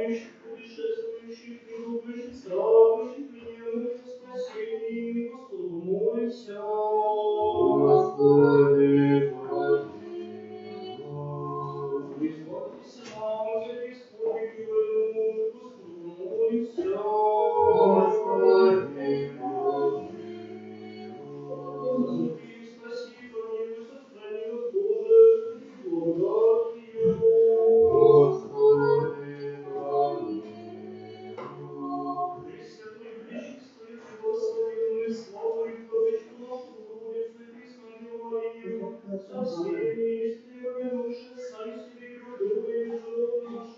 плавающих, путешествующих, недугующих, страждущих, плененных во спасении, Господу молимся. Господи, Избавьтесь нам от всяких скорби невольных, Господу помолимся. Господи, Заступи, спаси, помилуй, сохрани нас, Боже, Твоей благодатью. Господи, Пресвятой, пречистую, преблагословенную, славную Владычку нашу Богородицу и Пресную Деву Марию, со всеми истинными помянувши, сами себе и друг друга и живот наш,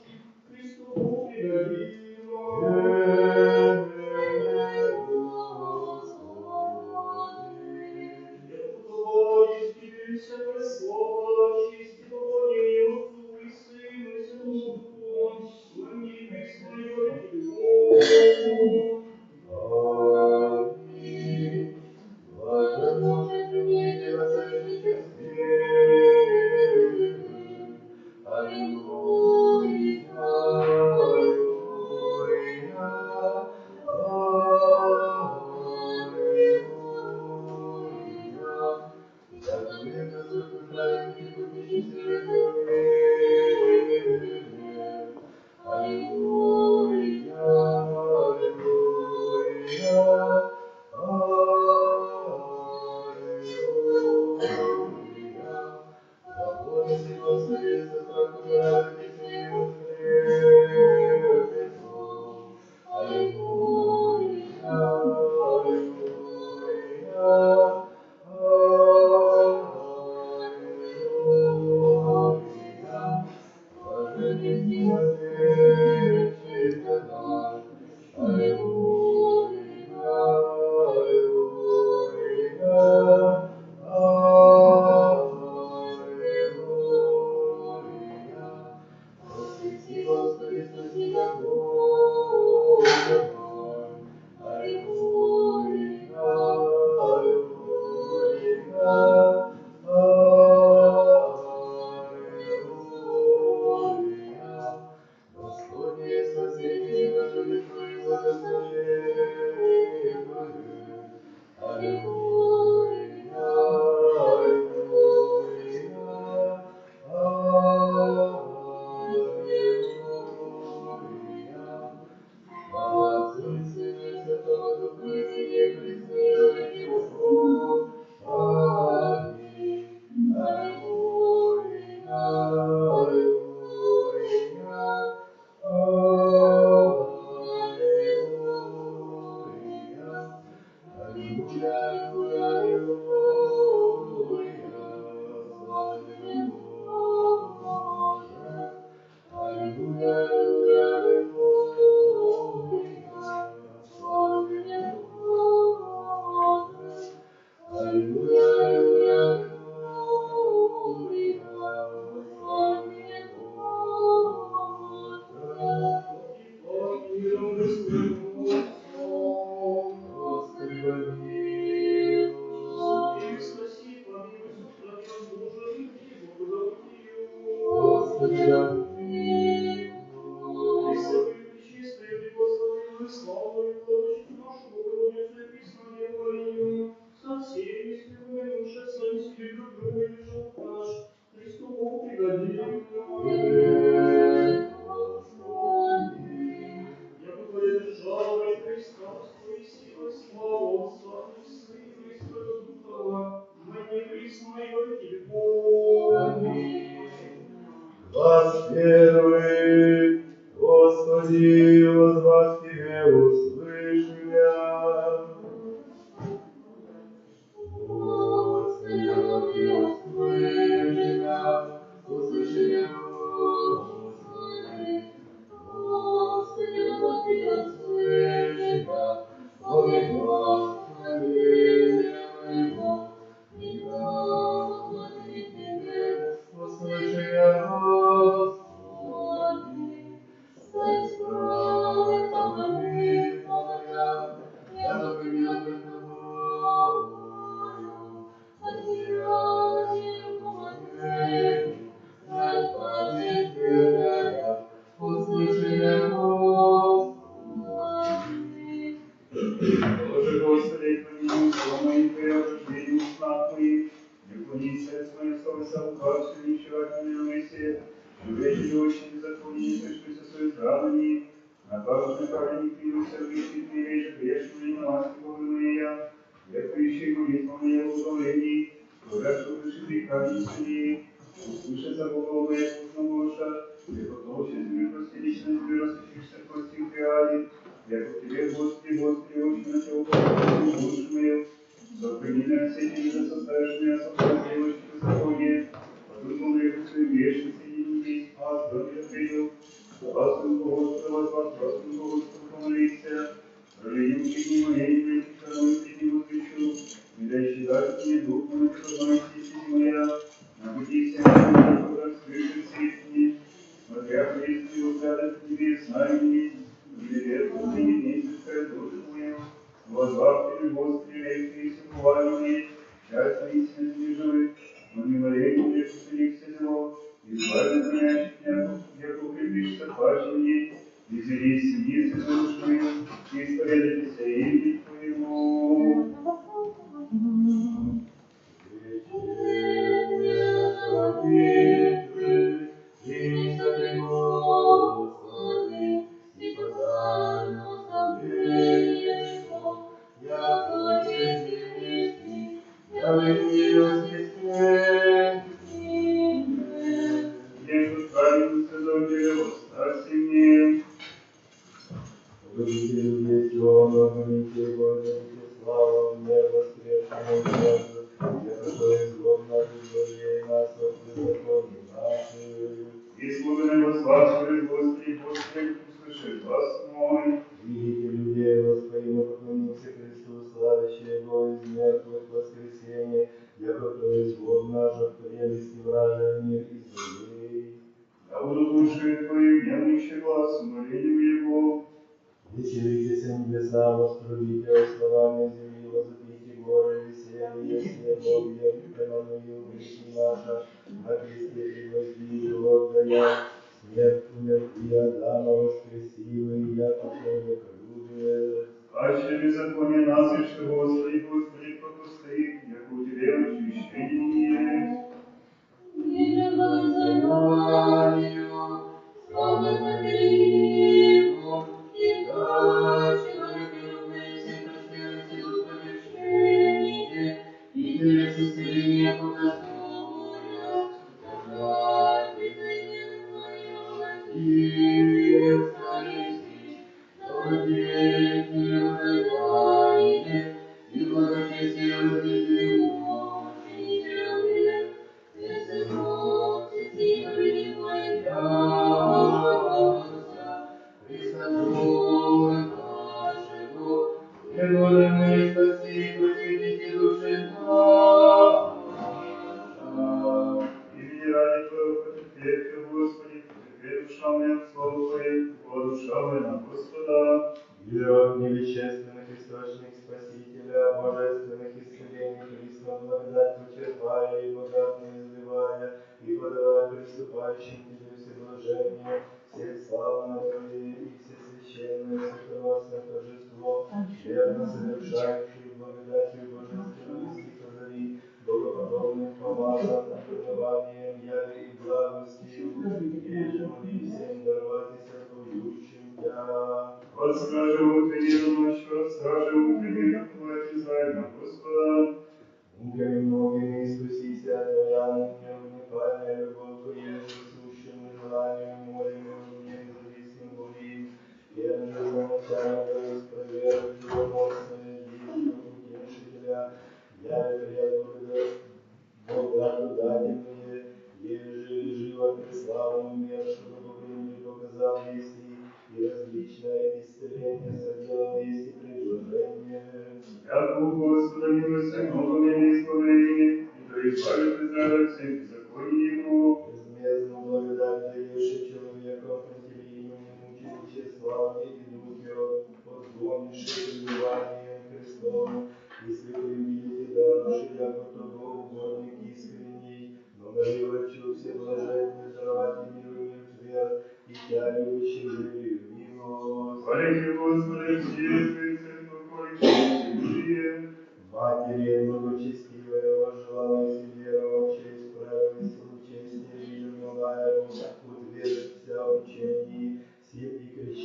Христу Богу предадим. Яко подобает Тебе всякая слава, честь и поклонение Отцу и Сыну и Святому Духу, ныне и присно и во веки веков. Аминь. Возможно, любите воздушных свет. Аллилуйя, аллилуйя, аллилуйя. Заповедно суд праведных путешествует Аллилуйя, аллилуйя, аллилуйя. Заботьтесь, Господи, со страхом радуйтесь Его мудрецом. Аллилуйя, аллилуйя, аллилуйя. Блаженный Отече наш. Аллилуйя, аллилуйя, аллилуйя. Воскреси, Господи, спаси нас, Боже мой. Аллилуйя, аллилуйя, аллилуйя. Господне спасение нашу душу и благословенную. Аллилуйя, аллилуйя, аллилуйя. Слава Отцу и Сыну и Святому Духу, и ныне и присно и во веки веков. Аминь. Аллилуйя, аллилуйя, аллилуйя. Аллилуйя, аллилуйя, аллилуйя. Слава тебе, Боже. Аллилуйя, аллилуйя, аллилуйя. Слава тебе, Боже. Аллилуйя, аллилуйя, аллилуйя. Слава тебе, Боже. Миром Господу, Господи, помилуй. и спаси, помилуй, сохрани нас, Боже, и Твоей благодатью. Господи, помилуй. Пресвятую, пречистую, преблагословенную, славную Владычку нашу Богородицу и Пресную Деву Марию, со всеми себе помянувши, сами себе друг друга и живот наш, Христу Богу предадим. Яко Твоя держава и Твои царство и сила и слава Отца и Сына и Святого Духа, ныне и присно и во веки веков. Аминь. Глаз первый, Господи, воззвав Тебе, услыши меня. Господи, воззвав Тебе, услыши меня. Услыши меня, Господи. Господи, воззвав Тебе, услыши меня. Помни благословение моего. Господи, Тебе, услыши меня, Господи. Дай справедливо утешавани, на памятный праведник милосердный, милейший грешный, на вас я, ищи молитву моя в управлении, говорящую души прикажущие, услышится Бога моя вкусного, яко толще земли простилищной земли рассущишься прости в реалии, яко тебе, Господи, Господи, очень на тебя уповаю, душу мою, сохрани меня все эти виды составишь меня, составишь делающие беззаконие, подумал я, как свои грешницы, и не есть, а здравия ответил, Господу Господа возвать, Господу Господу помолиться, пролием чини моей, найти вторую среди возвещу, не дай считать мне дух мой, как одной стихи моя, на пути всем моим, куда свыше средние, смотря вниз и взглядов небес, знамени, привет, ты не месяцкая душу мою, возвав тебе, Господи, рейки и суховальные, часто истинно живы, но не варенье, лишь усилихся его, избави меня, яко укрепишься плаченье, и зели синицы душою, и исповедайтесь имени Твоему.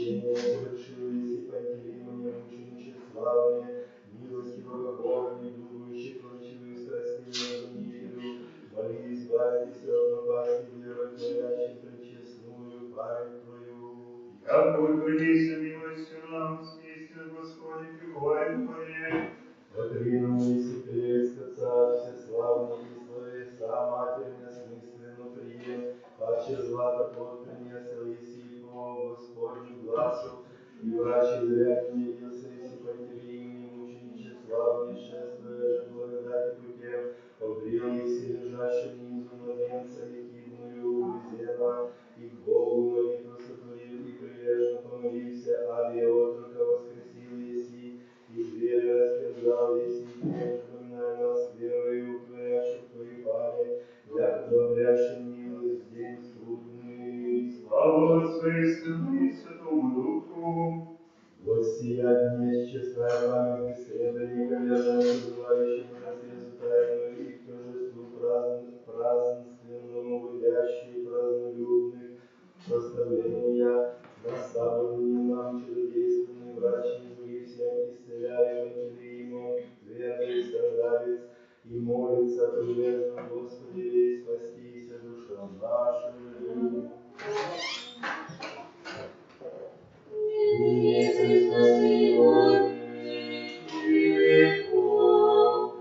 Крещение совершил Иси Пантелеймоне мучениче славные, милости Богоборной, думающих прочивых страстей разумителю, моли избавитесь от напасти верой творящей пречестную память Твою. Яко утвердися милостью нам, с истинным Господнем, пребываем в Твоей. Отринулись и крест Отца всеславный, и словеса Матерь несмысленно прием, паче злато плод принесел Иси по Господню глазу, и врач зря не явился Иси Пантелеймоне мучениче славный, шествуя же благодати путем, обрел Иси лежащим низу младенца ехидную близена, и к Богу молитву сотворил, и прилежно помолился, аби отрока воскресил Иси, и двери растерзал Иси, прежде поминай нас верою, творящих Твою память, якобы обрящим милость в день трудный. Слава Отцу и Сыну и Святому Духу. Вот сия днесь честная память бессребреника, верно созывающему на трезу тайную и к торжеству празднственному вводящие празднолюбных проставления, наставленные нам чудодейственный врач изули всем, исцеляя Пантелеймон, верный страдалец, и молится прилежно Господи, спастися душам нашим. Не Христос сегодня и веков.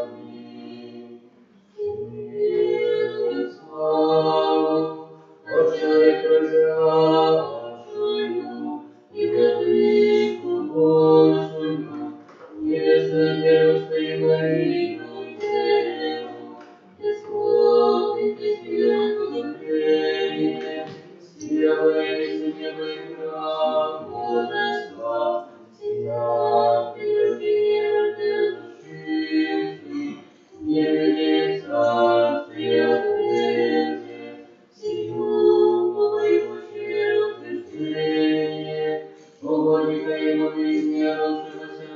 Аминь. Мир славу, Отче прозявшую, и владычку Божию, небесную девушкой Марию Деву, бесплодных и смертных, сделай себе храм Божества, сия превознесенная души, не веди царствие Ответе, сию могущее утверждение, свободника ему изменившегося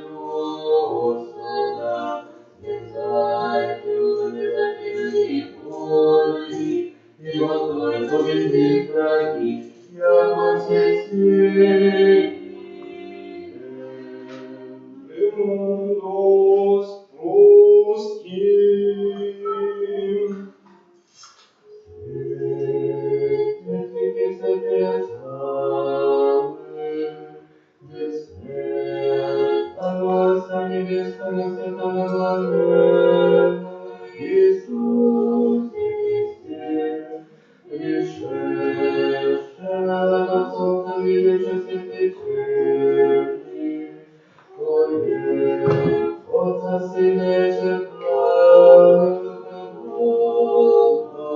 Господа, спасателю обязательный Божий, и Господь победит враги, яко все силы. Премудрость простим. Святый Отец славы, бессмертного Отца Небесного, Святого Блаженного Иисусе Христе, пришедшего от отцов увидевши святых черни, Твоего Отца, Сына и Святого Духа,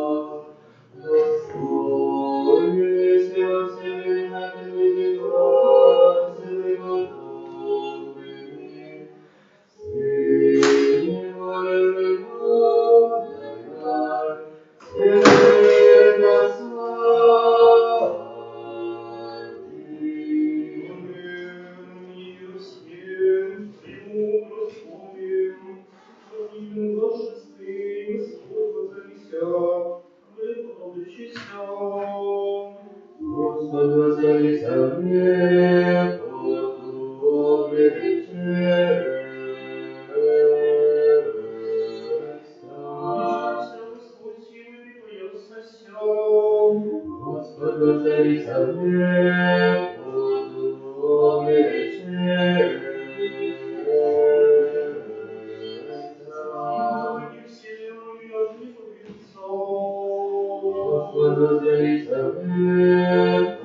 достоин всего вселенной предвидеть властными готовыми, сыне воли Божия, века слави. Мир всем, премудрость помним, имя Божестве, Господь возвелися, преподобричися. Господь возвелися мне, Вмешался Господь силой припоясася. Господь возвелися мне, Заводи вселенную, як не победится. Господь возвелися мне,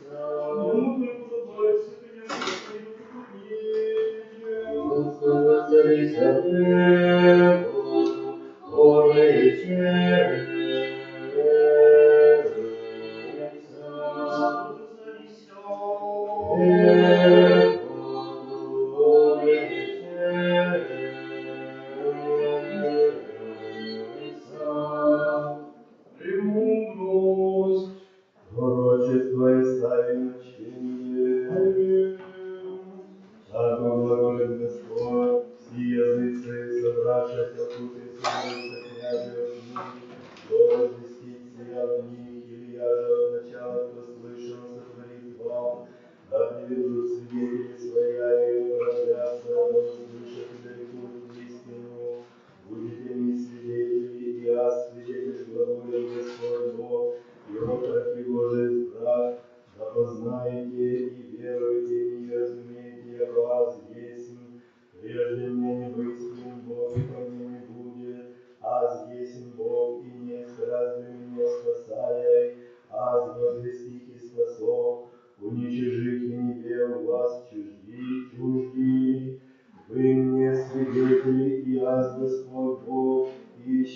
Кому преподобается принять Господи поклонение. Господь возвелися мне, Господь возвелися. Премудрость. Пророчество Исаии начение. Ако благодать Господь, все языцы, собравшись окупи, соберутся княжи,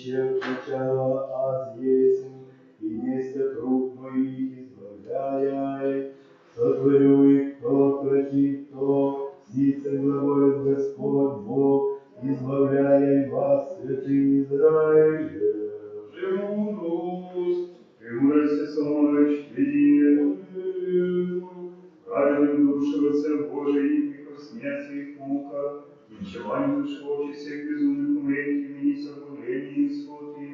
чем начало аз есть, и есть круг моих избавляй. Сотворю их, кто отвратит, то птицы глаголит Господь Бог, избавляя вас, святый Израиль. Премудрость, премудрости самого чтения, праведным душеваться Божией и прикоснется их мука, и пчелами душевого всех безумных умерений имени соблюдения и соты,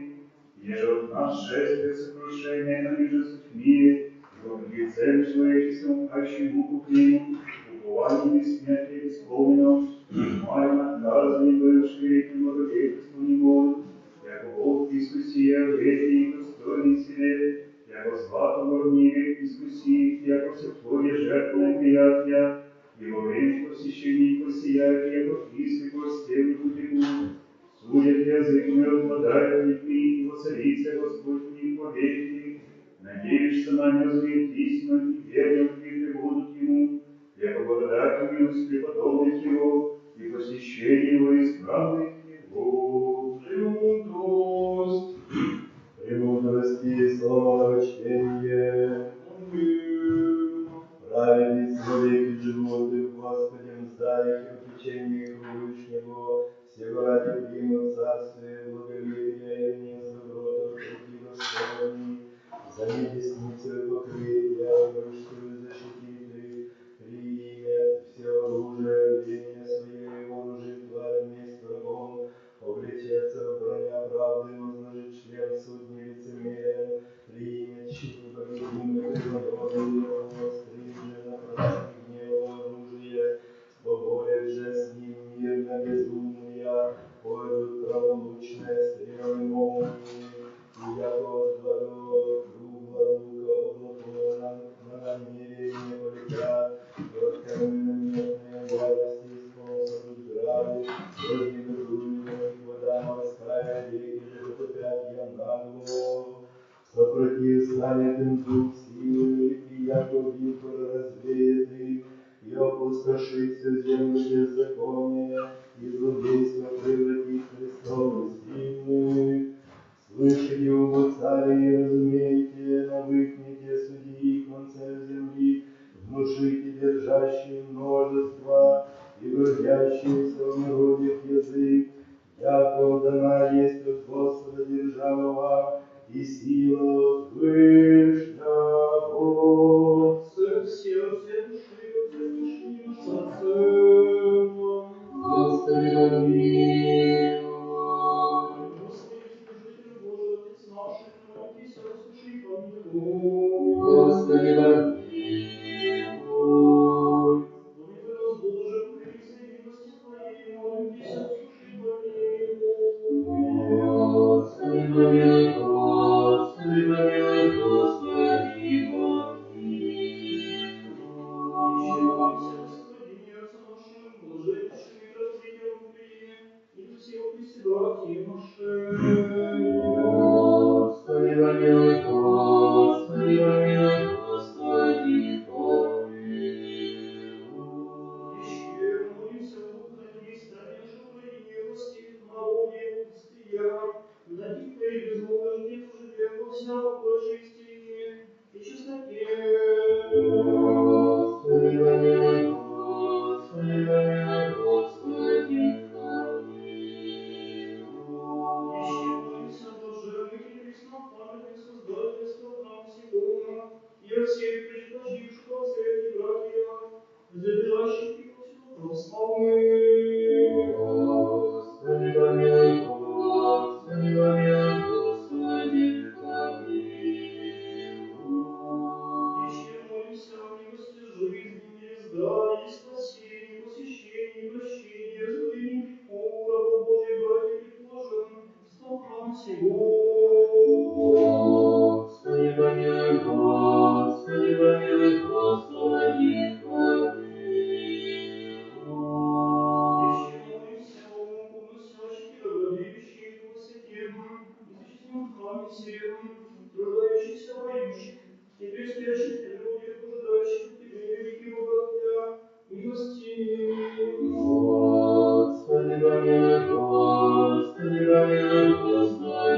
еже от нас шествие сокрушения, они же в мире, и вопреки цели человеческому, пащей муку к нему, упование бессмертия исполнено, маю наказы, не бывшие к благодетельству не могут, яко Бог искуси явление и достойный себе, яко злато горнили искуси их, яко всеплодие жертвы приятия, и во время посещения их посияют, яко кисты постели утекут, судят язык не отпадает людьми, и воцарится Господь в них повеки. Надеешься на него зветись, но не верен, и прибудут ему, яко благодать и милость преподобных его, и посещение его избранных его. Премудрость, Премудрости слова чтение. Праведный человек и животы в Господе мзда их в течение Всевышнего, всего ради примут царствие, благоверия и не доброту руки Господни, за недесницу покрытия, мужскую защитит примет все оружие, время свое вооружит тварь вместо врагом, облечется в броня правды, возложит член судьи лицемерен, примет щит непобедимый преподобный, стрижет напрасный гнев оружие, поборет же с ним мирно безумия, пойдут праволучные стрелы молнии, и яко от кругла лука облаков на намерение полетят, и от каменнометные гадости исполнят грады, вознегодуемых вода морская, реки же потопят я нагло. Сопротив станет им дух силы, и яко вихрь развеет их, и опустошит всю землю беззакония, и злодейство превратит Христовы сильных. Слышите, о цари, и разумейте, навыкните судьи концев земли, внушите держащим множество и гордящимся в народах язык, яко дана есть от Господа держава и сила Вышнего. Сердце души, всемишний наш Отцем. Господи, помилуй. Господи, Вседержитель Божий, Отец наш, молитесь, выслушай, помилуй. Господи, помилуй. Помилуй нас, Боже, по великой милости Твоей, молитесь, выслушай, помилуй. Господи, помилуй, Господи, помилуй, Господи, помилуй. Еще молимся за сохранение Отца нашим, блаженнейшим митрополитом Украины, и за всех присягателей наших. Господи, помилуй, Господи, помилуй, Господи, помилуй. Еще молимся о благохранении стране нашей Украине, власти, народе, быстрее, на тихо и беззлобождение живем во всякой чести и чистоте. Господи, помилуй, Господи, помилуй, Господи, помилуй. Еще молимся о блаженных и небесном памятных создательства храма сего, и о всех почивших отцах и братьях, задержащих его всего православных. Господи, помилуй, Господи, помилуй, Господи, помилуй. Еще молимся о милости жизни, мире здравия и спасении, посещении и прощении, раскрытии грехов, рабов Божьих, братьев прихожан, столпам сего. Господи, помилуй, Господи, помилуй, Господи, помилуй. Еще молимся о помносящих и добродеющих, во святем и зачестном храме сем, труждающихся, воющих, и предстоящих людях, ожидающих от Тебя великих богатыря, милости. Господи, помилуй, Господи, помилуй, Господи,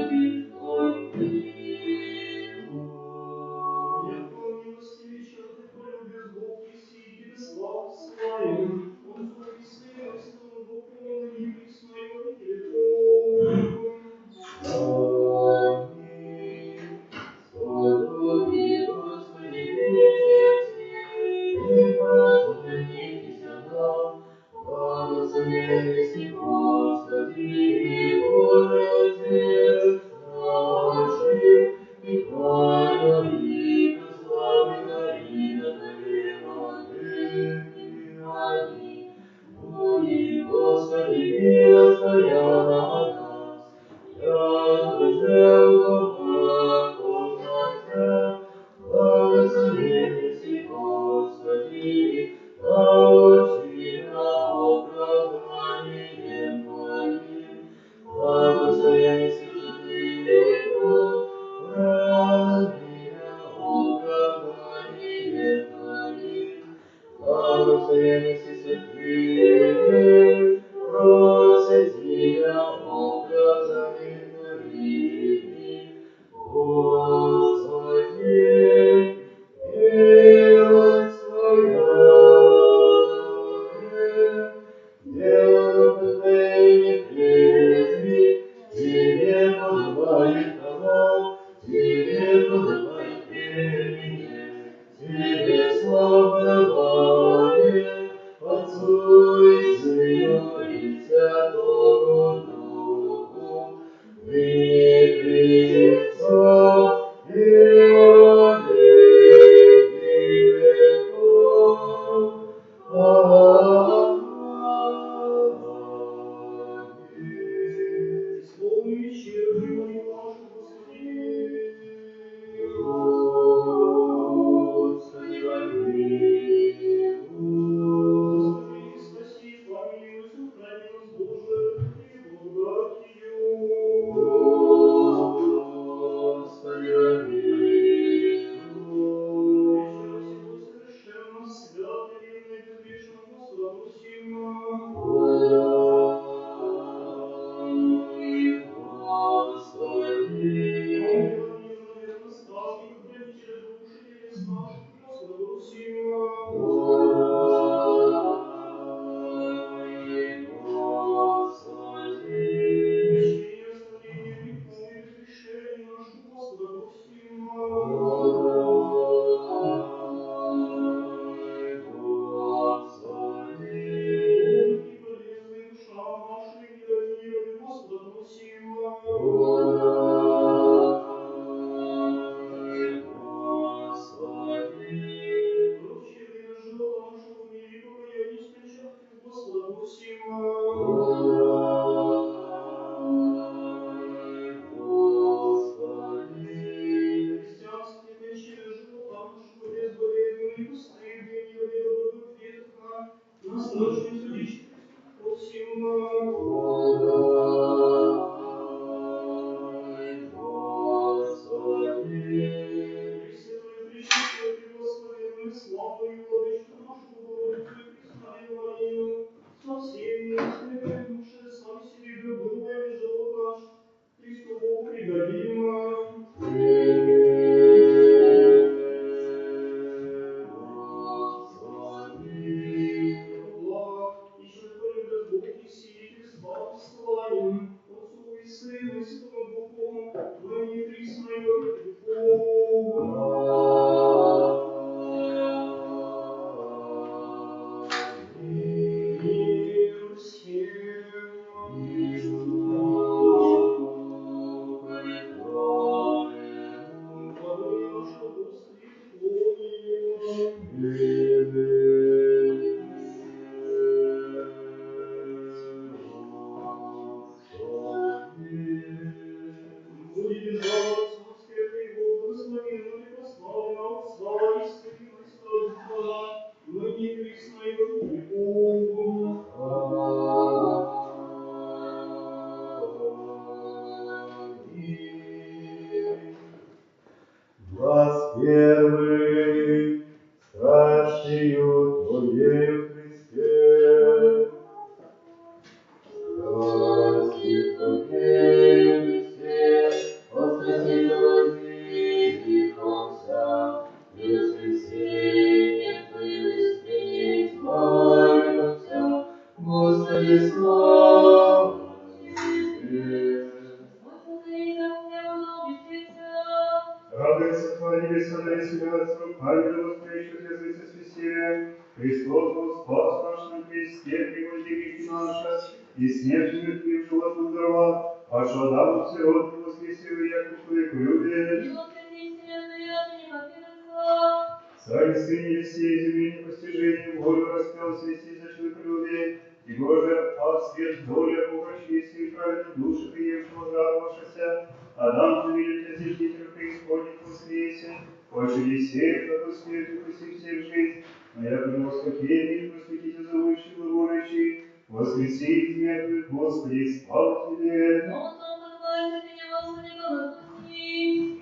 от свет доля обращайся и праведно души приемшего радовавшихся, Адам увидит осветителя преисподних воскресе, очередь всех, как успеют и пусть всех жизнь, но я при воскресении просветите зовущий глаголющий, воскреси из мертвых, Господи, слава Тебе.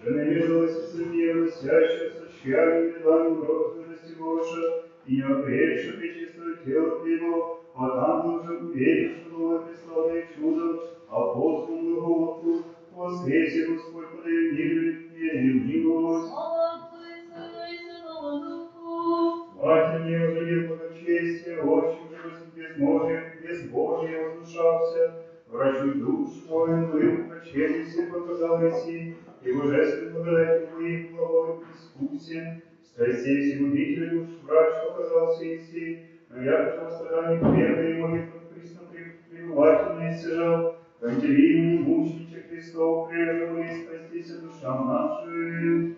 Же наведалась со миром, сящая со щами, делами родственности Божия, и не опреешь, причествует тело Твоего, а там должен уверить, что новое преславное чудо, апостол глаголу, воскресе Господь подает мир милость. Матерь не оживил благочестие, отчим же безбожие возвышался, врачу душ воин был, почестие показал Иси, и божественной благодати моих глаголов искусен, страстей всегубителя душ врач показался Иси, но я же страданий преданный моих Христом пребывательно исцежал, контелимни мученичек Христов прежде были спастися душам нашим.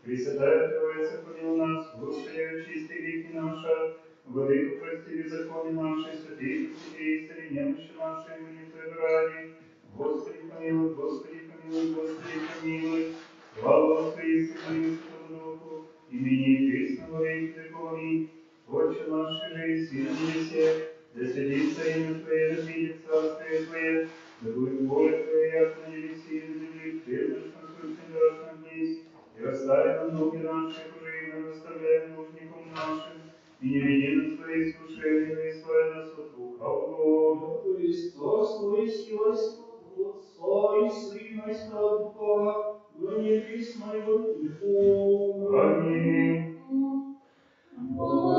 Пресвятая Троица, помилуй нас, Господи, очисти грехи наши, Владыко, прости беззаконие наши, святые, посети истори немощи наши, имени Твоего ради. Господи, помилуй, Господи, помилуй, Господи, помилуй. Слава Отцу и Сыну и Святому Духу, имени Крестного веки веков. Аминь. Отче наш, же и на небесе, да святится имя Твое, да придет царствие Твое, да будет воля Твоя, яко на небесе и на земле, хлеб наш насущный дашь нам днесь, и расстави нам ноги наши, уже и мы расставляем нужникам нашим, и не веди нас в свои искушения, но избави нас от лукавого. Христос, воистилась Отца и Сына и Святого Духа, во небесного Тиху. Аминь. Господи,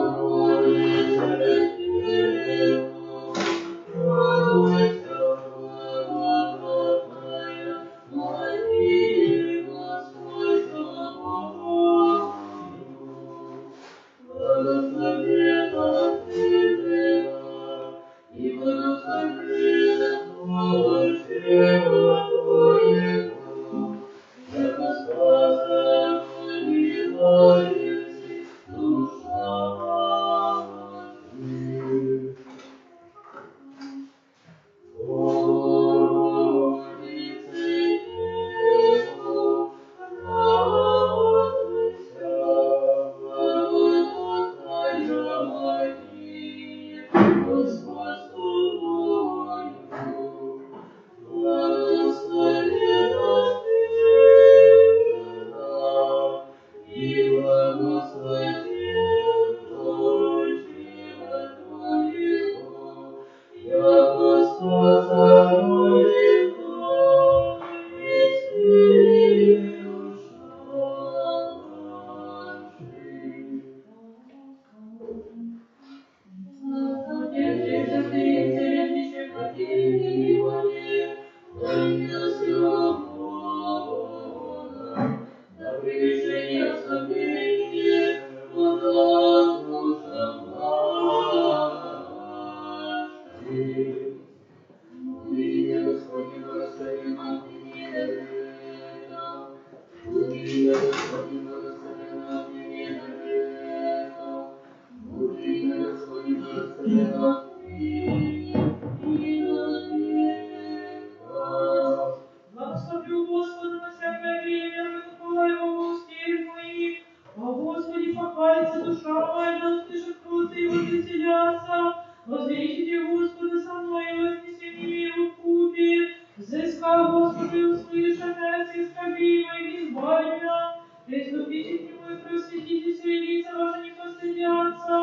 Благословлю Господа на всякое время, предупала его в устах моих. О Господи, похвалится душа моя, да услышат кротцы и возвеселятся. Возвеличите Господа со мной, и вознесение его в купе. Взыскал Господи, услышанное, сыскоби моих избави меня. Приступите к нему и просветитесь, и лица ваши не постыдятся.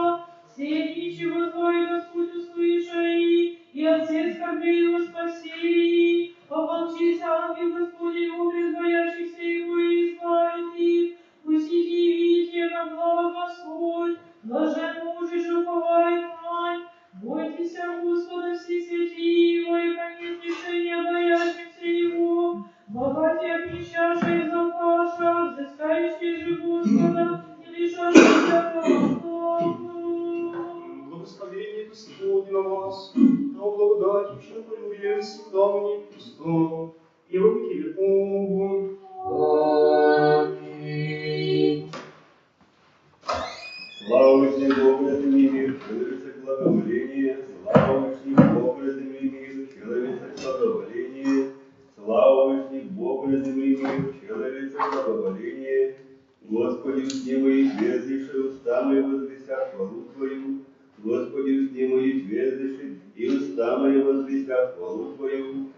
Все ничего злое Господь услышай, и от всех скорбей его спаси. Помолчись, ангел Господень, образ боящихся его и избавит их. Пустите и видите, как благо Господь, блажен муж, и же уповает нань. Бойтесь Господа все святые его, и конец решения боящихся его. Богатый обнищаша и золоташа, взыскающий же Господа, не лишашься славы. Благословение Господне на вас, но благодать и человеколюбие всегда мне пусто, и во веки веков. Аминь. Слава Вышний Богу, это мир, человечек благоволение. Слава Вышний Богу, это мир, человечек благоволение. Слава Вышний Богу, это мир, человечек благоволение. Господи, усни мои твердейшие уста мои возвестят хвалу Твою. Господи, усни мои твердейшие и уста мои возвестят хвалу Твою.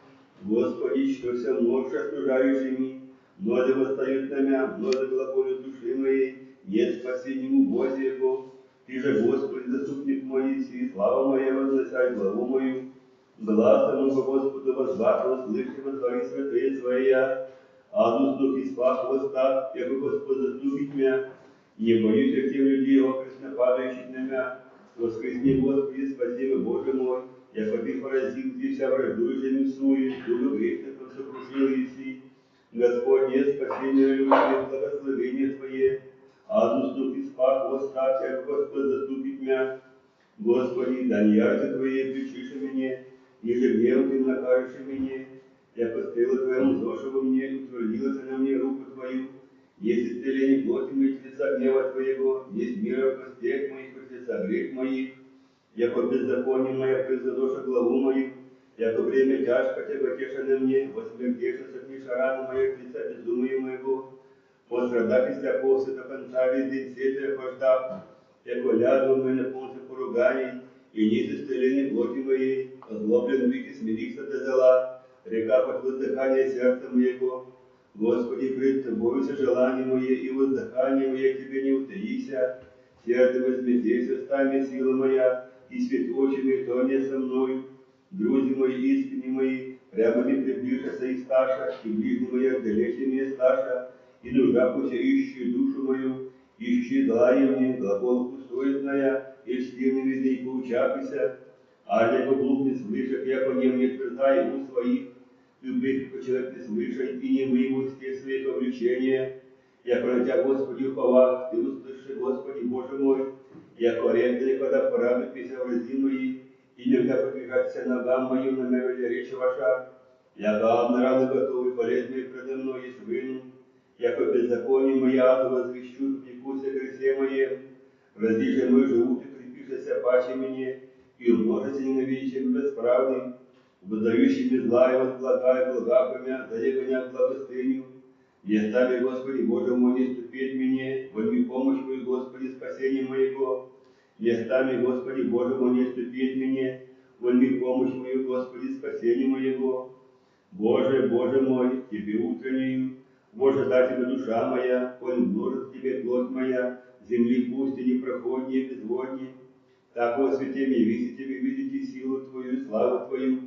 Господи, что вся мощь окружающими, ноги восстают на меня, ноги глаголют души моей. Нет спасению Бозе Его. Ты же, Господи, заступник мой, и слава моя, возносяй главу мою. Глазом моего Господу возвати, услыши, воззвори святые Своя. Аду слух и спах хвоста, яко Господь заступит меня. Не боюсь я тех людей, окресно падающих на меня. Воскресни, Господи, спаси меня, Боже мой, яко Ты поразил, Ты вся враждующими суе, дуду грешных сокрушил еси. Господне, спасение любви, благословение Твое. Аду слух и спах хвоста, яко Господь заступит меня. Господи, да не ярцы Твои причиши мне, ниже гневом Ты накажешь мне. Яко стрела Твоему зошла мне, утвердилась на мне руку Твою. Есть исцеление плоти моих от лица гнева Твоего, есть мира в костях моих от лица грех моих. Яко беззаконие мое призадоша главу мою, яко время тяжко тяготеша на мне, восмертеша согниша раны моих от лица безумия моего. Пострадах и слепался до конца весь день сетия хождав, яко ляду в мене полностью поруганий, и низ исцеление плоти моей, озлоблен веки смирился до зла. Река под воздыхание сердца моего. Господи, пред Тобою сожелание мое и воздыхание мое Тебе не утаися. Сердце возмездейся, стами сила моя, и свет очами то не со мною. Друзья мои, искренни мои, прямо не приближися и сташа, и ближний моя далече не сташа, и нужда пусть ищи душу мою, ищи злая мне, глагол пустуетная, и стивный везде поучапися. А яко глуп не слышит, яко нем не твердая у своих, любых человек не слышит и не выймут те свои повлечения. Яко на Тебя, Господи, уповах, Ты услыши, Господи, Боже мой, яко рекли, когда порабы пися в рази мои, и нельзя подвигаться ногам моим на мере речи ваша. Яко на раны готовы полезные предо мной и свыну, яко беззаконие моя возвещу, пекуся гресе моем. Рази же мой живут и крепишься паче мне, и умножится ненавидящим бесправный, воздающими зла и возблагая благами, заегоня в благостыню. Не остави, Господи, Боже мой, не ступить мне, возьми помощь мою, Господи, спасение моего. Не остави, Господи, Боже мой, не ступить мне, возьми помощь мою, Господи, спасение моего. Боже, Боже мой, Тебе утреннюю, Боже, дай Тебе душа моя, коль множит Тебе плоть моя, земли пустыни, проходнее, безводнее. Так, Господи, явися Тебе, видите силу Твою и славу Твою,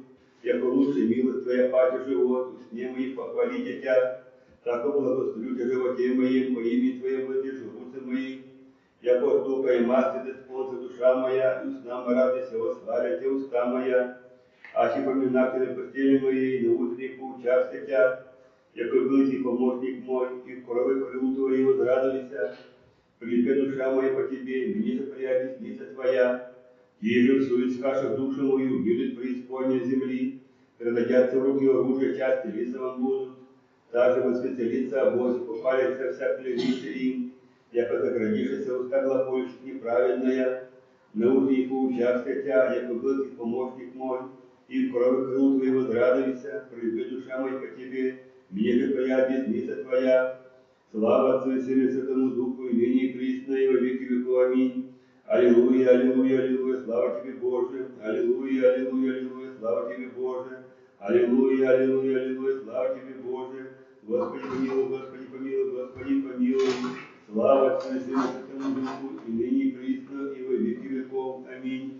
яко лучше милость Твоя паче живот, усне моих похвалите Тя. Так благословлю Тя животе моим, по имени Твоему воздержу руцы мои, яко тука и масти доспонца душа моя, и устна радость его свалите уста моя. Аще поминак Ты на постели моей, на утренних поучався Тя, яко был Ты помощник мой, и в крови крыл Твоей возрадуйся. Припя душа моя по Тебе, мне же приятней снится Твоя. Еже искашек душу мою, будет преисподней земли, предадятся в руки оружия, части лисовым будут, также возвеселится обоз, попалится вся клевица им, яко заградишься уста глагольщик неправедная, на уж поучах тя, яко был ты помощник мой, и в крови крыл твоей возрадуйся, пролюби душа моя по тебе, мне же твоя десница твоя, слава Отцу и Сыну и Святому Духу, и ныне и присно, и во веки веков. Аминь. Аллилуйя, аллилуйя, аллилуйя, слава тебе, Боже. Аллилуйя, аллилуйя, аллилуйя, слава тебе, Боже. Аллилуйя, аллилуйя, аллилуйя, слава тебе, Боже. Господи помилуй, Господи помилуй, Господи помилуй. Слава Отцу и Сыну и Святому Духу, и ныне и присно, и во веки веков. Аминь.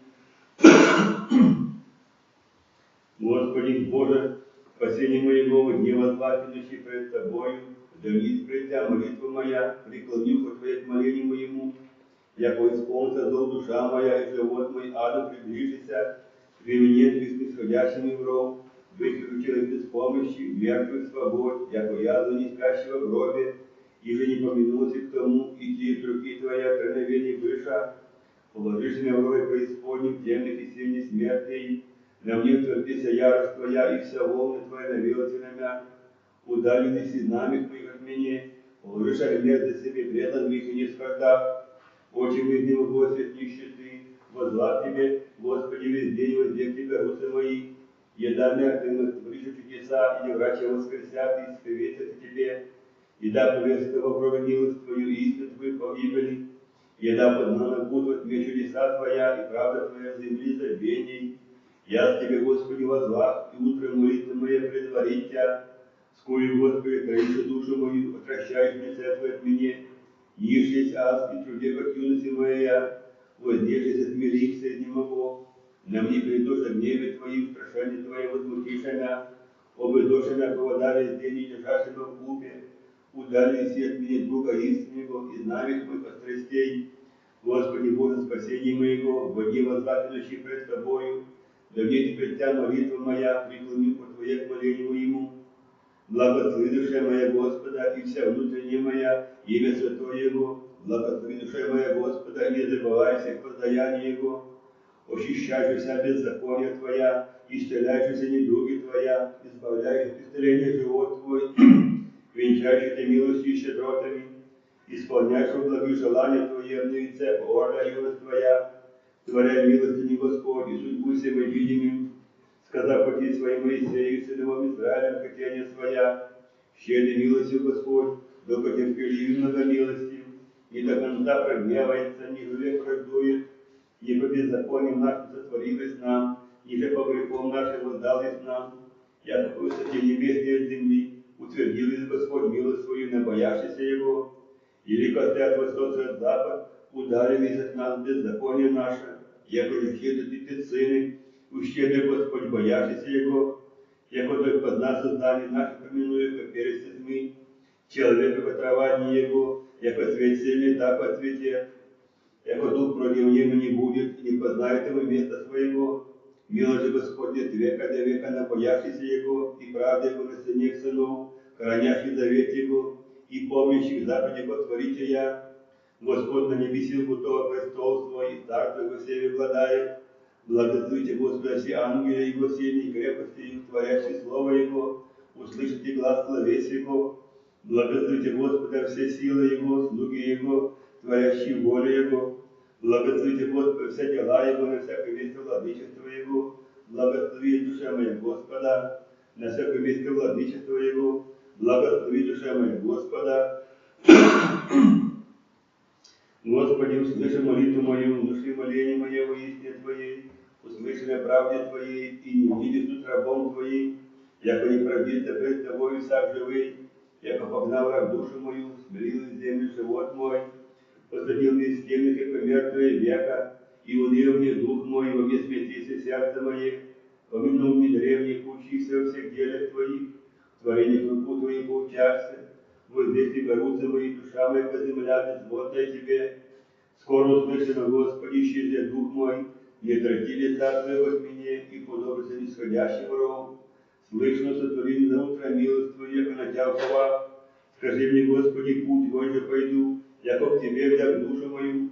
Господи Боже, спасение моего в дне возлатинущий пред Тобою, да не пред Тя молитва моя, преклоню по Твоей к молению моему, яко исполнится зол душа моя, и живот мой аду приближися, применен к снисходящим в ров, выключен без помощи, мертвых свобод, яко язва не спящего в гробе, и же не помянулся к тому, идти руки Твоя, кровновение выша, положишь меня в рой преисподним темных и сильных смертей, на мне втерпися ярость Твоя, и вся волны Твоя навелся на меня, удаленный из нами Твоих от меня, положишь огнец за себе предан их и не скордав, очи мы из него, Господь, нищеты, возлав Тебе, Господи, весь день воздех Тебя, русы мои, еда мертвых, творишь чудеса, и врача воскресят, и споведятся Тебе, и да повестка во крови милость Твою, и истину Твою погибели, еда познана будут мне чудеса Твоя, и правда Твоя в земли забвений. Я с Тебе, Господи, возлах, и утром молитва моя предварить Тя, сколь, Господи, троишь душу мою, отвращаешь лице Твое от меня, ишь аз, и труде, как юности моя, воздевшись, отмелиться не могу. На мне придешь гневе Твоим, страшение Твое возмутишься, обидошься, повода весь день, и лежашься в купе, удались от меня друга истинного, и знамих моих страстей. Господи Боже, спасение моего, води возлатинущий пред Тобою, да мне пред Тя молитва моя, преклони по Твоей к молению моему. Благослови душа моя Господа, и вся внутренняя моя, имя Святое Его. Благослови душа моя Господа, не забывай всех поздаяний Его. Очищайся беззакония Твоя, исцеляйся недуги Твоя, избавляй от исцеления живот Твой, венчайся Ты милостью и щедротами, исполняйся благие желания Твои, обновится горда юность Твоя, творяй милостыни Господь, и судьбу всем видимым, сказав пути своим Моисею, сыновам Израилем, хотение своя, щедрой милостью Господь, до потерпеливым многомилостью, и до конца прогневается, не век враждует, не по беззакониям нашим сотворилось нам, ниже по грехам нашим воздалось нам, я по высоте небесной от земли, утвердилась Господь милость свою, не боящийся Его, или коты от востока от запад, ударились от нас беззаконие наше, яко не щедры ты сыны, ущедрый Господь, боящийся Его, яко только под нас создание наше поминуя, как перец тьмы, человека по тровании Его, яко свет сильный, так отцветет, яко дух против него не будет, и не познает его места своего. Милость же Господня от века до века на боящийся Его, и правда Его на сынах сынов, хранящий завет Его, и помнящих заповеди Его творите я. Господь на небесе готов престол свой, и царство Его всеми владает. Благословите Господа все ангелы Его сильные крепости, и творящие слово Его, услышите глаз словес Его. Благословите Господа все силы Его, слуги Его, творящие волю Его. Благословите Господа все дела Его, на всякое место владычества Его. Благослови душа моя Господа, на всякое место владычества Его. Благослови душа моя Господа. Господи, услыши молитву мою, внуши моление мое во истине Твоей, услыши на правде Твоей, и не види суд рабом Твоим, яко не пробиться пред Тобою сам живый, яко погнал раб душу мою, смирил из земли живот мой, посадил мне из темных и помертвые века, и унил мне дух мой, во мне смятися сердце мое, помянул мне древних, поучися во всех делах Твоих, в творениях руку Твоих поучаться, вот здесь и горутся мои, душа моя по земля, безводная Тебе. Скоро услышано, Господи, исчезли дух мой, не отврати лица Твоего от меня, и подобрится нисходящим ров. Слышно, сотворим за утро милость Твою, яко на Тя упова. Скажи мне, Господи, путь твой же пойду, яко к Тебе вдях душу мою,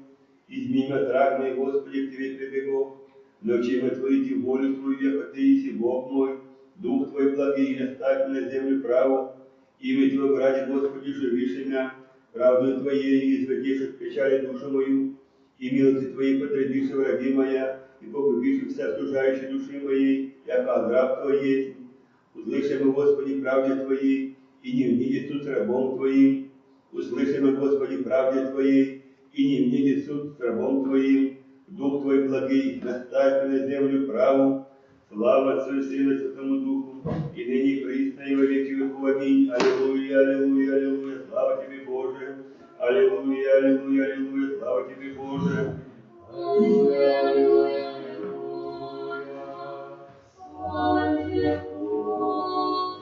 Измени отрак мой, Господи, к Тебе прибегов. Научи меня творить волю Твою, яко Ты еси Бог мой. Дух Твой благий, не ставь на землю праву. Имя Твое, ради Господи, живишь меня. Правдою Твоей изведишь от печали душу мою. И милости Твоей потребишь, враги моя, и погубишь вся служающей души моей, яко раб Твоей. Услышим, Господи, правде Твоей, и не внидит суд с рабом Твоим. Услышим, Господи, правде Твоей, и не внидит суд с рабом Твоим. Дух Твой благий, наставь на землю праву. Слава Отцу и Сыну и Святому Духу, и ныне и присно и во веки веков. Аминь. Аллилуйя, аллилуйя, аллилуйя, слава Тебе, Боже. Аллилуйя, аллилуйя, аллилуйя, слава Тебе, Боже. Аллилуйя, аллилуйя, слава Тебе, Боже.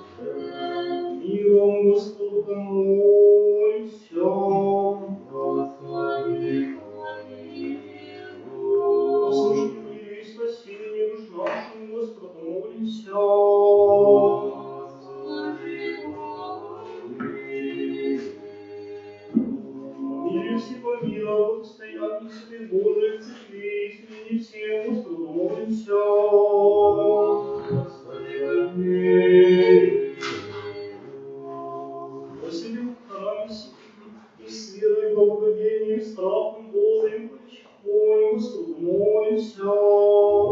Миром Господу помолимся. Господи, помилуй. Послушай мир и спасение душ нашим, Господу помолимся. Господи, помилуй. Мире всего мира, благостояние себе Божией церкви, и всем, Господу помолимся. Господи, помилуй. Посидим в храме сим, и с верой, благоговением, страхом Божиим, почитаем, Господу молимся.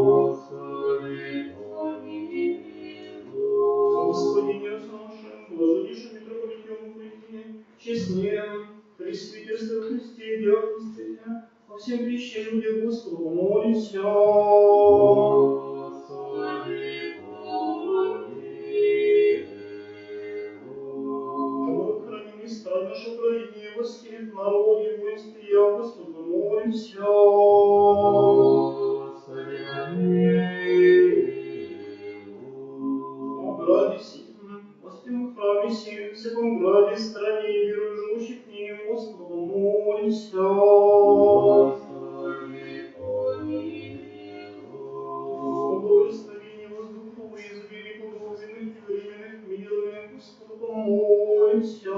Господи, помилуй. Господине нашим, блаженнейшим митрополитем Украине, честнем, пресвитерстве в Христе и диаконстве, во всем крещении где Господу помолимся. Господи, помилуй. Храни стран наш Украине, восхитит народ и воинстве, я Господу молимся. Господи, помилуй. О граде сим, воспим храме сим, всяком граде, стране и веру живущих в ним, Господу молимся. Господи, помилуй. О благословении воздухов и изобилии подвозенных и временных мирных, Господу помолимся.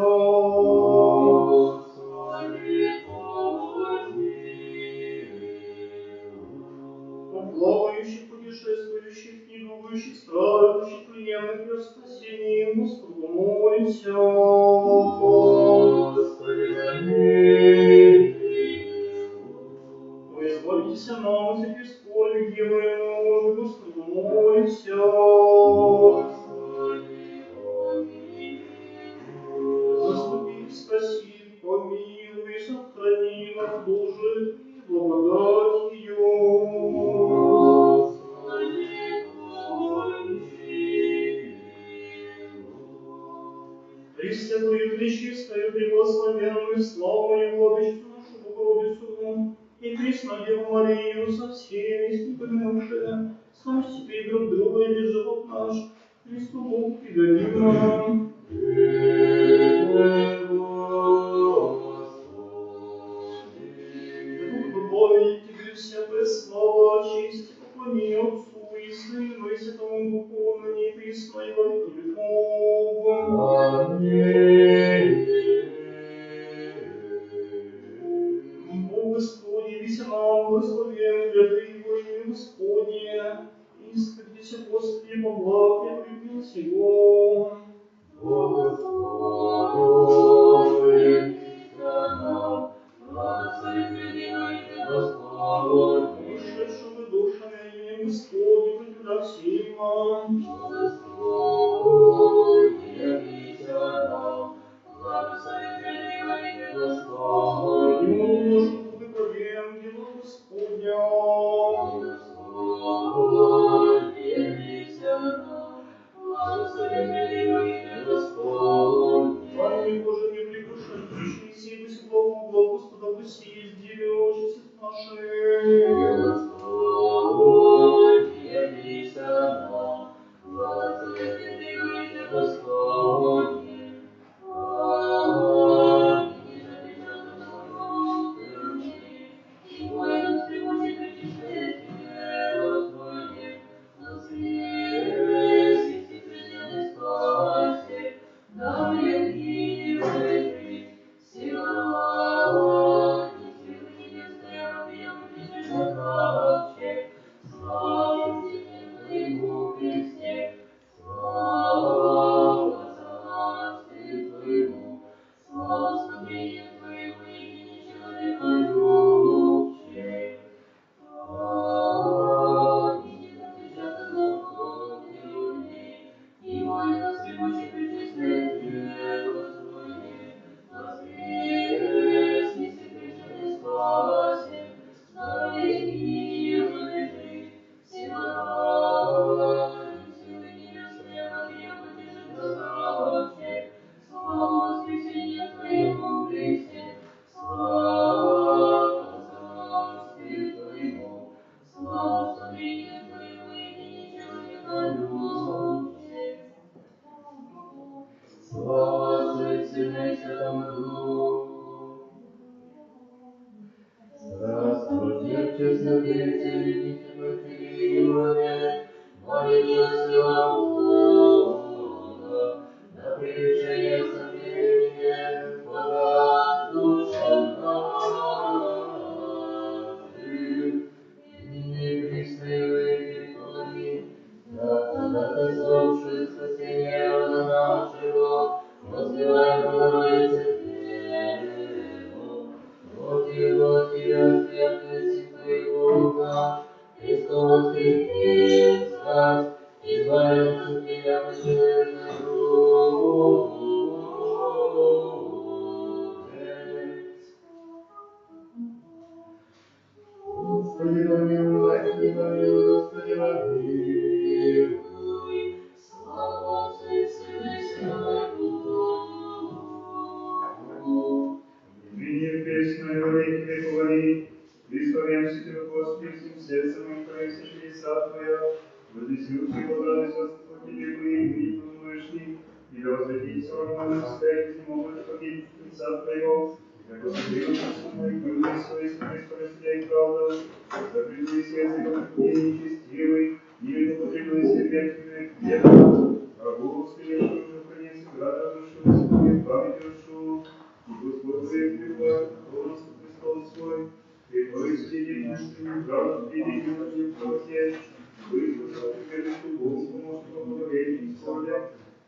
Господи, помилуй. О плавающих, путешествующих, недугающих, страдающих, пленных и о спасении, Господу помолимся. Господи, помилуй. Вы избавитесь нам от всяких скорби, делаемого, Господу молимся. Господи, помилуй. Заступи, спаси, помилуй, сохрани нас, Боже, и благодатью. Господи, помилуй. Пресвятую, пречистую, преблагословенную, славную Владычицу нашу Богородицу, и Пресную Деву Марию со всеми испытанными, сам себе друг друга и весь живот наш, Христу Богу предадим нам. Благослови Тебе всякая слава, честь и поклонение Отцу и Сыну и Святому Духу, ныне и присно и во веки веков. Аминь. Бог Господи, вися нам, благословен, святый во имя Господне, и скрепися, Господи, по благе, прибил сего. Вышедшими душами именем Господне, притуда всема. Ему нужен благословен дела Господня. Славный Боже, не прегрешающий силы славу Господа, пусть ездили очи наши. Слава Отцу и Сыну и Святому Духу. Здравствуйте, святые, великие Пафилимоне, молитесь о Бога, на превышение сомнения подаст душам нашим. И пресны преклони, да слушай спасение рода нашего, возвивай Богородице Деву. Господи, святости Твоего наш, Христос Христос, избавил от меня человека грубость. Господи, помилуй, Господи, помилуй, Господи, помилуй. Слава Отцу и Сыну и Святому Духу. Приди песню великий преклони, исповемся Тебе, Господи, всем сердцем и проявися чудеса Твоя, вознесемся и возрадуйся по Тебе, и помношли, и да возвратится равно настоять, не могут погибнуть лица Твоего, как посмотрел Господь, и были совестными, спорождей правду, запределись языком и нечестивый, и не потребуется веками веков, а Господи, что уже в конец града душу, и память душу, и Господь Твоих любовь, полностью престол свой, и Твой свидетель истинный, правду свидетель Твою плоти, высказал прибежище Богу, помощнику благовейным исходя,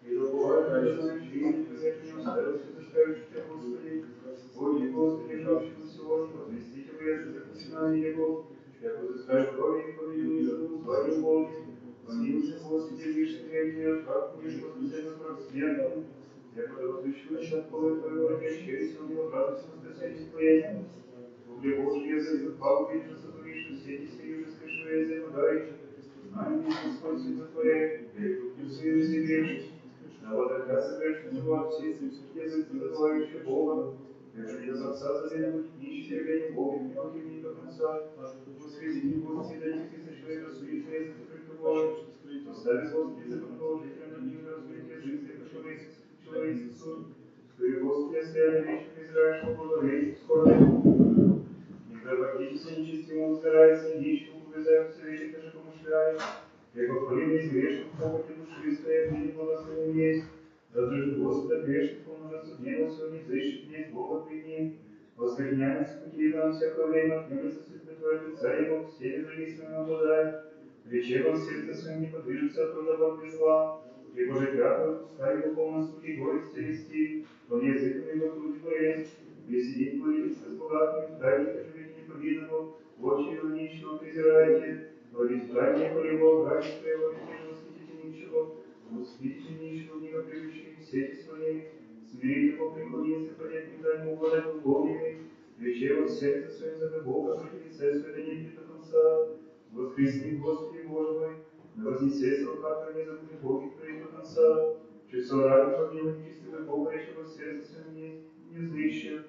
и добывает разрешение, конечно, не оставился заставивший Господи, Господи, Господи, живущему сегодня, возвестите вы это заклинание Его, как возыскать крови и победил живу свою Богу, помилуйся, Господи, лишь смертью, как будешь воскресен от смертным, я подозреваю, от полы Твоего родящего силы, радость воскресения Твоей. Для Божьей язык, Павел, видишь, сотворивший все эти свои уже скрывшие земли, знание Господь Святой Твоей, и свою землю, да вот тогда совершенно во все язык, называющий Бога, даже из отца заведут нищие терпение Бога, не могли ни до конца, воскресите Господи, дайте тысяч человек, судить язык, прикрывает, поставь Господи, за продолжительно над ним раскрыть язык, человечеству, что и Господи, оставили вечных Израиль, благовейных скорбей. Никогда практически нечестивым узгорается, нищим увязаем в совете, даже помышляя, как похвалили из грешных в похоти души своей, где благословен есть, даже же Господа грешников на рассуднего сегодня взыщет нет Бога пред ним, воскорняется пути нам всякое время, открылся святых Твоих лица Его, все независимые обладают, вечером сердце своим не подвижется от труда без зла, и Божий клятвы пуста Его полностью и горести вести, он языком Его труд творец, веселить говорится с богатыми, дайте живите неповинного, очи Его нищего презираете, Владетельные полевого братья Его, везде восхитите нищего, восхитите нищего, не напрягущие сети свои, смирите по преклониться, понять не дай ему угодать духовными, вечером сердце своим за Бога, против лица света не видит до конца, воскресни, Господи Боже мой, да вознесется рука Твоя, не забудь Боги Твои до конца, часом ради помилуй нечестивый Бог, речего сердце своим не злищет.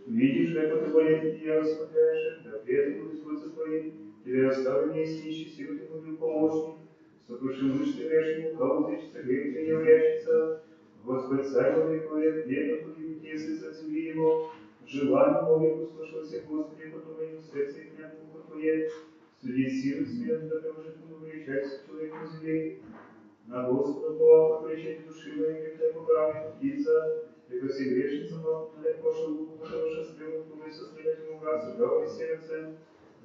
Видишь, как ты болезнь тебя распадаешь, да предан Господь за Твоим, Тебе оставлю не ищи сил, Ты будешь помощник, сокрушен мышцы грешному, кого зычится грех, Ты не врящется. Господь царь во веку век, века будет если за земли Его, желание Бога услышался, Господи, потом в сердце их нет Бога Твое, суди силы свет, да как же Ты вращайся человек на земле. На Господа Бога, покричать души моей, греха по правой птица, и по всей грешницам, далеко шелку, потому что стрелу, куда составлять ему братцы, правое сердце,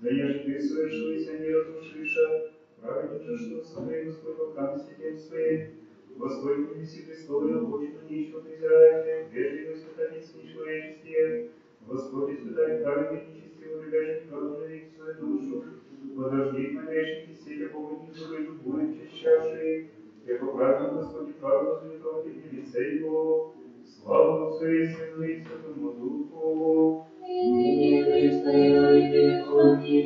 да я же ты совершилась, не разрушиша, праведник же, что смотри, Господь, по камне тем своим, Господь, принеси Христовую обочину, ничего презираете, прежде испытать нечеловеческие, Господь, испытай праведник нечестивый, прибежит правду навеки свою душу, подожди, на грешники, сея Бога, не забыли, будет чащавшие, яко праведно Господи праведно завекал тебе лице Его, славу Отцу и Сыну и Святому Духу. Ныне Христе и веки.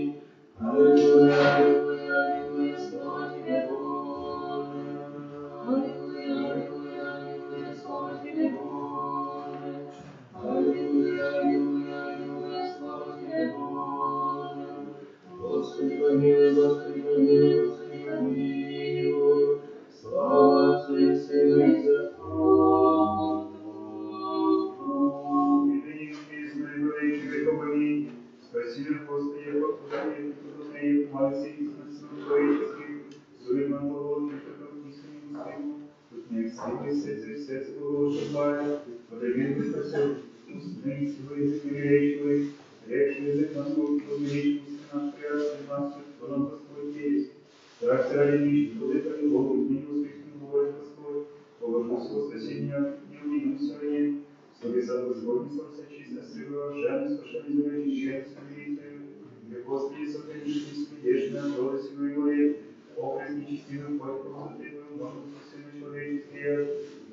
Аллилуйя, аллилуйя, аллилуйя, слава Тебе, Боже. Аллилуйя, аллилуйя, аллилуйя, слава Тебе, Боже. Аллилуйя, аллилуйя, аллилуйя, слава Тебе, Боже. Господи помилуй, Господи помилуй, Господи помилуй. святый сердце Божие, подавил спасет, установи силы речевой, речный язык на свой величий, наш приятель, нас, что нам Господь есть. Страх ради нищих, вот это не Бог, не воскресный Бог, Господь, положил все спасение, не увидим своим, словеса Господь, солнце чисто, срыва, жадность, спошли заводить, счастье, милицию, и Господи, сотворишь беспредельно, рода сего и говорит, образ нечестивый, Бог, ты твою маму, сына человеческие,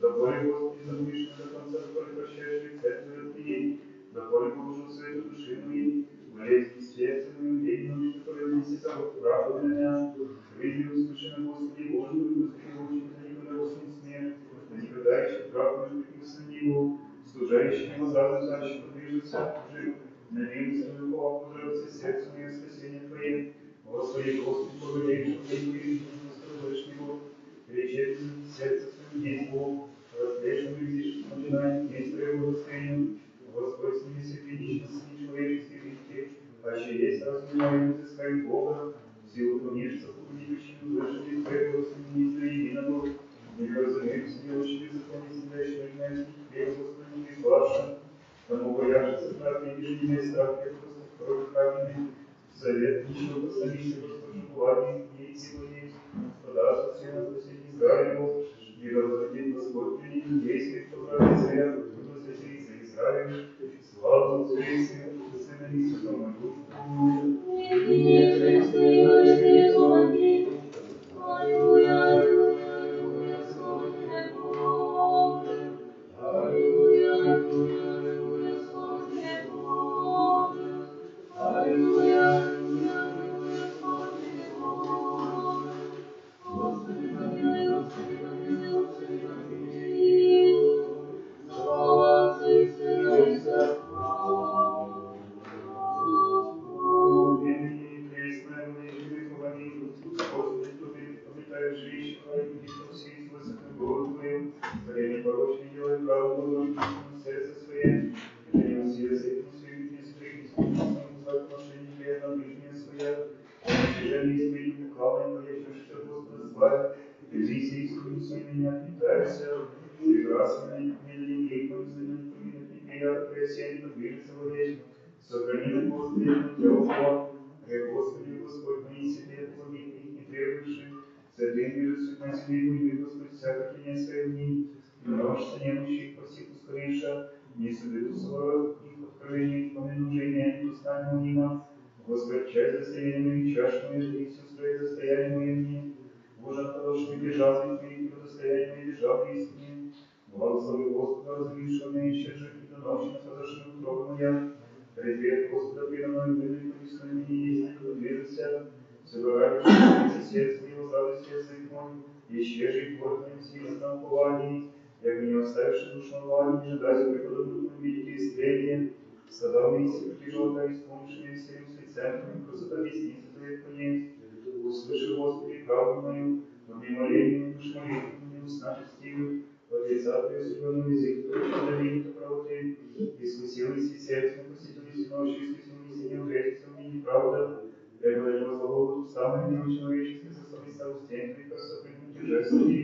доколе, Господи, забудешь до конца, доколе прощаешь лице Твое от меня, доколе положил свою души моей, болезни сердца моим, день ночь, доколе внеси собой правду для меня, выйди, услыши на Господи, Боже, Господи, Боже, да никогда Господи смерть, да никогда еще правду на таких сомневу, служающий ему разум значит, подвижется, жив, на милость Твою, обрадуйся сердцу мое спасение Твое, Господи, Господи, благодетель, Твоим Вышнего, речет сердце своим действу, расследуем видишь, начинаем день своего воскресенья, Господь с ними светличности человеческих детей, аще есть разумное, изыскай Бога, силу помнишься, победившим, вышли Твоего Господи, единого, не разумеем себе, учили законы землящего, и знаешь, хлеб, Господи, не ваша, тому бояжется страх, не вижу, не страх, я просто кровь каменный, совет, ничего поставишься, Господи, желание, ей сила есть, подаст все на спасение Израилеву, и разводит Господь при них действий, кто правит царя, кто возвратится Израилю, слава Отцу и Сыну, Сына и Святому Духу. Аллилуйя, аллилуйя, аллилуйя, слава тебе, Боже. Аллилуйя, аллилуйя, аллилуйя, слава тебе, Боже. Аллилуйя, аллилуйя, аллилуйя, слава тебе, Боже. Господи, помилуй, Господи, помилуй, Господи, помилуй. Слава Отцу и Сыну и Святому Духу. Ныне крестная владычица Твоей, Господи, Ты обитаешь жилище Твое, и кто все из высоком Богу Твоим, Твоя непорочная делай правду, положительно сердце свое, и не усилия светлым своим, не стригнись, не за отношение для на ближнее свое, уничижение своим лукавым, боящимся Господа славе, Изи искренне своими не отметайся, прекрасными медленным грехом, знаменитыми неприятно пресень, подвижется во вечно, сохрани на Господи, на Теохо, Господи, Господь, мои себе, помоги их не требующие, святым миру на себе, и Господь, всякое клинение своих дней, и множество немощих по всех ускорейша, не соблюду свое их откровение, поминужение, не станем мимо, Господь, часть застояния чашами, и сестры застояния мне, Боже, хороший бежал из моих, и достояния бежал из них, благослови Господа, разрешенные исчезших, и до ночи на подошедших трог моя, предвет Господа, преданную выдаю, повествуй мне, есть, и подвижется, собирай, сердце его, радость язык мой, исчезший плоть моим сильным упований, як не оставишь душного, не ожидайся преподобным видите исцеление, сказал мне, если прижалка, исполнившими всем лицем, красота ресницы твоих понять, услыши, Господи, правду мою, но мне моление души моей, не уста честивых, от лица Твоего судьбенного языка, точно довинит правоты, искусилась и сердце, посетились и ночью, искусились и не ужасится мне неправда, требуя не возлого самое неучеловеческое составится устен Твоих, красоты, мятежестви,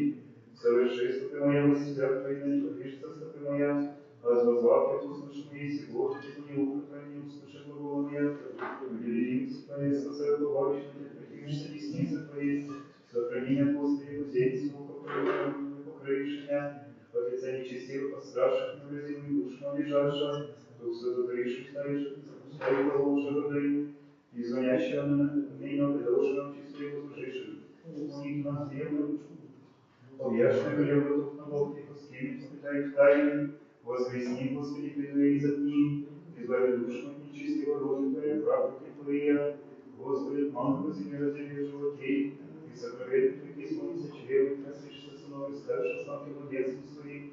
соверши, стопы моя, восседят Твои, да не подвижется стопы моя, возвозвав я, услышь мои сего, не ухо не услышит глагола моя, удивимся Твоей, спасай, побавишь, не противишься десницы Твоей, сохрани меня, Господи, музей, звука покрывши меня, от лица нечестивых, подстравших, невразимых душ, но лежавших, дух сотворивших, ставивших, запускай его лучше водой, и звонящего на меня, предошенном числе возложивших, у них на землю, объяшный гребу дух на лодке, пускими, испытай в тайне, воскресни, Господи, предвей затни, избави душу от нечистого рода Твоя, правда Твоя, Господи, манку земли разделил животей, и сокровенных Твоих исполнится чревом, насыщется сыновью, ставшим сам Ты младенцем своим,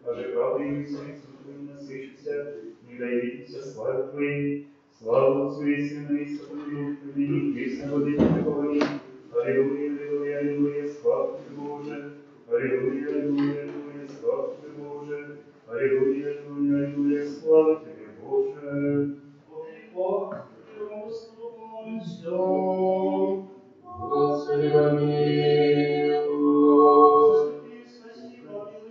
а же правда и лицом Твоим насыщится, не дай видеться славе Твоей, славу Отцу и Сыну и Святому Духу, ныне и присно во веки веков. Аллилуйя, аллилуйя, аллилуйя, слава Тебе, Боже, аллилуйя, аллилуйя, аллилуйя, слава Тебе, Боже, аллилуйя, аллилуйя, аллилуйя, слава Тебе, Боже. Господи, помилуй. Господи, спаси, помилуй,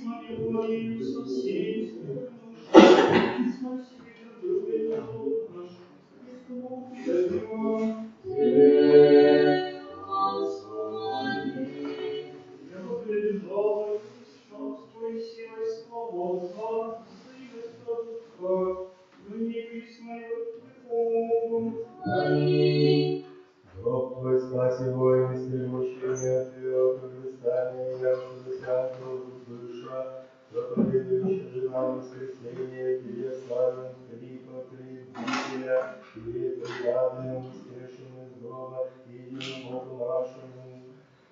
пресна Деву Марию со всеми святыми душами, и смой себе друг друга и живот наш, Христу Богу предадим. Я побежал, шапство и силой слава Отца, Сына и Святого Духа, ныне и присно и во веки веков. Бог твой спаси воины, стремущие от Христане, явствует ангел душа, проповедующая же нам воскреснение, тебе славим Филиппа, Прибителя, тебе прирадуем воскрешенным из гроба, единым Богу нашему.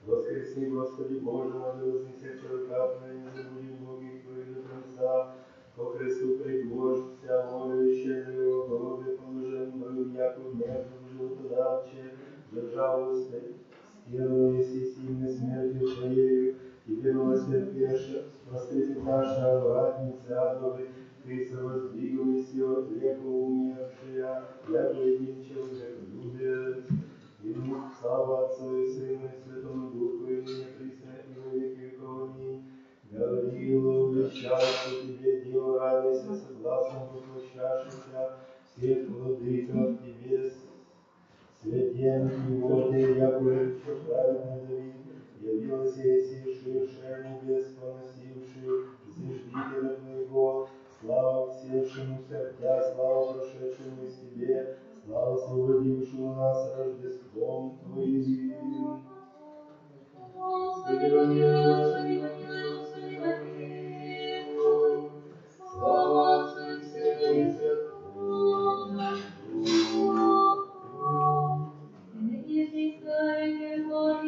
Воскресни, Господи Боже, да вознесется рука Твоя, не забудем Боги Твои до конца. По Христу пригвожься, молющая за его гробе, положен был, яку мертвым животодавче, державу стену, если сильной смертью Твоею, Тебе милосердие, воскресит наша вратница адовы, Ты воздвиглась от века умершая, яко един человек любит. И слава Отцу и Сыну и Святому Духу, и ныне присно и во веки веков. Аминь. Говорила, увещался тебе, Дева, радуйся, согласно воплощавшийся всех владыков тебе, святем и воде, яко рече праведный Давид, явилась Еси, ширшая небес, поносивший зиждителя твоего, слава всевшемуся в Тя, слава прошедшему из Тебе, слава освободившему нас Рождеством Твоим. Господи, помилуй, Господи, помилуй, Господи, помилуй. Слава Отцу и Сыну и Святому Духу. Ныне Христа, веки веков.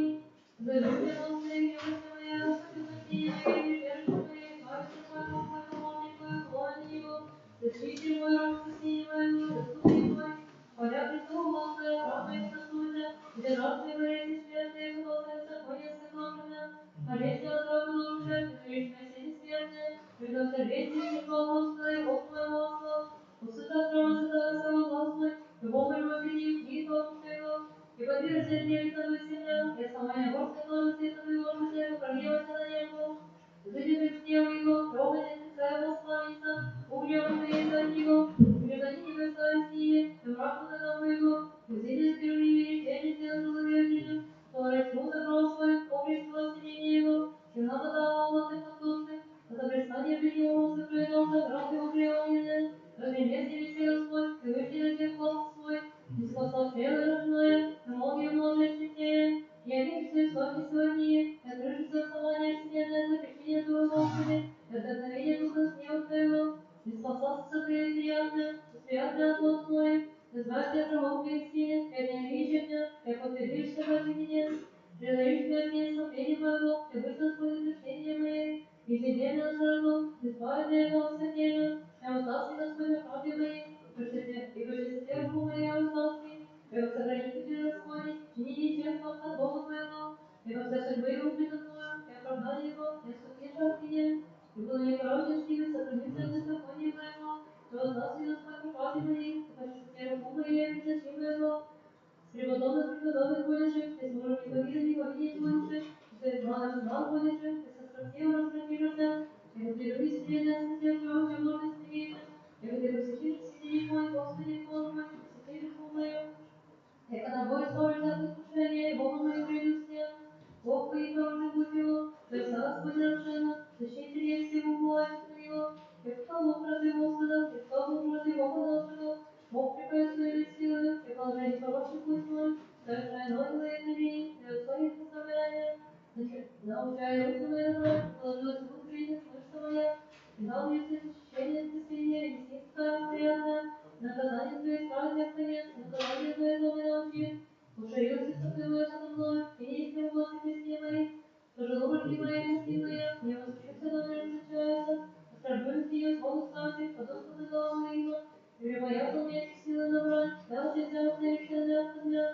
Заживте, Господи, милость моя, Господи, спасение мое, верующий моей, память Твою, Бог мой, помощник мой, упование на Него. Зачисти мой рог, спасение мое, заступник мой. Хваля Христову, Господа, правда и сосудя, где жертвы мои смертные, Господи, законе сокровенное. Молись о здравом душе, вечной сети смертные, придом сердечный слова Господа, и Бог мой масло. Усыта трава святая, слава Господь, его мольба перед и тому Твоего. И подвергся мне лицом земля, я сама я горстка тоже цветом и ложу землю, прогневайся на небо. Зайдет гнев его, трогает лица его славится, угневает лица от него, переводи его совести, мрак на дому его, изыдет впервые, тени сделал голове, который тьму закрыл свой, общество сиденье его, темнота дала волосы подсуши, это признание при него, закрой душа, град его приемлены, разренец и весь Господь, ты вышли на глаз свой, не спасал тело родное, ноги множество светлее, я вижу все сотни сегодня, я крышу все основания вселенной, за причине Твоего Господи, это вдохновение Духа Снева Твоего, не спасался Ты приятно, приятно от мой, избавь тебя от моих сил, я не видишь меня, я подтвердишься в обвинении, предаешь меня мне смотрение моего, ты вышел свое утверждение мое, и тебе на широту, избавь меня от всякого, я устался Господь на правде моей, ибо чистоте руку моя устался, ибо сохранитель Господь, чини честно от Бога твоего, ибо вся судьба его предо мною, и оправдание его, я сутнейший от меня, и буду неправеден с ними, сохранится в законе моего, и воздаст Господь по правде моей, и по чистоте руку моей, предзащи моего, с преподобных будешь, ты с мужем не повинен будешь, ты с ман будешь, ты со строптивым развратишься, и ты любишь вселенная, смерть чего можно смириться, и ты посетишь сидеть мой, Господи, Боже мой, посетишь душу мою, яко на бой славится от искушения, и Богом моим приду всем. Бог твой хороший будь его, то есть Господь совершенно, защититель есть всего, бывает на него. И кто Бог против Господа, и кто Бог против Бога нашего, Бог припает своими силами, и положение хороший путь мой, совершая ноги мои на день, и от своих наставляния. Научая руки мои на положилась внутренность мышца моя, и дал мне все очищение, спасение, и десница постоянная, наказание твое страх конец, наказание твое злобы научи. Ушаился со твоего со мной, и не истину глаза крестья мои. Тожело руки мои, мысли моя, не возвращуся до меня различается. Оскорблюсь ее, свою ставьте, подумку на голову моего. И боялся мне этих силы набрать, дал ты взял совершенно от меня.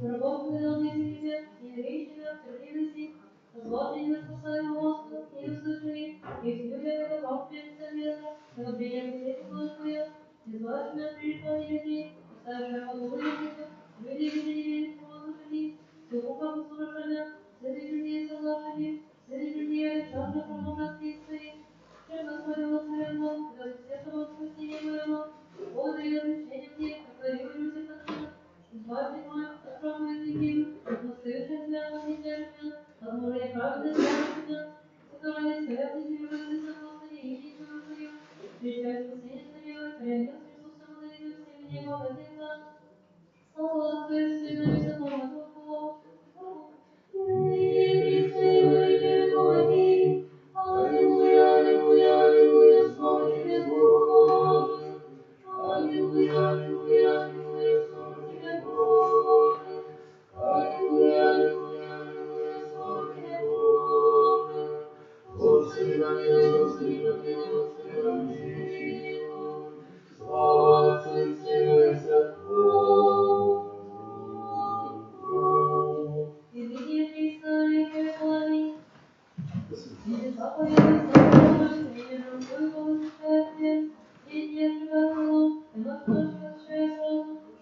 Врагов мой дал мне себе, и речь меня в терпимости. Возможно, не спасаю Господа, не услышали, и в людях это правда бессовета, но обвиня последний глаз твоя. Избавь меня от пререканий людей, оставивших подобные языка, люди уже не верят в Бога жили, суку как услышали, среди людей соглашали, среди людей чаша промолчат свои, Слава Отцу и Сыну и Святому Духу. Аллилуйя, аллилуйя, аллилуйя, слава тебе, Боже. Аллилуйя, аллилуйя, аллилуйя, слава тебе, Боже. Аллилуйя, аллилуйя, аллилуйя, слава тебе, Боже. Господи, помилуй, Господи, помилуй, Господи, помилуй. Слава Отцу и Сыну и Святому Духу. Великий Христос, Господи, и заповеди Божьей, и рукой Божьей, и нет живого, и ночь нашего сразу,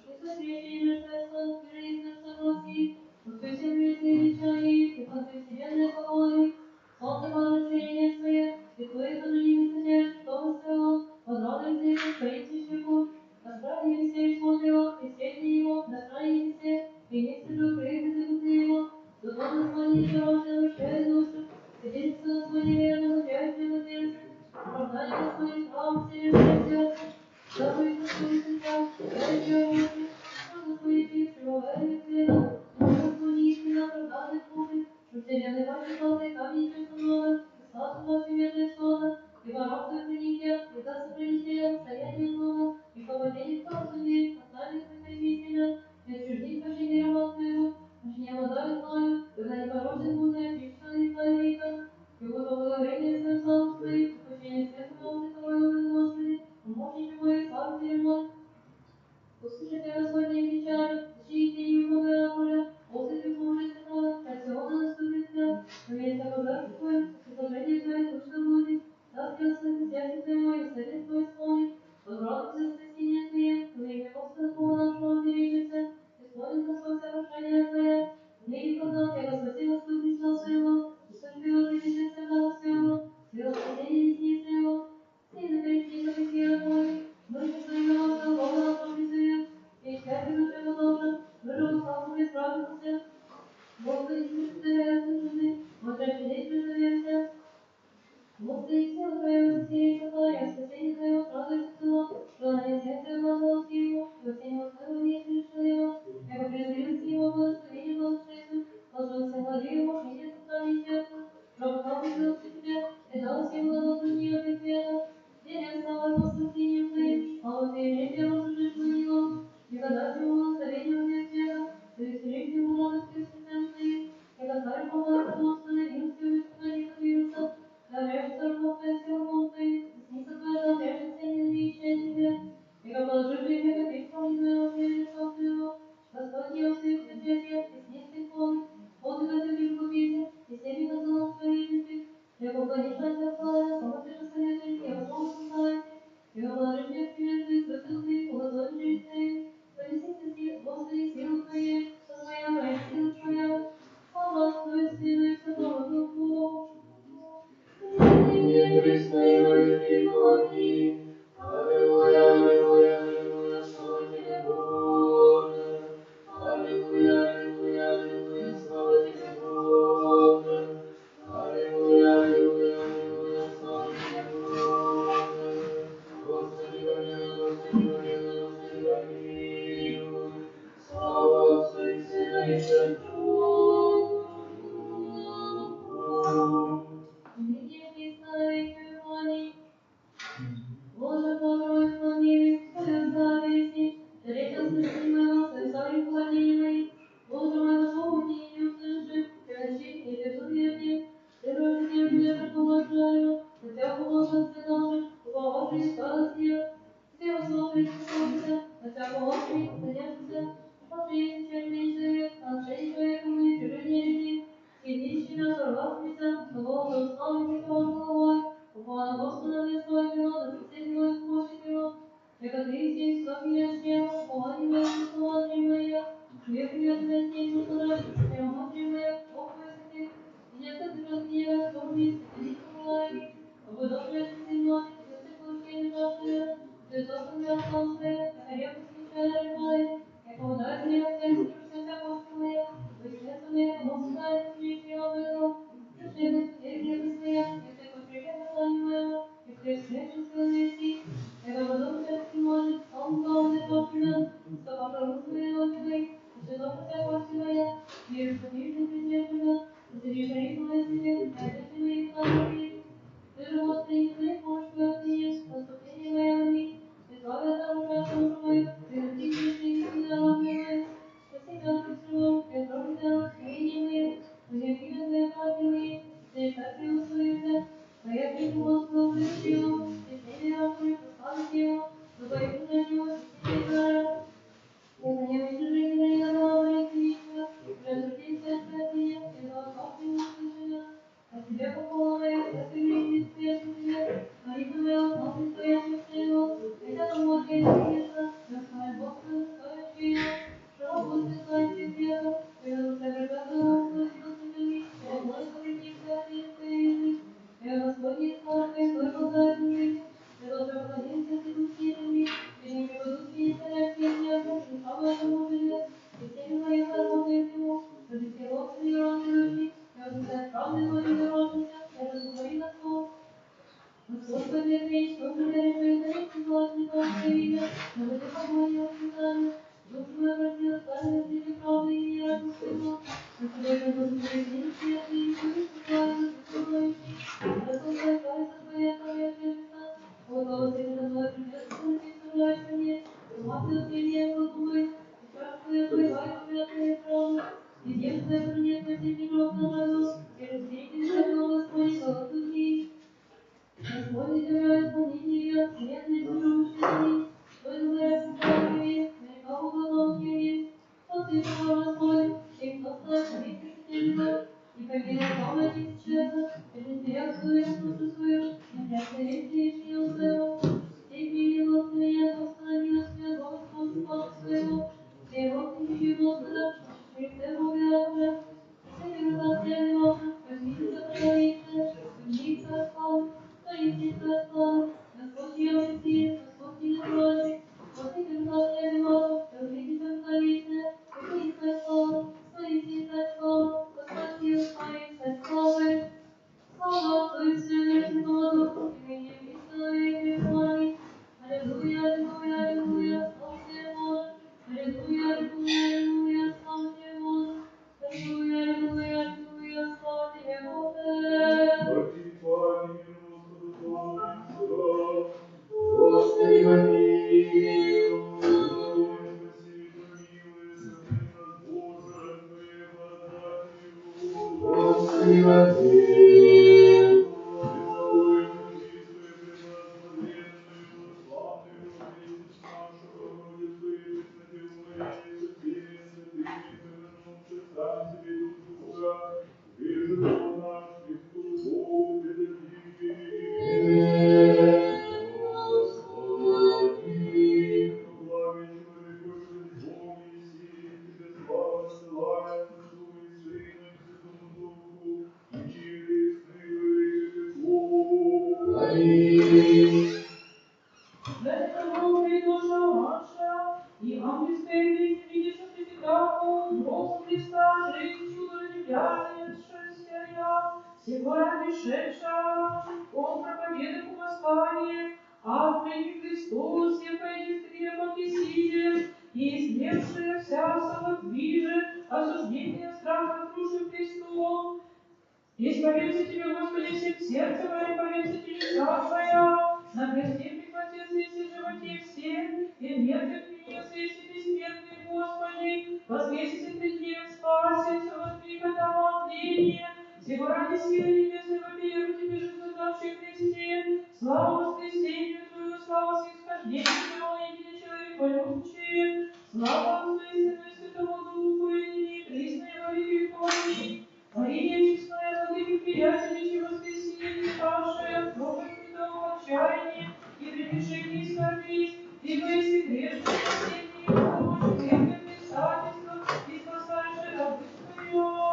и согрешили Христос, и на согласи, воскресен вечеричай, и под вселенной покой, солнце положение свое, и твои хождения высочаешь, что своего, подрадуйся, и поистишь путь, расправи все смотрел, и свети его, настрои все, и не стыжу, прежде его, закон Господень, хороший, обращает душу, свидетельство Господне верно, обращает сердце, оправдание Господне слава вселенной сердце, заповедь Господне сестра, верующая Божья, Господи, ты пребываешь света, Господи, истина, оправданный путь, вселенной вашей славы, камень честного, славу вашей верной славы, и воровство принятия, и да сохранителя, стояние нового, и поводение к Господи, оставить истина, и отчуждить прощение раба твоего, не обладаю знаю, когда не порочен буду, очищенный человека, и вот благодарение своим славу своим, прощение всех новых, Твоего, Господи, помощник мой, славу Тебе мой, услышите Господне печаль, защитите им много моря, Господи, поможите нам, от всего наступит нам, но если обожать Твой, сложение Твое душа будет, да спасет сердце Твое, совет Твой исполнит, возрадуйся спасение Твое, Твоими Господа Бога нашего бережется, исполнит Господь совершение Твое, ныне познал Я, Господи, Господь Христа Своего, Господь Бога, Пречистая Бога Своего, Свела спасение весни Своего, Сына Пречистая Христа Твой, Боже Своего, Господа Бога нашего призовет, и всякий душе должен, Боже, славу исправился, Господи, Христе, Господи, возвращение призовемся, Господи, сила Твоя, воскресение Твое, спасение Твое, радуйся Твоего, желание сердца благодати Его, спасение Твоего не грешил Его, яко презрелся Его, благословение благословен, должен владею Его, принес сохранить сердце, чтобы как убился Тебе, и дал всем благословение от Ответа, верен слава Его спасением Твоим, слава Твоей речи, разложишь на Него, и когда Ему благословение от Ответа, то есть речь Ему радостью сердцем Твоим, яко царь помогает Господи, милостью высказать отвержется, Доверься работая силам Твоим, снизу Твоя доверься ненавидящая Тебе, и как положи время, как исполни Твоего веренца Твоего, Господь не усыпь печатья, и снизки полный, вот и готовишь купите, и всеми казалом своими ты, яко поклонишься Господа, смотришь советы, и возможно создайте, и положишь мне приветы, святых Ты, уготовишь Ты, понесите сил, Господи, силу Твою, со Твоя, ради силы Твоя, слава Твою, Сыну и Святому Духу. Аллилуйя, Христе, Божий Господи, Аллилуйя, аллилуйя, аллилуйя, слава Тебе, Боже. Аллилуйя, аллилуйя, аллилуйя, слава Тебе, Боже. Аллилуйя, аллилуйя, аллилуйя, слава Тебе, Боже. Господи, помилуй, Господи, помилуй, Господи, помилуй. Слава Отцу и Сыну и Святому Духу. Великий Христа, веки вековни, Боже, Боже мой, помилуй, Твою славу вести, речь спасти моего, Твою славу поклонение мои, Боже мой, возможно, не услышишь, Ты защитник, и Ты судья, Ты рожи землю, я так уважаю, на Тебя положен Ты должен, уповавший скорости, Ты возможный, солнце, на Тебя положен, надежда, Божий, черный человек, отшей человека, мы чужие люди, Сидящими оторвавшимися, Богом славы Его головой, упала Господа на свой вино, да спасет его и помощник его. Яко ты здесь, кто меня съел, упование мое, слава моя, тебе приветствие с ним услышать, я внутри моя, Бог мой святых, и не отдохнешь от меня, дурми, светились помилай, об удобрее ты мной, и ты получи не жаждая, Господи, помилуй. Господи, помилуй. Аминь. И ангельская песня, видишь, что ты так, Богом Христа, жизнь чудо я, всего ради шедша, он проповедует восстание, отныне Христос, якое грехом не сидит, и слепшая вся самодвижет, осуждение страха разрушив Христом. Исповедься тебе, Господи, всем сердцем моим, поведься телеса Твоя, на кресте прихватился, если животе всем, и мертвых принес, если бессмертный, Господи, воскресися пред Ним, спасется, восклика там отление, всего ради силы небесной вопием тебе же задавший Христе, слава воскресению Твою, слава снисхождению Твоего, единый человек полюбче, слава Отцу и Сыну и Святому Духу, и присно и во веки веков. Мария, честная, владыки приятелей, воскресенье, павшая, пробуй недового отчаяния и пренебрежения и скорби, ибо если грешный спасение, помощь крепкое предстательство и спасаешь рабы Твою.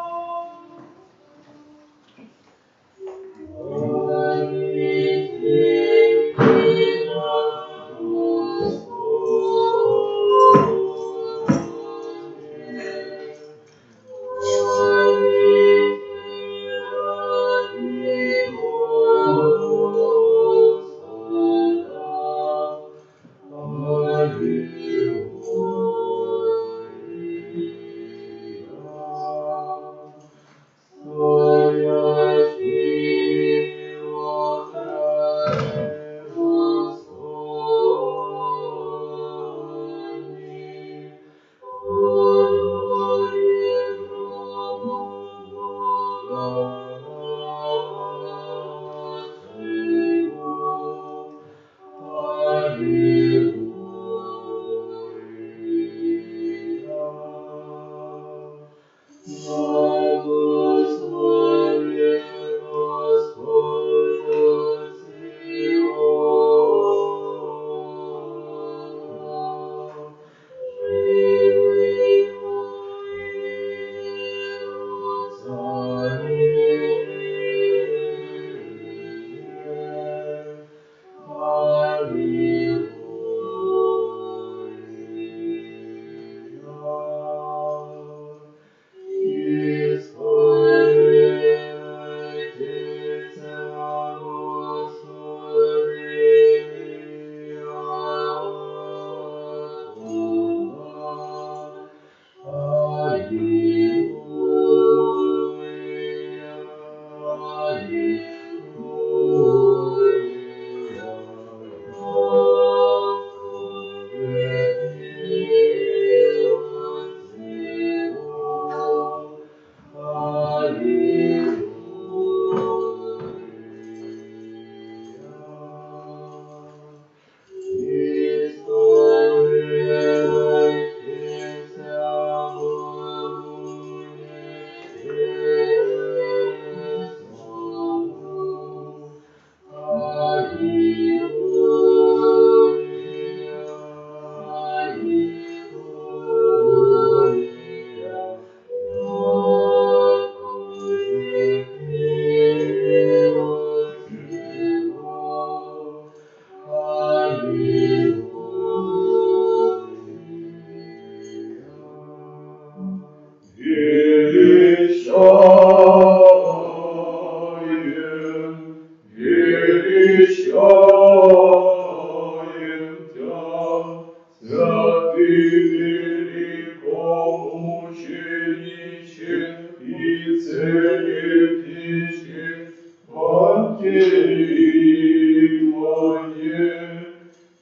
Alleluia.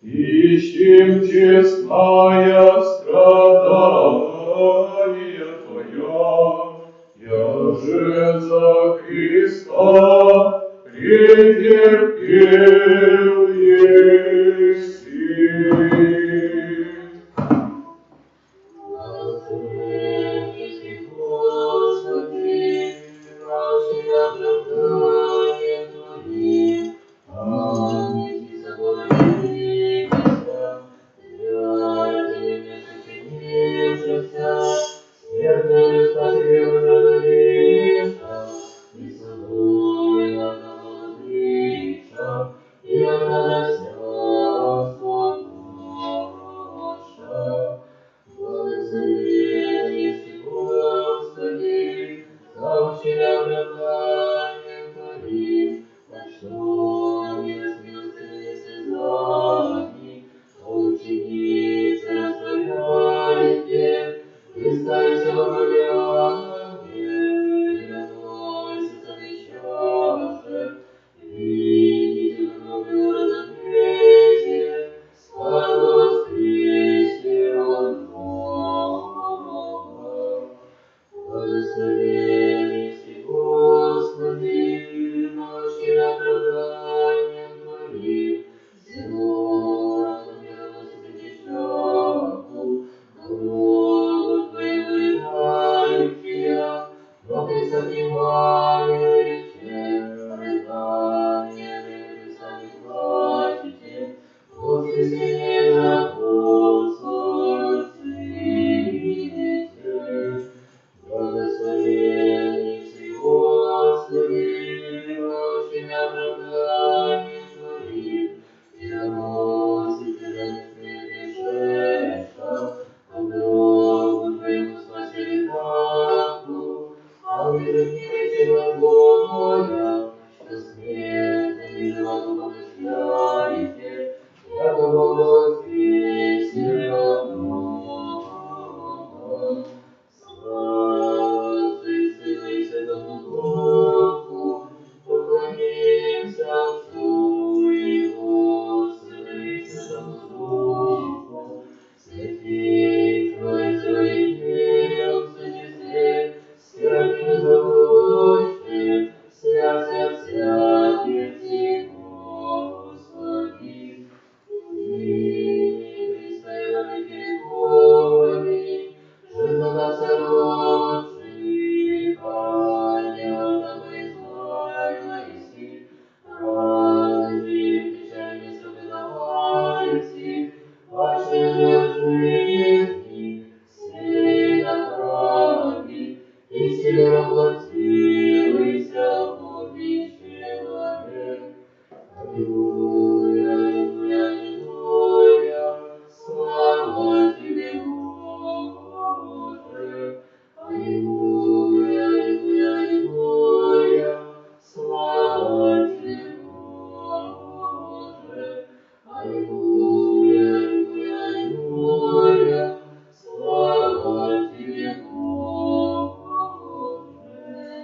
Ищем честная страдания Твоя, я же за Христа претерпел еси.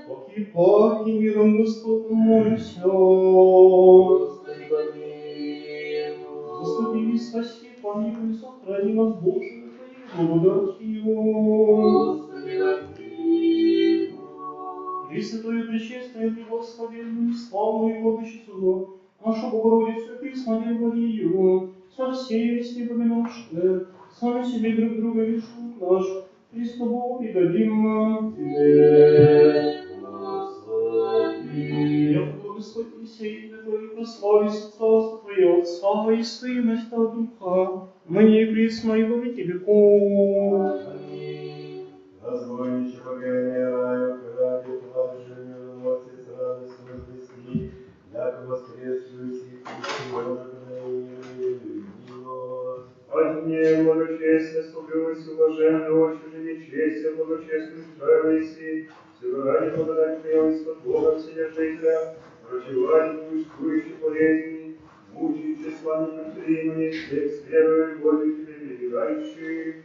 Покипаки миром Господь молимся. Заступи, спаси, помилуй, сохрани нас, Боже, Твоей благодатью. Пресвятую, пречестную, преблагословенную, славную Владычицу, нашу Богородицу, Преснодеву Марию, со всеми с ней помянувши, сами себе друг друга вешут наш, Христу Богу предадим. Яко благослови сей имя Твое, прославится царство Твое, Отца и Сына и Святого Духа, ныне и присно и во веки веков. Разбойничьи покорение раю, ради положения эмоций с радостью возвести, яко воскресшуюся Христу Боже, От мне благочестие служилось уважение, очень же нечестие благочестную строились, всего ради благодать милость от Бога Вседержителя, прочевать существующих болезней, мучающих славником Тримани, всех с верою и любовью к тебе прибегающих.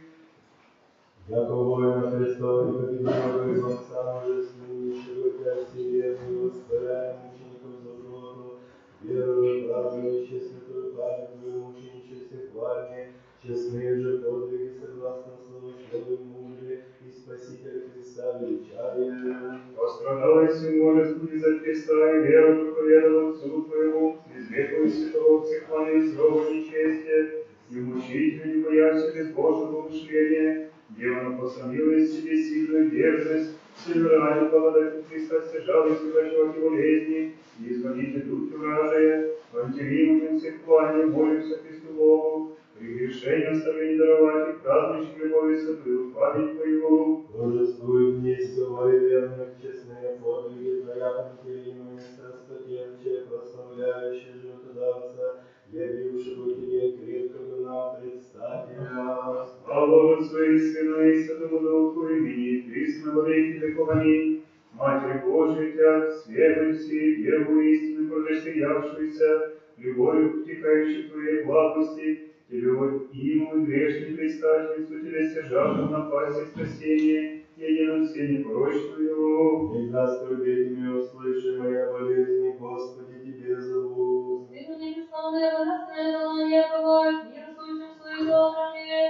Яко воина Христова и победителя и конца мужественнейшего для вселенной, воспаряем мучеников за животу, верую, празднующие святую память Твою, мученичестве хвальне, честные же подвиги, согласно слову, что вы мужи и Спаситель Христа величаем. Пострадал сын мужеству за Христа и веру проповедовал Отцу Твоему, из века и святого всехвалия злого нечестия, и мучителя не боясь безбожного мышления, Демона посрамила себе сильную дерзость, собирая благодать Христа стяжал и сокращать его болезни, и изводите духи вражие, антиримами всехвалия, молимся Христу Богу, прегрешение оставления даровать и празднующих любовью святую память Твою. Божествуй вместе, мой верных, честные подвиги Твоя, антиримами страстотемче, прославляющие животодавца, явившего Тебе крепкого нам предстателя. Слава Отцу и Сыну и Святому Духу, и ныне и присно во веки веков. Аминь. Матерь Божия, Тя, светлой всей, Деву истины, противостоявшуюся, любовью втекающей Твоей благости, Тебе вот иму и грешной предстательницу, Тебе стяжавшим напасть и спасение, едино все непорочную. Всегда скорбетями услыши моя болезни, Господи, Тебе зову. Сыну небесное, божественное желание побывать мир сущим своим добрыми.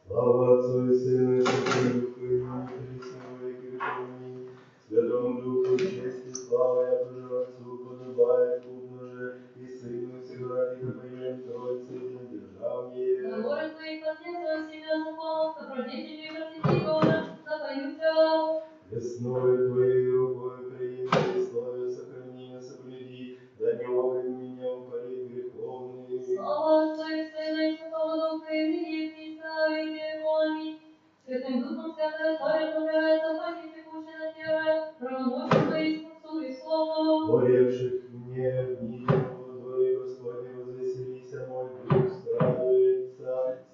Слава Отцу и Сыну и Святому Духу, и ныне и присно во веки веков. Аминь. Святому Духу честь и слава, якоже Отцу подобает, умноже, и Сыну и Всегороднему поем Троице единодержавнее. На горы твоих вознесла себя закон, добродетели и красоте Божия, запоются. Весною Твоей рукой приими, и славе сохрани, соблюди, да не огонь меня упалит греховный. Слава Отцу и Сыну и Святому Духу, и ныне и присно во веки веков. Аминь. Святым Духом Святое Царь управляет собаки, текущие на терра, правомочен поистину и слово. Творевших мне в небо, дворе Господне, возвеселися, мой дух страдуется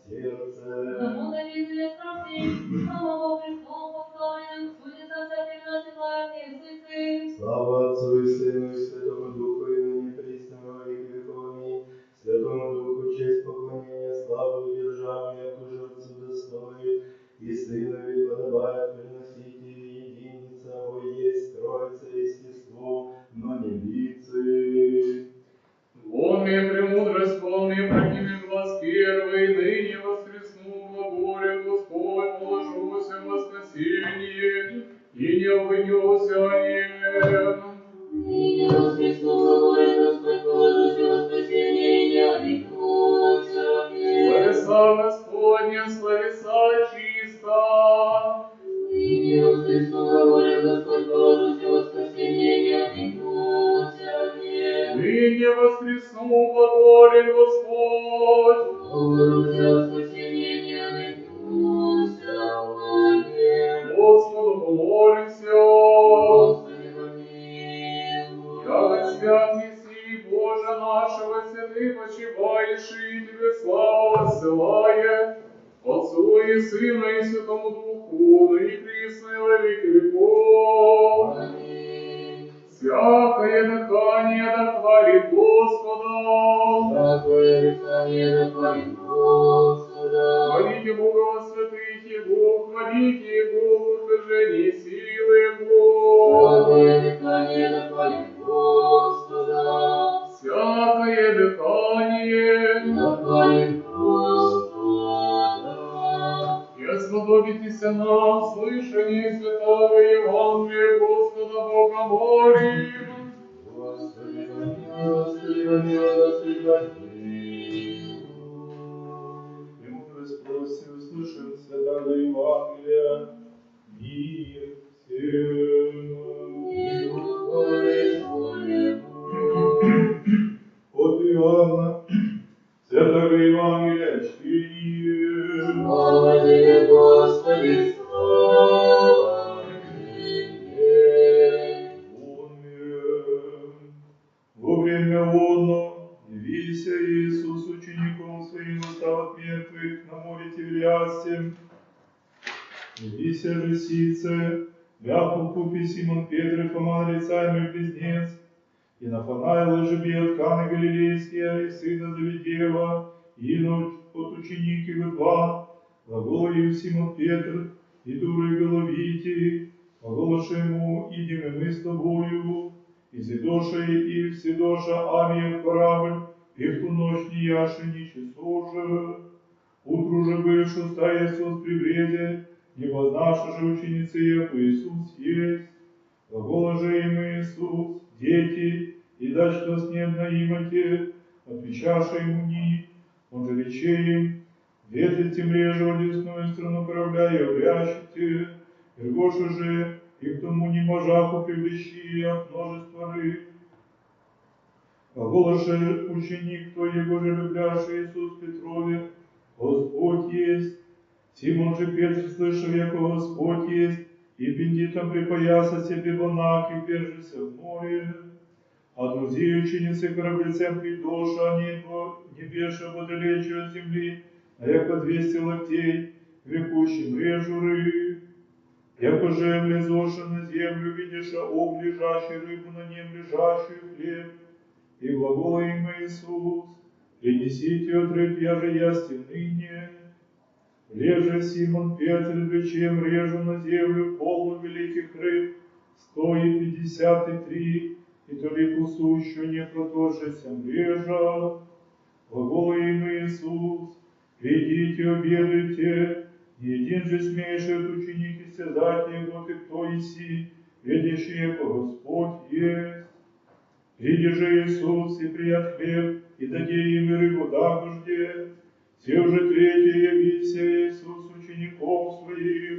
сердце. Тому Давиду и спроси, самого престол поставленным, судится всяким насылает языцы. Слава Отцу и Сыну и Святому Духу, и ныне присно во веки веков. Аминь. Святому Духу честь, поклонение, славу и державу, якоже Отцу достоит, и Сынове подобает приносить, и единица во есть Троица естеству, но не лицы. Лунная премудрость, полный прокими глаз первый, ныне воскресну глаголе Господь, положуся во спасение, и не обойдется нет. Ныне воскресну глаголе Господь, положуся во спасение, и не обикнуся нет. Словеса Господня, словеса чисто. Ныне воскресну глаголе Господь, положуся во спасение, и не обикнуся нет. Ныне воскресну глаголе Господь. Положуся во спасение, и не обикнуся нет. Господу помолимся. Господи, помилуй. Яко свят еси, Боже нашего, святый почивающий, Тебе слава воссылая, Отцу и Сыну и Святому Духу, ныне и присно и во веки веков. Аминь. Всякое дыхание да хвалит Господа. Всякое дыхание да хвалит Господа. Хвалите Бога во святых Его, хвалите Его в утверждении силы Его. Всякое дыхание да хвалит Господа. Всякое дыхание Да хвалит Господа. и сподобитесь нам слышание святого Евангелия Господа Бога молим. Господи, помилуй, Господи, помилуй, Господи, помилуй. Премудрость просим, услышим святого Евангелия, мир всем. И Господи, Твоему. От Иоанна, святого Евангелия чтение. Слава Тебе, Господи, слава Тебе. Во время оно явился Иисус учеником своим восстал от мертвых на море Тивериадском. Явися же сице, вяху купи Симон Петр и Фома нарицаемый близнец, и Нафанаила же от Каны Галилейския, и сына Завидеева, и от ученики два, глаголе Симон Петр, и дуры головите, оголоши ему, идем и мы с тобою, и Зидоша, и Вседоша, Авия в корабль, и в ту ночь не яши, ни часов же. Утру же бывши ста Иисус при брезе, не познавши же ученицы, яко Иисус есть. Глагола же им Иисус, дети, и да что снедно имате, отвечавши ему ни, он же рече им, ветрите мрежу одесную страну корабля и обрящите, Иргоша же, и к тому не можаху привлечи от множества рыб. Глагола же ученик, кто его же любляший Иисус Петрове, Господь есть. Симон же Петр, слышав, яко Господь есть, и бендитом припояса себе вонах, и пержися в море. А друзья ученицы кораблицем придоша, не беша водалече от земли, а яко 200 локтей, влекущим мрежу рыб. Яко же влезоша на землю, видиша об лежащий рыбу, на нем лежащую хлеб. И глагола им Иисус, принесите от рыб, я же ястен ныне. Леже Симон Петр, вечем режу на землю полну великих рыб, 153, и толику сущую не проторжися мрежа. Глагола им Иисус, придите, обедайте, ни один же смеешь от ученик истязать его, ты кто иси, видящий его Господь есть. Приди же Иисус, и прият хлеб, и даде им и рыбу дагожде. Все уже третье явися Иисус учеников своих,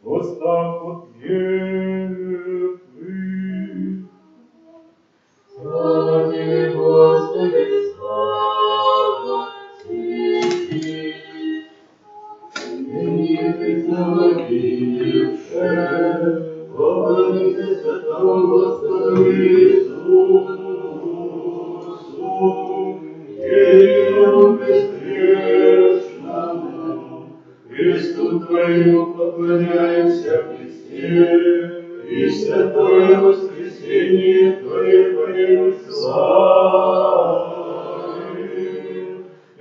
восстав от мертвых. Слава тебе, Господи, слава тебе. Ты заводившая, поклоните святому Господу Иисусу, Ему бесгрешному, Христу Твоему поклоняемся в Христе, и святое воскресение Твое Твоему славим, и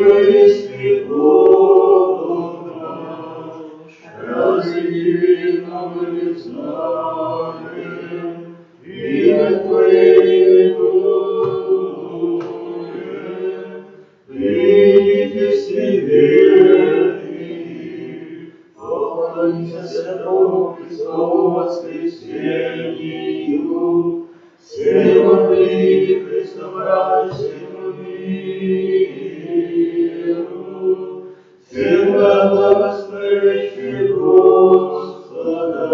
воистину Бог наш, разве невидимого не знаем, имя Твое именуем, придите все верные, поклонимся Святому Христову воскресению, всем приди Христом радостному миру, всегда благословящий Господа,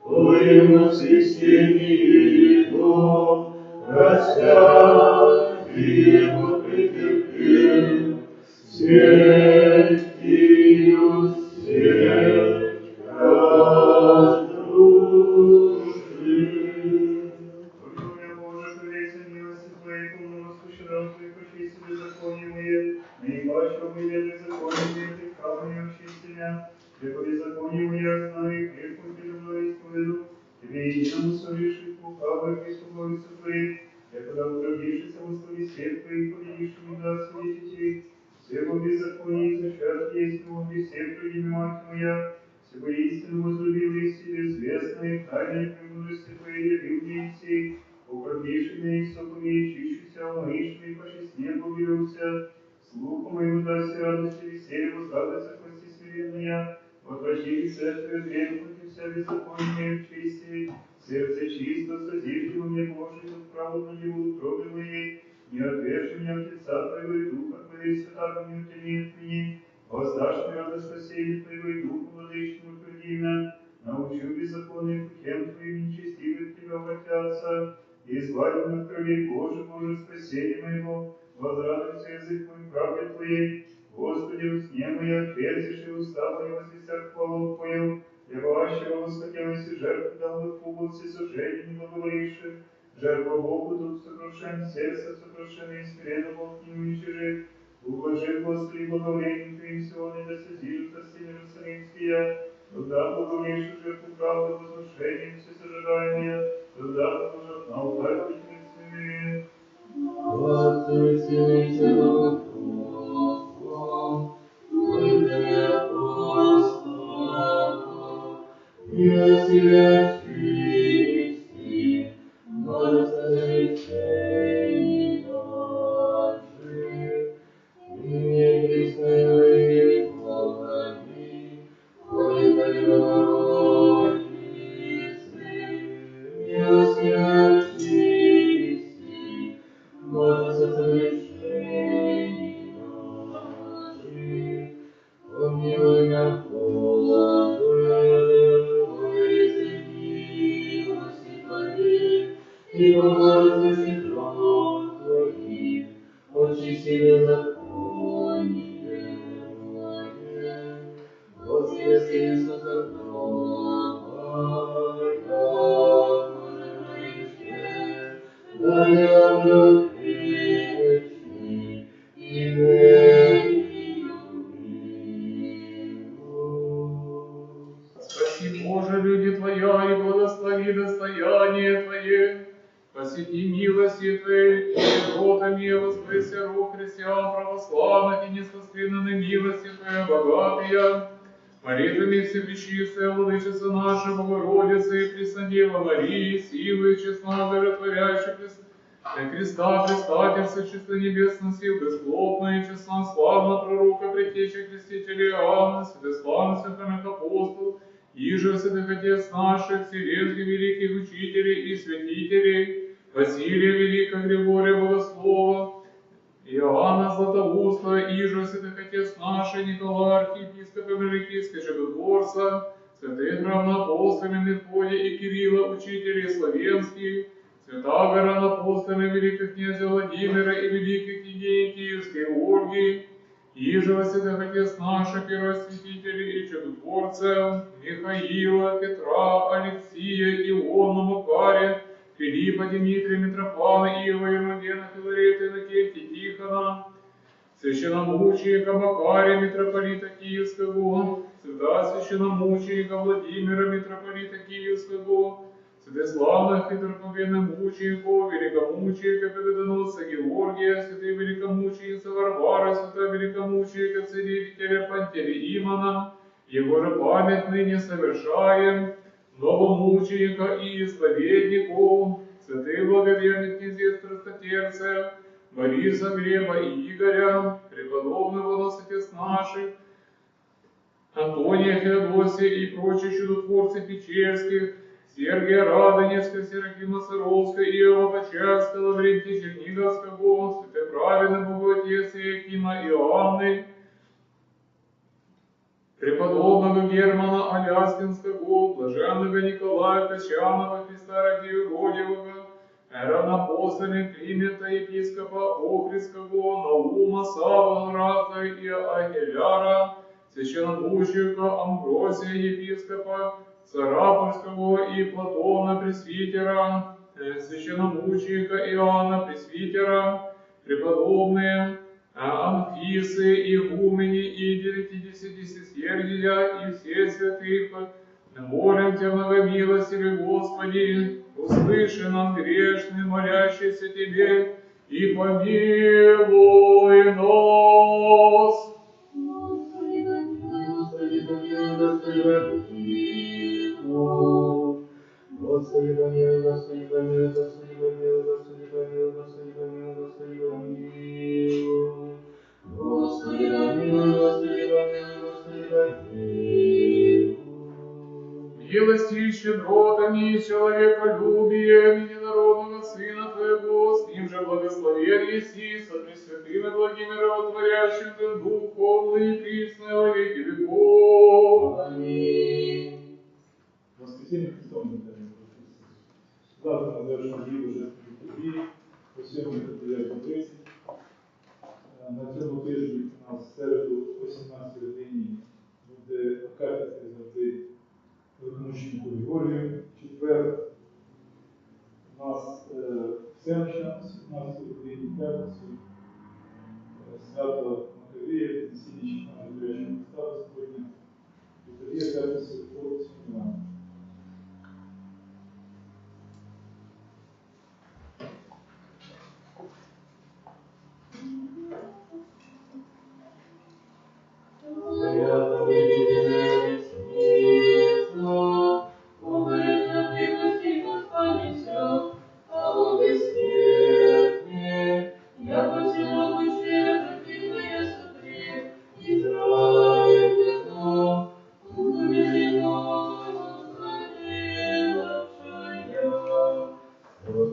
по Ему воскресении Его, распят и Его претерпел, святию смерть разрушил. Боже, повеся милости Твоей, полномочия щедрот Твоих, очи себе законимые, наибольшие обыденные законимые, Ты камни очистия, Тебе беззаконимые, знаю, грех Твой передо исповеду, Тебе единому совершить лукавых и сугойцев Твоих, когда утвердившийся в условии свет Твоих, победишь и да свидетелей, всего беззакония зачат есть его, без всех другими мать моя, всего истину возлюбил и себе известные, тайные премудрости Твоей явил мне и сей, укротивший меня и соками, чищуся, умоишь и почти с неба вылился, слуху моему даси радости, веселье, возрадуется кости смиренная, возвращили церковь, дверь против вся беззаконие в чести, сердце чисто, созиждено мне Божий, тут праведно его утробе моей, не отвержи меня от лица Твоего и Духа Твоего, и святаго не утяни от меня, воздашь мне радость спасения Твоего и Духу владычному утверди меня, научу беззаконным путем Твоим, нечестивых Тебя обратятся, и избави меня от крови Божий, Боже, спасение моего, возрадуйся язык мой правде Твоей, Господи, усне моя, отверзишь и уста мои возвестят хвалу Твою, яващего восхотелось и жертву дал бы фугу, всесожжение не благоволивши, жертва Богу дух сокрушен, сердце сокрушено и смиренно Бог не уничижит, ублажи, Господи, благоволением Твоим сегодня да созижутся стены Иерусалимские, тогда благоволишь жертву правды, возвышением всесожидаемые, тогда положат на алтарь Отцу и Сыну и Святому Духу, Твоим апостолам, и освящи, Божество решений наших, и непрестанные Господи, Пресвятой Богородицы, и освящи, Божество совершений наших, помилуй нас, Господи, милости Твоей, и помолимся Христом Твоим, очисти беззаконие мое, воскреси Иисуса Христова, да не обрет вечный и Спаси, Боже, люди Твоя, и благослови достояние Твое. Посети милости Твоей, и ротами воскреси рук христиан православных, и несоскверненной милости Твоей богатые. Молитвами Всепречистой Владычицы нашей Богородицы и Преснодева Марии, силы и честно благотворящих Христа, предстательства чисто небесных сил, бесплотно и честно славно пророка, предтечи крестителя Иоанна, святославных святых апостолов, иже святых отец наших, вселенских великих учителей и святителей, Василия Великого, Григория Богослова, Иоанна Златоуста, иже святых отец наших, Николая архиепископа Великийского чудотворца, святых равноапостолов Мефодия и Кирилла, учителей славянских, святаго равноапостола великого князя Владимира и великих княгинь Киевской Ольги, иже святых отец наших, первосвятителей и чудотворцев, Михаила, Петра, Алексия, Иоанна, Макария, Филиппа, Дмитрия, Митрофана, Иова, Ермогена, Филарета, Иннокентия, Тихона, священномученика Макария, митрополита Киевского, святосвященномученика Владимира, митрополита Киевского, святославных митрополитных мучеников, великомученика Победоносца Георгия, святой великомученица Варвара, святого великомученика Целителя Пантелеимона, его же память ныне совершаем, новомученика и исповедников, святых благоверных князей страстотерцев, Бориса, Глеба и Игоря, преподобного носотец наших, Антония, Феодосия и прочие чудотворцы Печерских, Сергия Радонежского, Серафима Саровского, Иова Почаевского, Лаврентия Черниговского, святоправедный Богоотец Иакима Иоанны, преподобного Германа Аляскинского, блаженного Николая Качанова, Христа ради Родивого, равноапостольных Климента, епископа Охридского, Наума, Сава, Гразда и Ахеляра, священномученика Амбросия, епископа Сарапульского и Платона, пресвитера, священномученика Иоанна, пресвитера, преподобные Анфисы, игумени и 90 Сергия и все святых, молим Тебя, многомилостивый Господи, услыши нам грешные, молящиеся Тебе, и помилуй нас. Господи, помилуй, Господи, помилуй, Господи, помилуй, Господи, помилуй, Господи, помилуй, Господи, помилуй, Господи, помилуй, Господи, помилуй, Господи, помилуй, Господи, помилуй, Господи, помилуй. Милости и щедротами и человеколюбием единородного Сына Твоего, с ним же благословен еси, со пресвятым и благим и животворящим Ты Духом, и присно во веки веков. Аминь. Воскресенье Христом. Завтра на завершенні дії Божественної події, по 7:30. На цьому тижні у нас в середу о 17 годині буде Акафістський завжди великомученику Григорію. Четвер у нас Всеноща о 17 годині, п'ятницю, свято Маковея, піднесіння щитна Назарящого Христа Господня, і тоді п'ятницю по 7 ранку.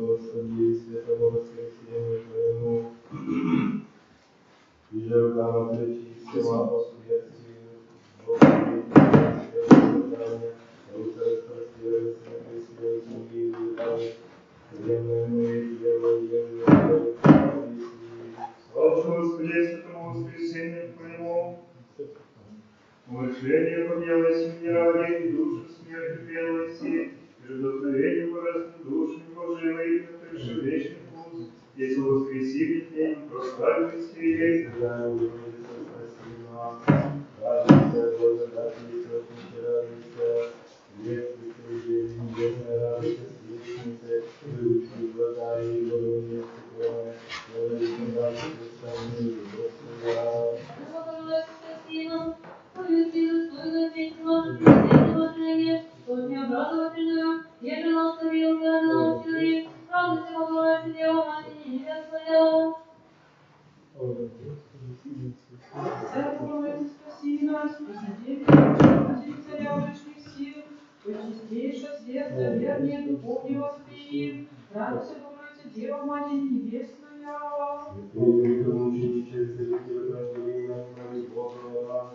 Господи, святому воскресению Твоему, и же рукам отречистого по смерти, Господи, Господи, рука распростерлась на кресте, и витали, временные дело, Слава Господи, святому воскресению Твоему, умышление помилуйся мне ради, и душу смерти белоси, и вдохновение божественной души Божией моих, отвергши вечный путь, если воскресили днем, прославились ей. Радуйся, благодатный источник, радуйся, Ветви Твоей, небесная радуйся, светлица, выучи глаза и голову стекло, радуйся, радуйся, самый Господа. Церковь, спаси нас, Президент, Матери Царя Высших сил, Пречистейшая, светлая, вернее, духовнее воспри, радуйся, Богородица, Дева Матерь Небесная. Святые великомучениче, зрители Евангелия, моли Бога о нас.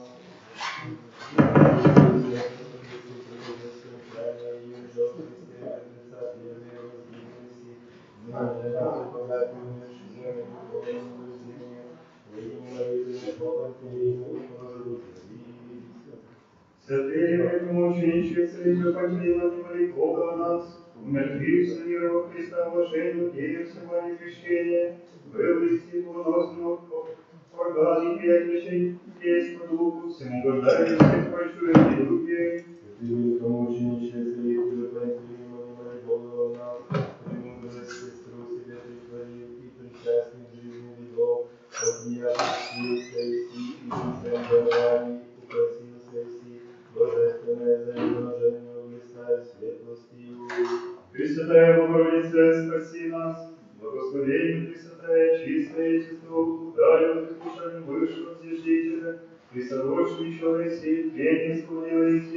Святые великомучениче, царевна помилуй, моли Бога о нас, умертвившись мира во Христа блаженного, дея всего крещения, вывести богоносного органа и приятелей действа Духу, всему угождая всех прочуя и любви. Святые великомучениче, царевна помилуй, моли Бога о нас, премудрость сестру себе притворил и причастник жизни ведов, от необычности и всем дарований упросился и божественное заимножение блистая светлостью. Пресвятая Богородица, спаси нас, благословение Пресвятая, чистая и чистого, ударил искушением высшего Всесителя, присорочный человек сей, тление склонилось,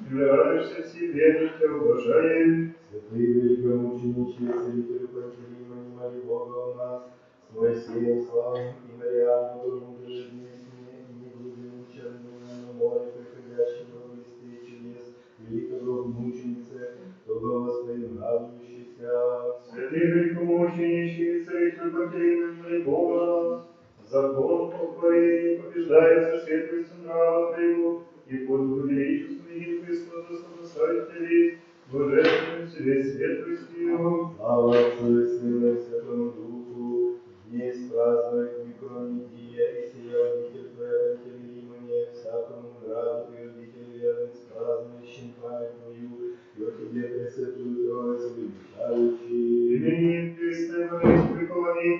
прибираешься все веры, тебя уважаем. Святые великомучениче, целителю Пантелеймоне, моли Бога о нас, с Моисеем славным и Мариам, Богомудрой, неглубинным черным на море, приходящим во блесте чудес, великого мученицы, того воспоим радующийся. Святые великомучениче, целителю Пантелеймоне, моли Бога о нас, закон покорения побеждается светлостью нрава твоего, и подвигу величеству и Христос Спасителей, божественным себе светлостью. Слава Отцу и Сыну и Святому Духу, есть празднует микронедия и сия обитель Твоя Пантелеймоне, всякому граду и обитель верных, празднующим память Твою, и о Тебе Пресвятую Троицу величающий. Имени Христе молись преклони,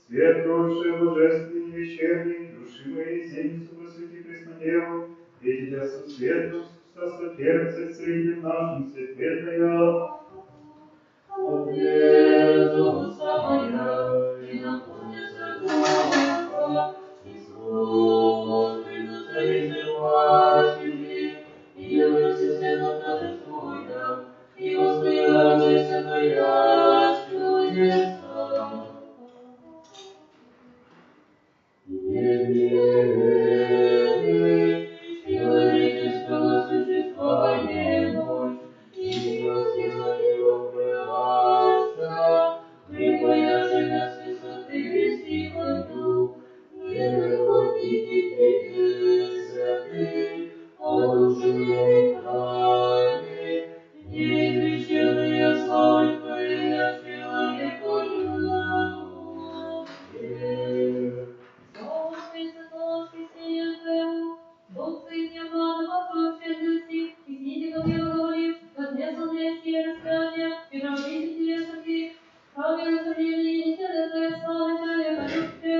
свет кровший божественный вечерний, души моей зеницу посвяти Преснодеву, ведь тебя со светом, со перцем средним нашим светлая. Ответу самая, и наполнится Бога, Иисус, приду царитель Матери, и явился сыном торжествуя, и восприятуйся Твоя чудеса. Человеческого существования мощь, и сила его прорasta, припаяши нас с высоты вести дух, вероятники святые, одушевленные веками, неизреченные славы Твоей, человеку любовь. Бог Сын необманного вообще и снизу ко мне говорит, вознесл мне все раскрытия, и равнитель тебе сотри, правил сомнений, и телесная слава человека любви.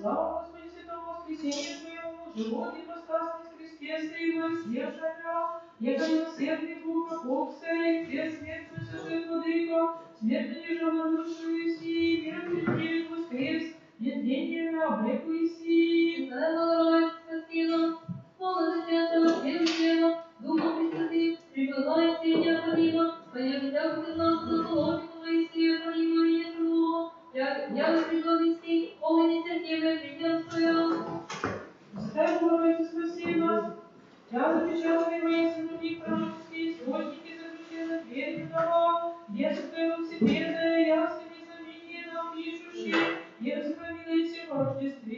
Слава Господи, святому воскресению Твоему, живот и постасный с кресте своего издержания, яко милосердный Бог, Богся, и крест смертную святой владыка, смертно лежал на душе сии, мир пред воскрес, нетление время облеклыси. Духом Пресвятым, пребывает все необходимо, понеже всякую из нас заположит твои все понимание живого, я предлагости, он нетерпимый преемствую. Святой Богородице, спаси нас. Я запечатанный воистину других пророческие источники заключенных веренного, детское секретное, ясными знамения нам пишущие, и распоминайте о Рождестве.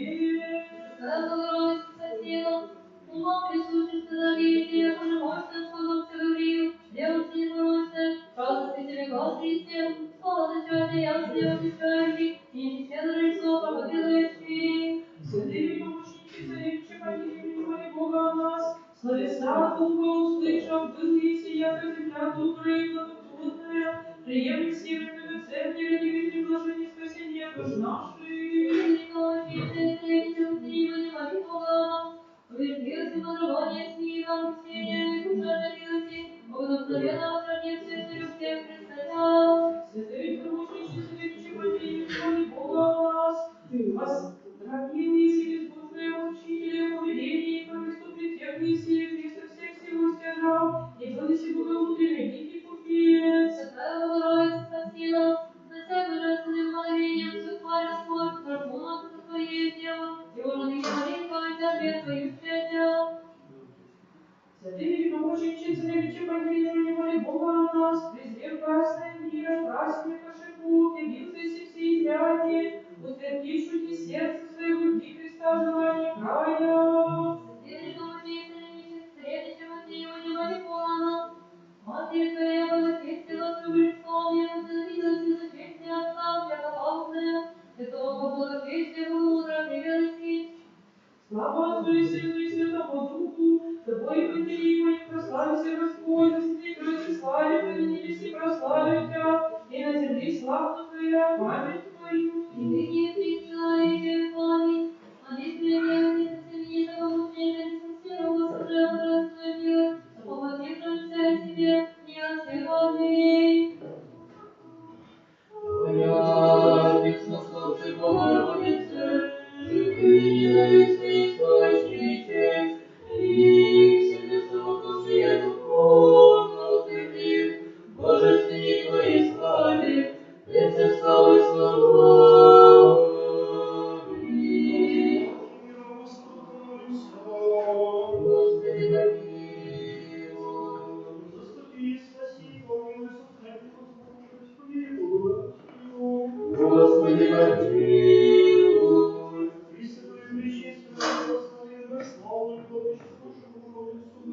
Богородице, спаси нас, ума присущих доверие, пожимайся, Господом Цареврию, девушки непорочные, радости тебе, глаз Христе, слава зачатия, ясные утешающий, и беседа Рождества проповедующий. Святые помощники, царевичи, погибли, моли Бога о нас, словеса Духа услышав, был еси, яко земля добрая и благоплодная, приемли северную церкви, ради вечных блажений спасения душ наших. Верховцы подавания СМИ нам Ксения, душа родилась, благословенного сравнившая царю всех Христа. Святые помощники, царевичи, погибли, моли Бога о нас, вас дорогие еси, безбожные учителя, повеления, по приступе тех еси, Христа всех всего стяжал, и благоси благоутренний великий купец. Святая Богородица, спаси нас, на всех божественным мгновением, все тварь Господь, торгует за твоей делом, и уродные молитва, и тебе твою встретил. Святые помощники, царевичи, погибли, моли Бога о нас, презрев красное мира, праздника шипу, явился си всеизмерание, утвердивший сердце своего любви Христа желание края. Святые помощницы, царевичи, Матеева, не моли Бога нас, Матерь твоя благочестила с Христом, я возненавидела за честие Отца, я опасная, святого благочестия мудро привелись. Слава Отцу и Сыну и Святому Духу, тобой потеримой, прославься Господь, Господи, Троицы, славе, поленились и прославят Тебя, и на земле славна Твоя, память Твою. И ныне присла и веками, а не смирение со семьи того мучения, дистанцировалось от божественного мира, оплатившимся себе не отсеванный. Твоя веснушавшей Богородице, живые ненавистные источники, и себе самокрушие духовно утвердив, божественной Твоей славе, Прече славы славы. Господу помолимся. Господи, помилуй. Заступи, спаси, помилуй, сохрани, Господи, Господи, Богородицу. Господи, помилуй. Пресвятую, пречистую, благословенную, славу и владычицу нашу Богородицу,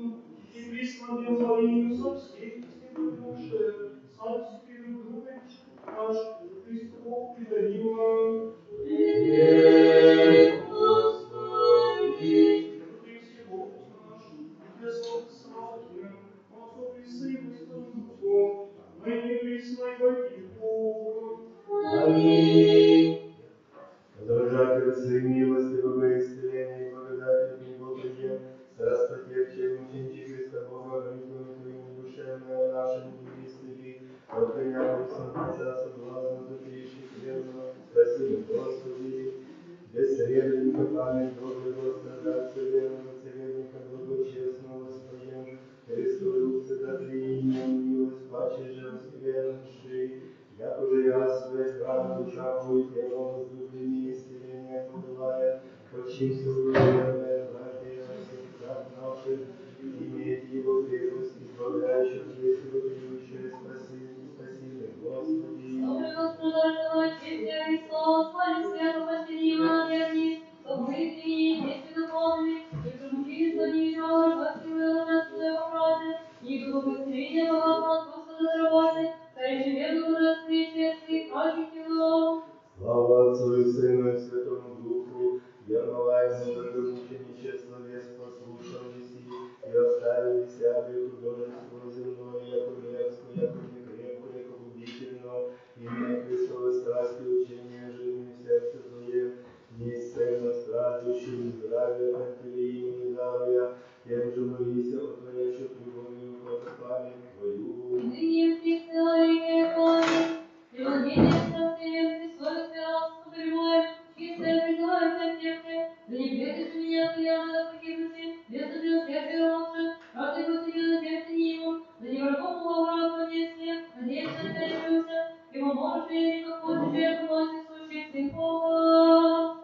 и присладим Марию со всей святой душе, сам себе друг друга и наш, Христу Богу преданима. Господи. Пресвятый Бог наш, для славы славим, Отцу и Сыну и Святому Духу, ныне и присно и во веки веков. Аминь. Продолжатель своей милостивого исцеления и благодати от Него прием, страстотерпче мученичи Христа Бога, молитвами Твоими душевные нашим не исцели, от коня Отца соблазна запиши верно, спаси, Господи, бессребреника память доброго страдальца верного царевника благочестного своем, Христу любцы даты и милость, паче же всквернувший, як уже я своей правой чаху и телом воздухами исцеления подавая, починся уверенное братья во всех так наших, иметь его крепость, избавляющую весь вопиющее спасение, Господи. Добрый Господь, честия Христос, славе света, последнего верни, чтобы мы и вместе духовными, и промучиться не виноват, Господи, божественной вопросы, и благословения Бога от Господа заработы, царь живет божественный честный, каждый его. Слава Отцу и Сыну и Святому Духу, явноваемому многомученичество вес послушал еси, и оставили сябе художество земное, яко мерзкую, яко некрепкую, яко губительно, имея Христовы страсти учения жизни в сердце Твоем, неисцельно страждущим здравия, пантелеиму даруя, тем же молися о Творящих любовью, Бога память Твою. Ныне присла и веками, и владение страстей, Христос, пребываем, чистое предлагаем сердце, да не предашь меня, клянно погибнути, вместо же сердце ронше, как ты посидел на сердце нему, да не врагом уговора понесли, надеюсь, на это решился, и поможешь мне, как хочешь, я помощь сущих сын Бога.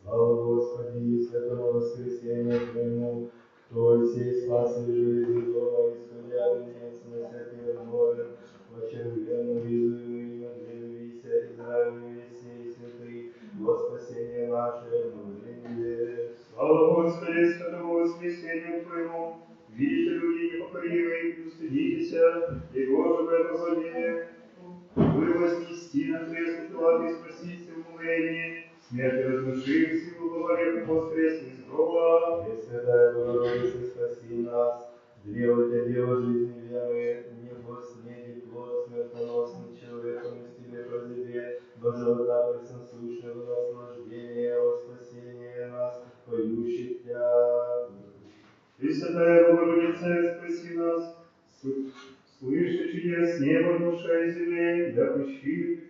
Слава Господи, святому воскресению Твоему, кто сей спас и жизнь дома, исходя венец на всякий возможен, почервленную визуемую надвинувися, Израилю весей святый, во спасение наше обновление. Слава Господи, святому воскресению Твоему, видите люди непокоривые, и устыдитесь, и Боже это злодея, вы вознести на крест упилат и спасите в умрении, смерти разрушив силу благовеку воскресный из гроба. Пресвятая Богородица, спаси нас, древо Тебя, дева жизни веры, не последний плод смертоносный человеком из Тебе прозеве, до живота пресносущного наслаждения, во спасение нас, поющих Тебя. Пресвятая Богородица, спаси нас, слыши чудес неба, душа и земли, да пущи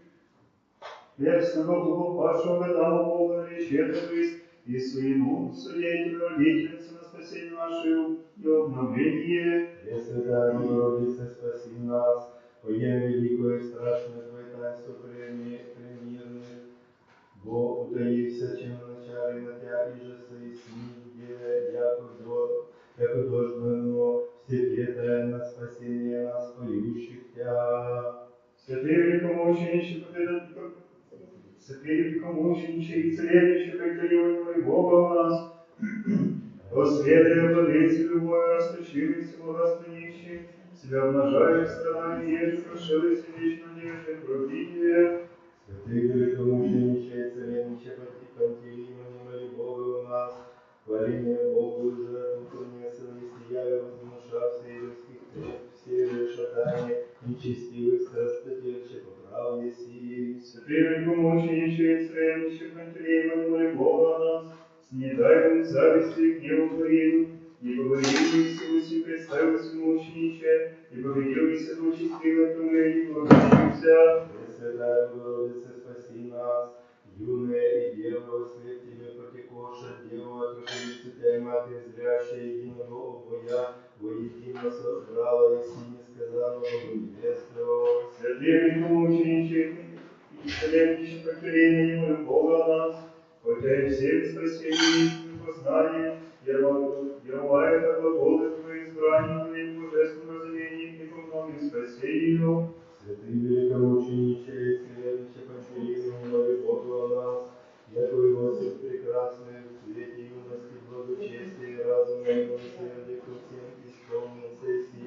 перстного благопавшего Адама Бога, лечетовись, и своему свидетелю родительницы на спасение наше и обновление. Пресвятая Богородица, спаси нас, поем великое и страшное Твое таинство премирных, Бог утаился, чем вначале на Тя, и же соясни, яко дождь все на спасение нас, поющих Тя. Святые великомученичи, святые великомученичи и царевичи, преклониваемые Бога у нас, Восследуя владыцы любое, расточивайся благословище, себя обнажаешь странами, еже прошилась вечно надежды правдивее. Святые великомученичи, царевичи, Пантелеимоне, моли Бога у нас, хваление Богу жертву принесла, если я вознушався ирских все решатания, нечестивых страстотерче поправ еси. Святые великомученичи, царевичи, Пантелеимоне, моли Бога у нас, снедаем зависти и гневом творим, не поговорились силуси, представился мучениче, и победились от участила тумы, и благочимся. Пресвятая Богородица, спаси нас, юная и дева, вслед Тебе протекоша, дева, трудница Тебя, Матерь зрящая, единого обоя, воедино собрала и сине сказала Богу небесного. Святые великомученичи, и царевичи, поколения ему Бога нас, хотя и всем спасение истинным познанием, яромая как глаголы Твои избрания, в божественном разумении и по многим спасению. Святые великомученичи, царевичи, Пантелеимоне, моли Бога о нас, яко Иосиф прекрасный в цвете юности, благочестия, разума и милосердия ко всем исполнился си,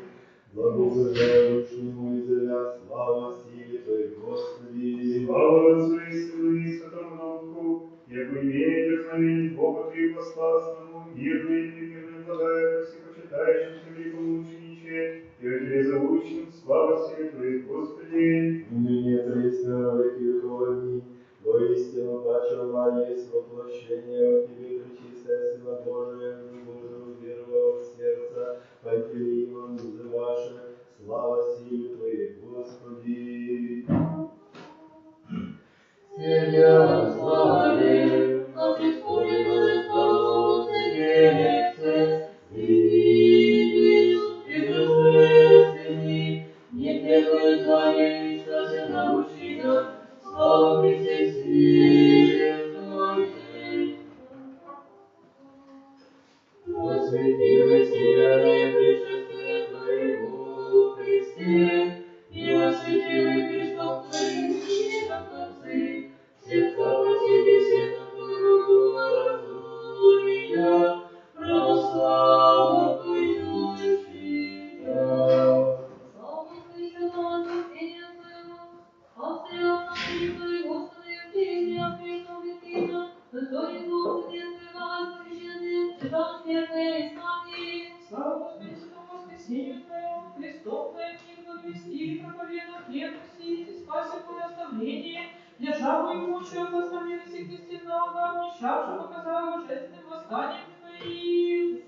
благословенному и завя, слава силе Твоей, Господи. Слава Отцу и Сыну и Святому Духу, яко имеет дерзновение Бога Твоего посласному, мирное и примирное благая, всепочитающимся великомучениче, и о Тебе зовущим, слава силе Твоей, Господи. Ныне пресно веки веков, аминь. Воистину, почему есть воплощение от Тебе, пречистая Сына Божия, в Божию веровал в сердце, Пантелеимон взываше, слава воскресению Твоему, Христом Твоим не благовестили, проповедуют ревности, и спаси Твое оставление, державу и мощью обоснованности христианного, обнищавшего, показал божественным восстанием Твоим.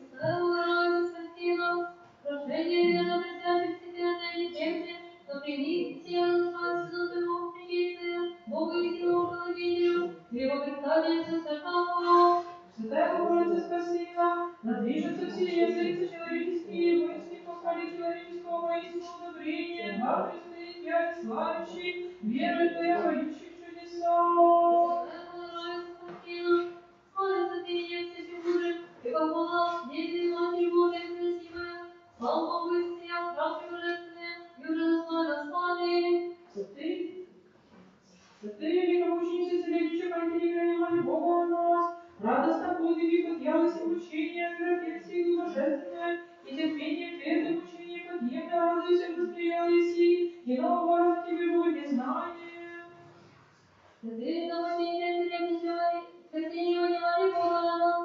Прошение на присяжных секретной лечебне, но прими все наши твоему причастию, Богу единому Благоведению, его представленцу церковному. Святая Богородица, спаси нас, надвижется вселенцы человеческие, мысли, похвали человеческого воинства удобрения, два пресные тебя славящие, верой Твоя поющих чудеса. Славится ты меня все фигуры, и пополнал дети Матерь Божия красивая, слава Богу и всея правды божественные, и уже наслада славы. Святые великомученицы, целебничек, антириверия, моли Бога о нас, радостно подвиги, подъялось и мучения, миротворец силы божественные, и терпение твердое мучение подъемно, радуйся, восприял еси, и нового раза тебе Бог не знание. Святые домовения, терпение внимали Бога на нас,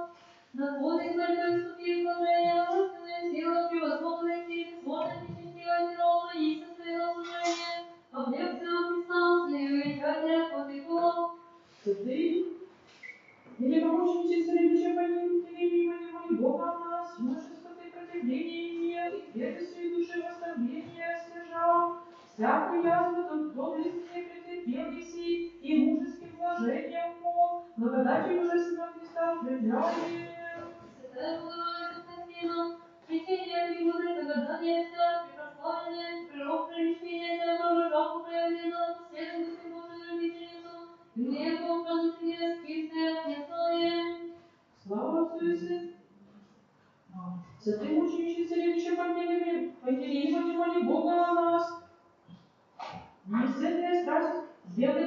на подвиг борьбы вступив сложения, божественные силы превозмогли силы, сложности счастливой неровно, есть состояние служения, объект всего Христа, следующая подвигов. Святые великомученицы, целебничек, антириверия, моли Бога о нас, мужество ты противление имел, и твердостью и души восстановления стяжал, всякую язву доблестные претерпел еси, и мужеским вложением мог, благодатью божественного Христа укрепляем. Святая Богородица, спаси нас, причине фигуры, догадания вся, препрославленные, пророк прелещения, Божию жаху проявили нам, последовательницу Божию родительницу, и мне Бог разумение, скидное, нестоя. Слава Отцу и Сыну. Святые мученички, целебничек, Пантелеимоне, моли Бога о нас. Неисцельная страсть, сделай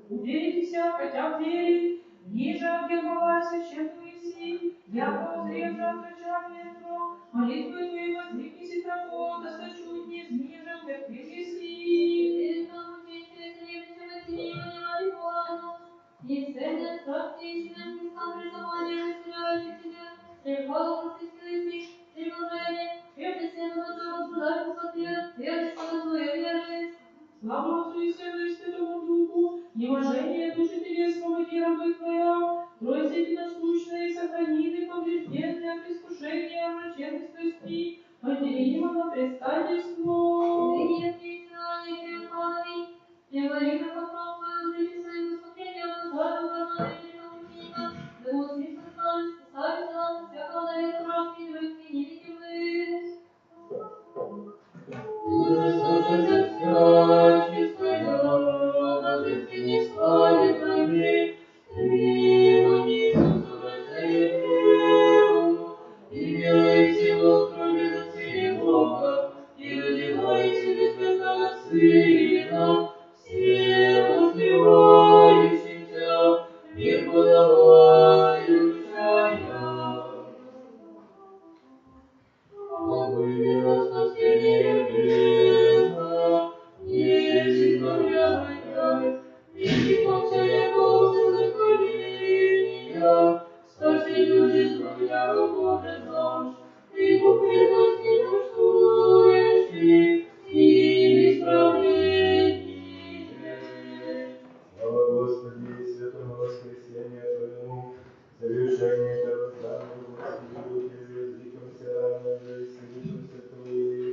уверитеся, хотя в вере, ниже отгибалась священную еси, яко узрев отрачание тро, молитвы твои воздвигнись того, досточу неизмежен, терпеть еси. Неисцельная страсть, ищем Христа, призывание, расселяющих тебя, тревога, просветлости, тревожение, верность всем Божьему государству, верность Твоей веры. Слава Отцу и Сыну и Святому Духу, неможение души телесного и рабы Твоя, Тройцы единосущные, сохрани ты поврежденные от искушения, врачебных страстей, поделимо на предстательство. Ныне отвечаю, не память, не говори про попробую, зрите свои выступления, обожаю Божия великого мученика, да возвысится славы, спасается нас от всякого навета вражки, невидимых и невидимых. Слушайте вся чистая народа, жизни славе Твоей, Твоему Иисусу Рождению, имеете его кроме на силе Бога, и родиваете безмерного Сына, все воспевающимся, мир подавающая. Вывела спасение бездна, не избавляя, великом царя Бога заколения, спаси люди, избавляя Боже наш, и покрепости нуждующих, и исправление. Слава Господи, святому воскресению Твоему, завершение первозданного Господи, Духе, языкомся равно, и слышимся Твои,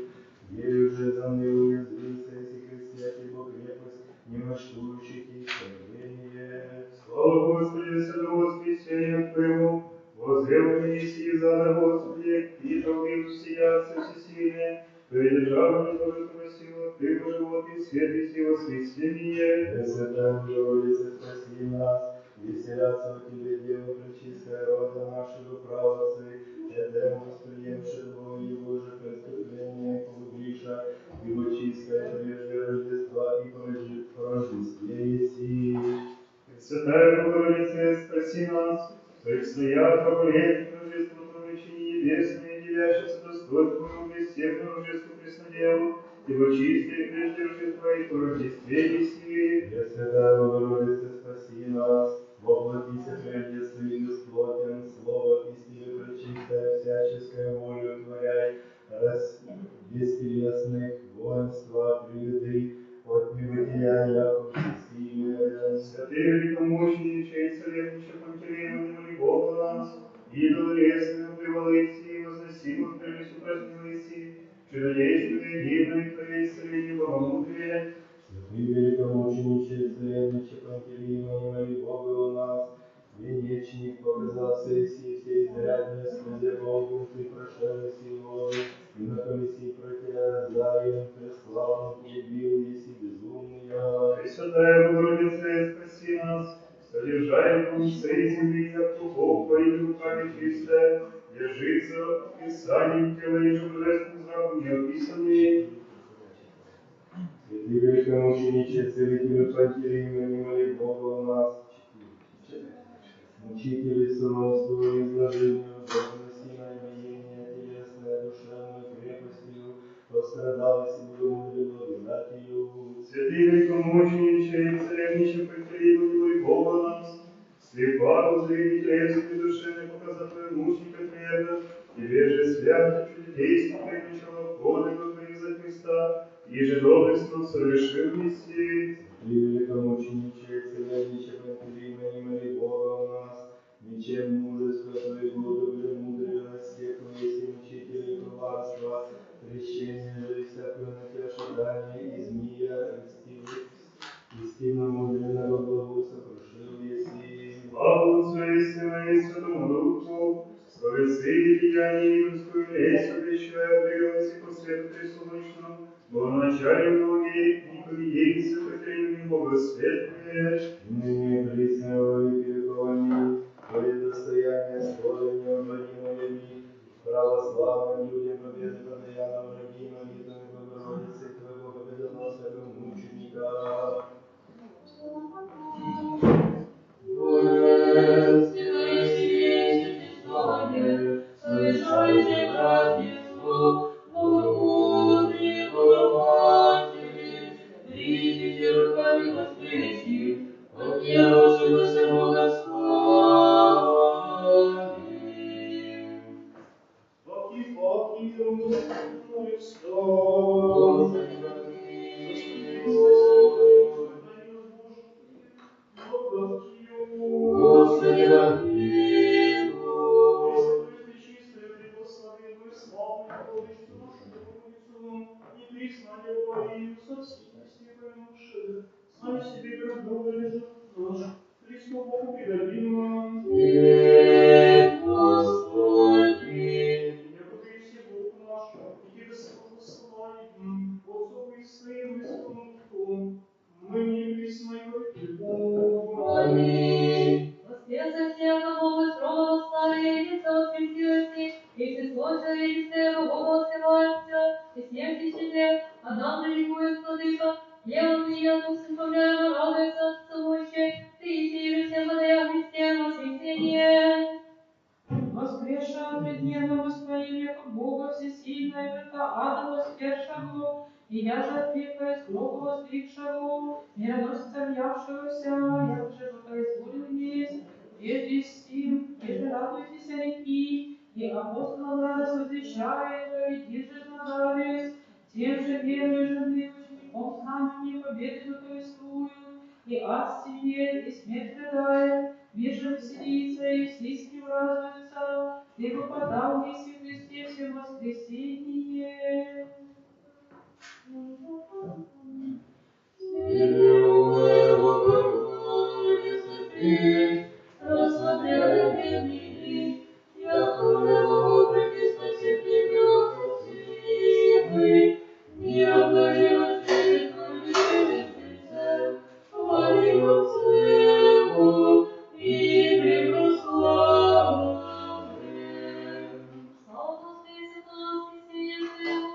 верю же за милую уязвиться, если Христе, ибо крепость немощующих и спасение. Слава Господи, святому воскресению Твоему, возрелый неси зада Господи, и толпин сиятся всесильные, передержавши Божественную силу, Ты по живот и свет и воскресение. Пресвятая Богородица, спаси нас, веселятся у Тебе, Дева пречистая, рода нашего правоцы, Эдем восприемши Твое Божие преступление, погубиша, Его чистое прежде Рождества и по Рождестве еси. Святая Богородица, спаси нас, предстоят поколения Рождества Твоего небесные, делящиеся достоинством бессердного Рождеству Преснодеву, Его чистые прежде Рождества и по Рождестве еси. Пресвятая Богородица, спаси нас, воплотися прежде Сын бесплотен, Слово истины пречистое, всяческое волю творяй, колесе воды, и на колесе протязаем преславно полюбил, еси безумная. Пресвятая Богородица, спаси нас, содержай в сей земли, как Бог Твоими руками чистая, держится описанием тела и же божественным здравом неописанные. Святый великомучениче, целителю Пантелея, не моли Бога у нас. Мучители сыновства и изложению, возноси наименение телесное, душевную крепостью, пострадалось и благомудрил благодатью. Святый великомучениче, царевниче Пантелея, не моли Бога у нас. Слепа узрели телесной душевной показа Твоего мученика твердо, Тебе же свято чудодействие начало подвига Твоих за Христа, и же доблестно совершил Мессии. Великомучениче, царевниче Пантелея, не моли Бога у нас. Ничем мужество Твоего, добремудренность, если мучители коварства, крещение же и всякое натяжание, и змея, и стивно мудренного главу сокрушил еси. Слава Отцу и Сыну и Святому Духу, словесы и деяния мирскую лесть, обещая прелость и по свету присолнечному, но в начале многие николи есть сократили Бога светлые. Ныне пресного и перековани, Твое достояние створения обонимыми, православным людям победы подаянного раби молитвами Богородицы Твоего победоносного мученика. Совершайте празднество, Богомудрие, Богоматери, видите руками воскресни, от нерошенности Бога славим. Поки, Господи, встань. Господи, Господи, Пресвятую, пречистую, преблагословенную, славную Богородицу нашу Богородицу, и присно Деву Марию, со всеми святыми души, сами себе друг друга лежат наш, Христу Богу предадим нам. Господи, Яко Ты еси Бог наш, и Тебе службу славим, Отцу и Сыну и Святому Духу, ныне и присно и во веки веков. Аминь. Воскресе всех Бога строго славится, воскресилась, и число человеческое Бога воскрывается, и смерти себе, Адам же ликует владыка, Ева меня Дух избавляемо радуется от всемощи, Ты еси же всем подаях Христе воскресение. Воскреша предменно воспоим, яко Бога всесильная врата ада воскресшего, и я же от века из гроба воздвигшего, мироносцем явшегося, як же богоизволил есть, прежде сим, еже радуйтесь реки, и апостолам радость возвещает, победит же Назарец, тем же верою жены учеником знамени победы торжествуют, и ад сидит, и смерть рыдает, Вижу веселиться и с ним радуется, ты попадал в Иисусе Христе всем воскресение. Святая Богородица, ты рассмотрела бедных, яко Богу прикиснуться тебя спасибы, не обновилась ты твоей сердце, хвалила Твоему и преблагословен. Слава Господи, святого воскресения Твоего,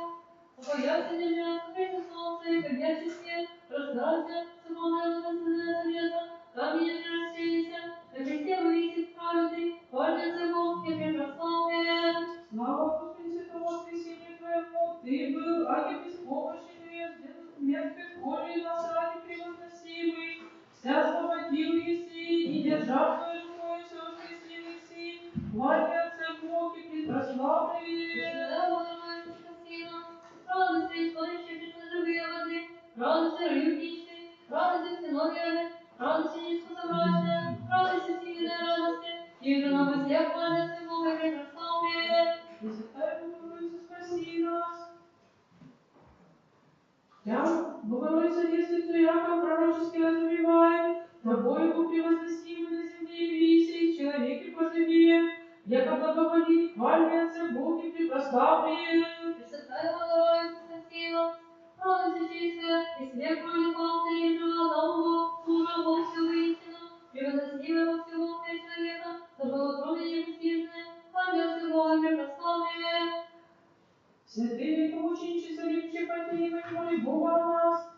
упояся земля, сокрыто солнце, и ходячий свет, пространстве, свободное благословенное завета, камень не рассеялся, на кресте повесит праведный, каждый церковь не прекрасновен. Слава Господи, святого воскресения Твоему, ты был, аки беспомощный грешен, смерть Божией нас ради превозносимый, вся освободил еси, и держав Твою рукою все воскреснил еси, хвали Отца Бог и предославли. Радуйся, спаси нас, радуйся, исходящей пресной живые воды, радуйся, раю птички, радуйся, всеногие, радуйся, низкособрачная, радуйся, сильная радости, и же нам и всех хвалятся Бога и прекрасновен. Пресвятая Богородица, спаси нас. Я, Богородица, девственницу Яков, пророчески развивай, Тобою превозносимый на земле виси, человеки поживее, яко благоволит, хвальный Отца Бог и препрославлен. Пресвятая Богородица, спаси нас, радуйся, чистая, и свет крови пастыря, жива нового, служа Бог всего истину, превозносимого всего для человека, за благотрудие непостижное, ангел всего и препрославлен. Святые великомученичество, любящие Пантелеимоне, моли Бога о нас.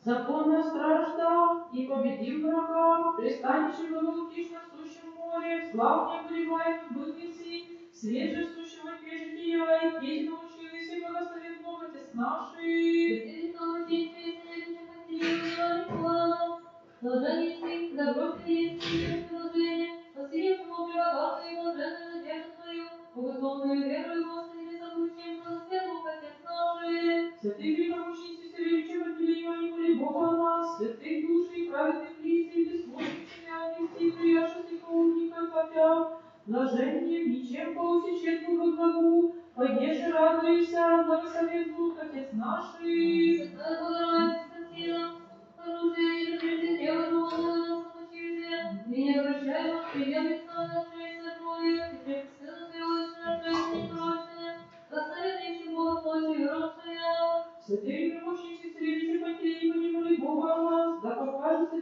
Законно страждал и победил врага, пристанище было утишно в сущем море, слав не обуреваемый бытницы, свет же сущего пеже я, и петь научились, и благословен Бог Отец наших. Святые великомученичество, любящие Пантелеимоне, моли Бога о нас. Блаженнейший, добро приветствие, приложение, посредством пребывавшей блаженной надежду твою, уготованную верою Господи, согущим, благословен Бог Отец наших. Святые великомученичество, любящие Пантелеимоне, моли Бога о нас, святых душ и праведных лиц, и бессмысленных ангельских, прияшестых умников, хотя блажением ничем поусечет Бога главу, поеже радуйся, благословен Бог Отец наших. Святая Богородица, спаси нас, оружие и прежде тело живого нас самочистие, и не обращай нас предел представлявшееся кровью, и пред Сына Твоего жертвы непорочное, благословенный всем Бога плотью и родшая. Святые великомученичество, любящие Пантелеимоне, моли Бога о нас, да покажется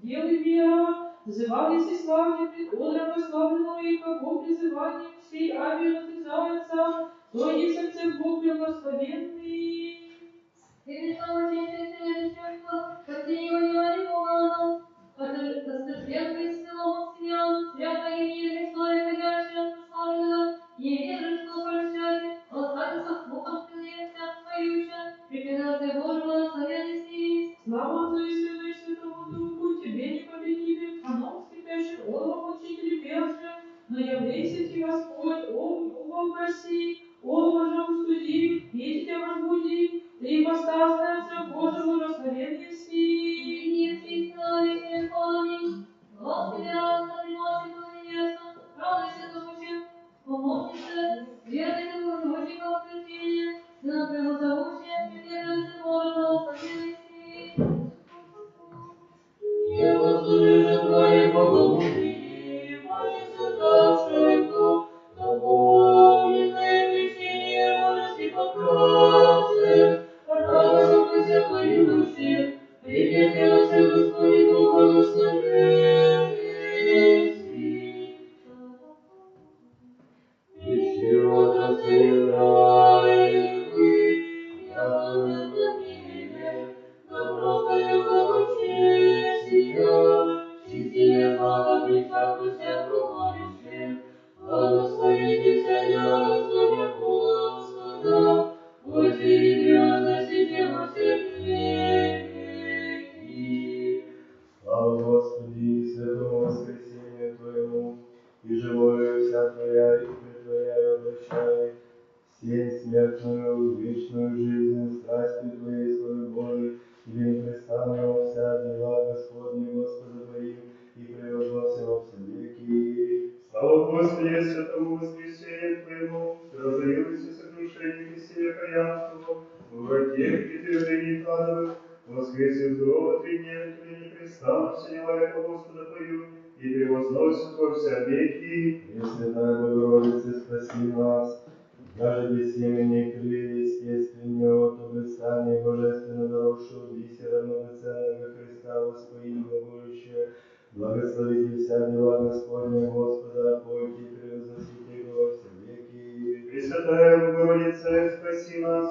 делы вера, взывались и славе пред одром прославленного и кого призыванием всей армии возвязается, то есть Отец Бог благословенный. Ты великомученичество, любящего Пантелеимоне, моли Бога о нас, Остроследный село Максимиан, свят погибни Христове ходящего, прославленного, и веры, что прощали, оставится слухом клянется, поющая, прикрылся Божий благословенный стиль. Слава Отцу и Сыну и Святому Духу, Тебе непобедимым, оно скрипящим оловом учителю перше, но являйся Ти, Господь, олово угаси, олово же устуди, петь Тебя возбуди, Ты ипостасный Отца Божьего благословенный си. Слава Господи, святому воскресению Твоему, и живою вся Твоя, и притворяй, обращай, сень смертную, вечную жизнь, страстью Твоей, славы Божией, и непрестанно во вся дела Господни, Господа Твоим, и превозносим во все веки. Слава Господи, святому воскресению Твоему, что разоилось сокрушение веселья каянству, в тех и твердыни адовых, воскресив здорово Ты не непрестанно все дела яко Господа Твою, и превозносит во вся веки. Пресвятая Богородица, спаси нас, даже без семени крылья естественного, то блистание божественно дорожшего бисера многоценного Христа воспоим глаголющее, благословите вся дела Господня Господа, пойте и превозносите Его во все веки. Пресвятая Богородица, спаси нас,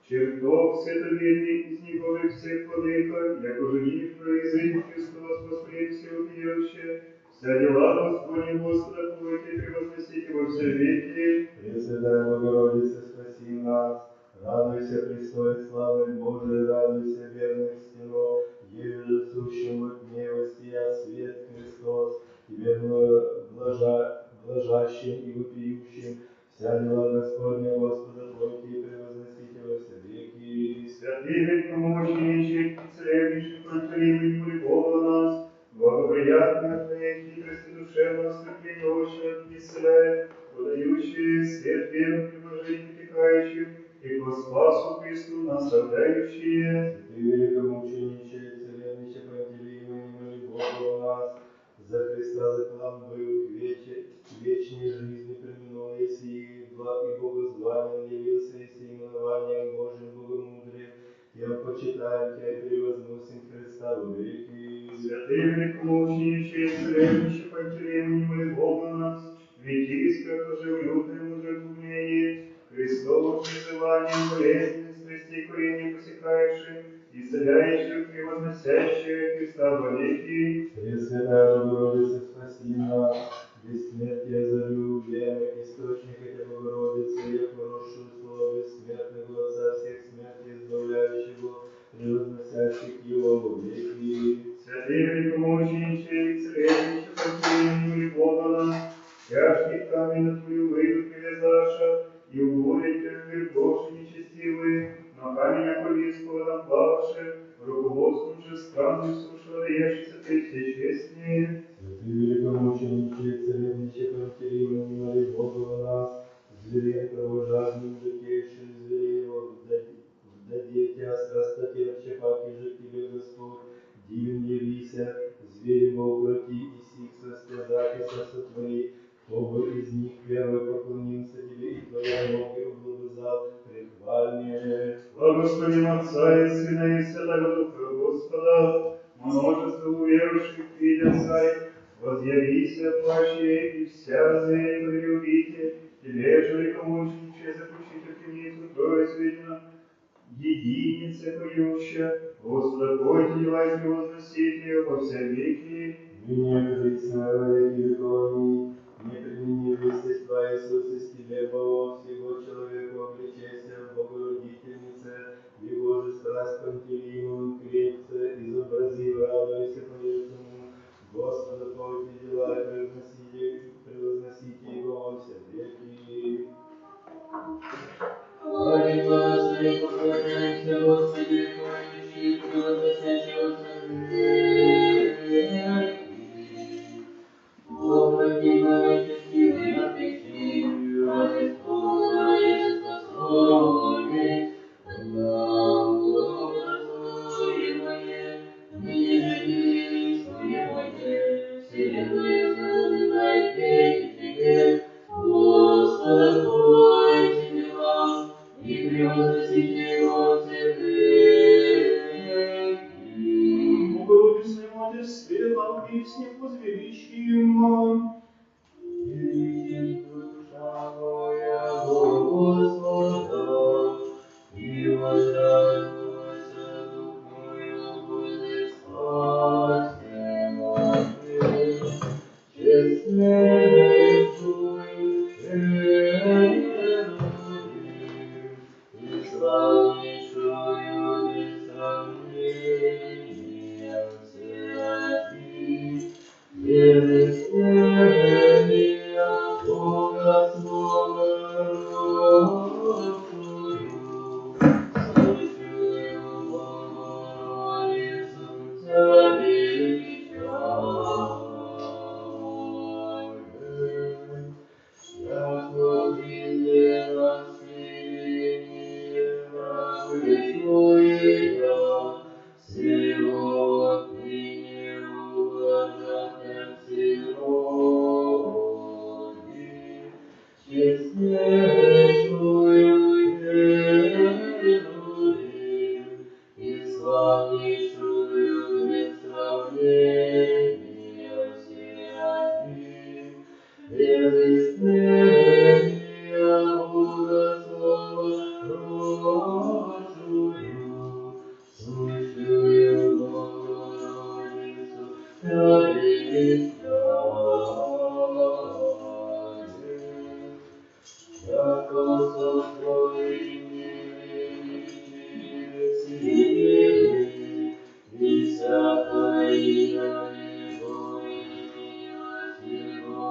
чертог световедный из Неговых всех владыка, яко жених произведет Христос, воспред всего пьющее, вся дела Господня Господа, пойте и превозносите во все веки. Пресвятая Богородица, спаси нас, радуйся, престой славы Божией, радуйся, верных стено, ею же сущим во тьме воссия свет Христос, тебе блажащим и вопиющим, вся дела Господня Господа, пойте и превозносите во все веки. Святый великомученичек, целебнейший Пантелеимоне, моли Бога нас, благоприятно Твоей хитрости душевного светления исцеляет, подающий свет веру приближение втекающим, и по спасу Христу наставляющие. Святый великомученичек, целебнейший Пантелеимоне, моли Бога о нас, За Христа заклан был вечной жизни преминул, если и богозванием явился, если именованием Божьим богомудрее, тем почитаем Тебя и превозносим Христа во веки. Святый великомучениче, царевище Пантелеймон, моли Бога нас, ведь искра поживлю премудрое умение, Христовым призыванием болезненных страстей коренья посекающих, исцеляющих превозносящих Христа во веки. Пресвятая Богородица, спаси нас, бессмертие зарю, время, источник этой Богородицы, я хорошее слово бессмертного Отца всех смертей избавляющего, превозносящих Его во веки. Святый великомучениче, царевище Пантелеймон, моли Бога нас, тяжкий камень на Твою выйду привязаша, и уволить мир Божий нечестивый, но камень повис по водам плававши, руководством же странным слушал речься ты всечестнее. Святый великомучениче, царевище Пантелеймон, моли Бога о нас, зверей кровожадным, житейших зверей, вдаде Тя страстотерпче, паки же Тебе, Господь, дивен явися, звери воплоти и сих состязательства сотвори, кто бы из них первый поклонился Тебе и Твоя ноги облобызал прихвальнее. Благословим Отца и Сына и Святого Духа Господа, множество уверовавших видя Царь, возъявися плаще и вся зверь прелюбите, Тебе же великомучениче заключите темницу Троицу едино, единице поюща, Господа Бойте, дела и превозносите ее во все веки. Мне Христа во веки вековни, не примени естества Иисус из Тебе, Бога всего человека, обличайся в Богородительнице, Его же страсть Пантелеймон крепце, изобрази, радуйся поэтому, Господа Бойте дела и превозносите Его во все веки. Славим Вас и поклоняемся, Господи, помощи, превозносящего Царя. Господи, благочестивый, отвечи, радость полная, способный, нам благословение, ныне же своего вселенную называет петь Тебе, Господа, Богите нас, и превозносите Его все веки. Богородица, Матерь Света, песни возвеличим. И душа моя Господа, и возрадуется дух мой, Господи, спаси мой. Честную и славнейшую без сравнения всех. Безыстрения Бога Слова Рождую, сущую Богородицу Царевича. Яко везде наследие правословия, всего отныне уважаем сироги, честнейшую верую и славнейшую без сравнения всех. Без истления Бога Слова Рождую, сущую Богородицу Царевича. Яко сотворили силы, и всякое имя Его,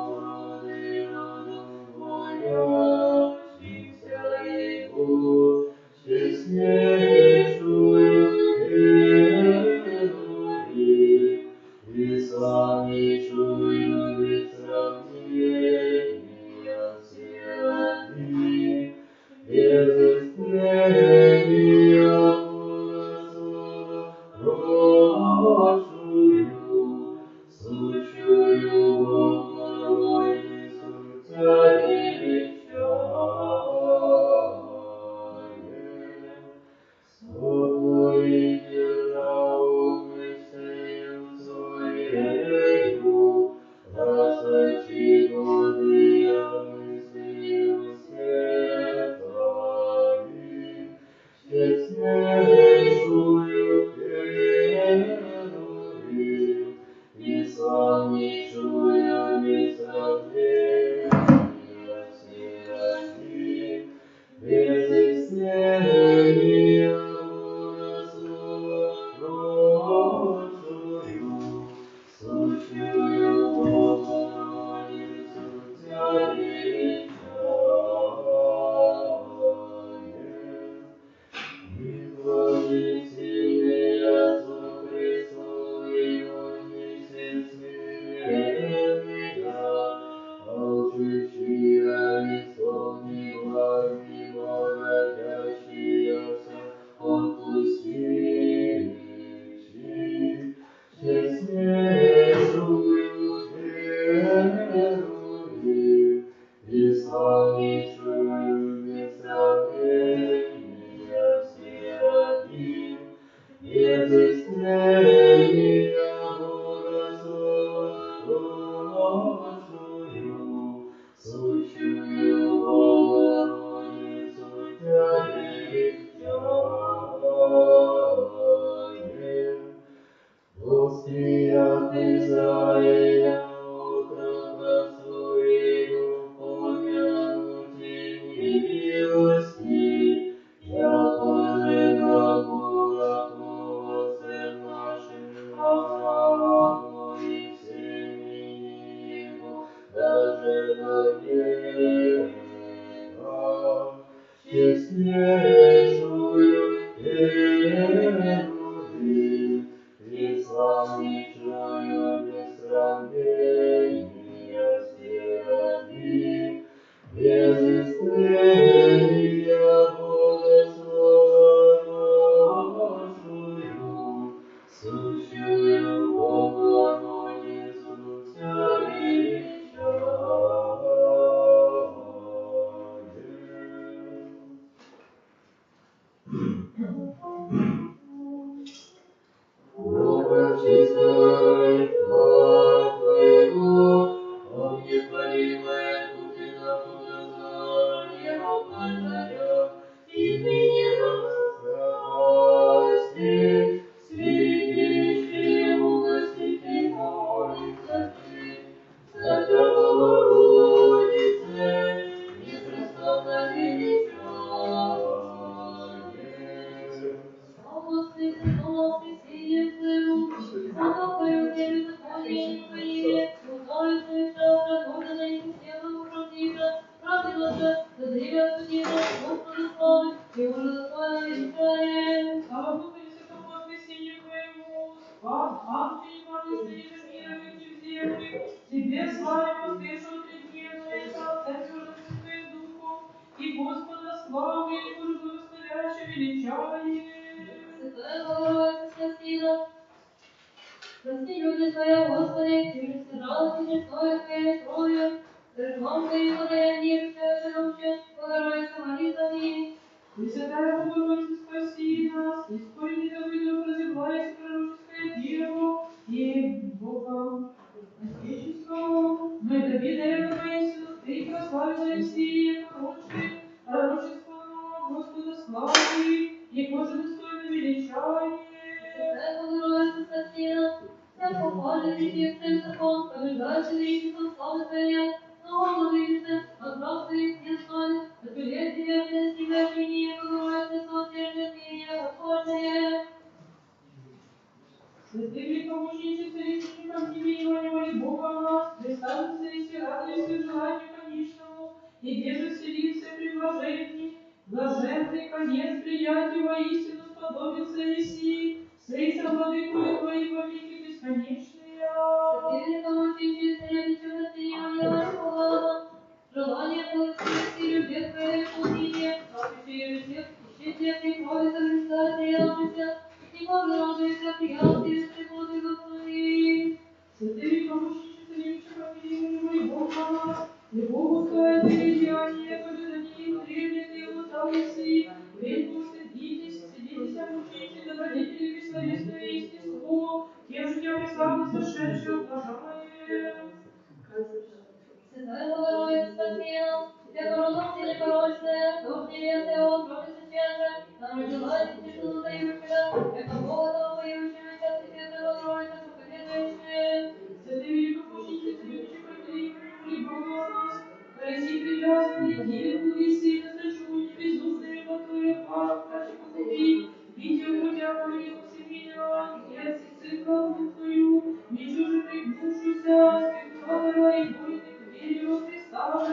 Христа,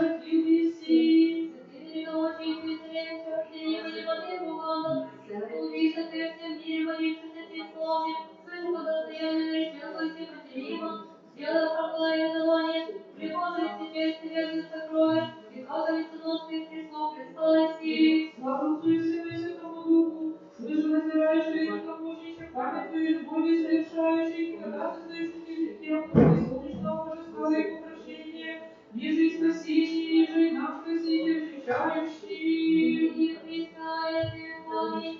спаси же нас, Спаситель, защищающий. И Христа, и Твои,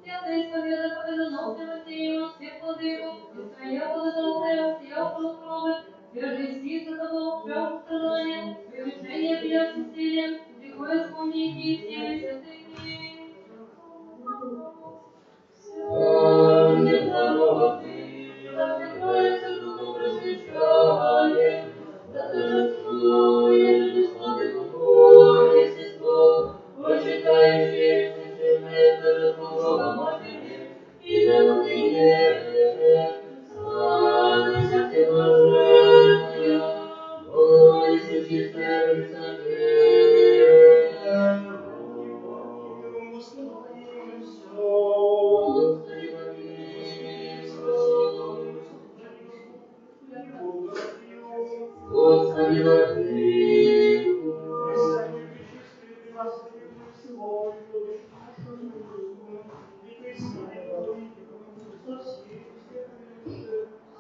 святая победа, победоносного Сеева, всех владыков, и своя благодатная, всея прокромы, свежие сисы того, прям страдания, превышение придя всесилием, приходит вспомнить и всеми святыми. Всем народы, раскрывается духом просвещанием, да торжествует славы естество, почитающие священное торжество Матери, и да ныне славься всеблаженная, Богородица чистая Пресвятая. Господи, возри.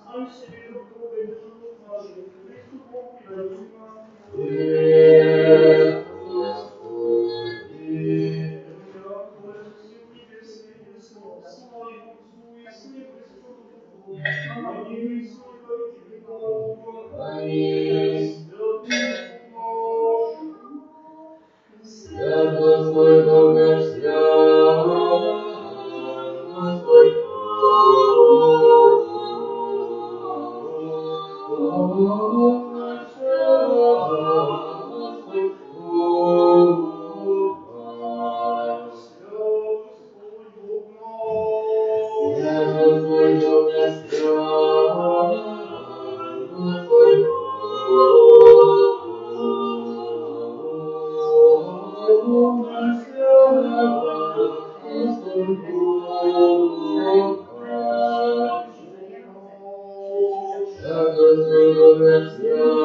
Сам себе друг друга и живут наши, Христу Богу милостивому. Свят Господь Бог наш, свят Господь Бог наш, свят Господь Бог наш. Свят Господь Бог наш, свят Господь Бог наш, свят Господь Бог наш. Свят Господь Бог наш, свят Господь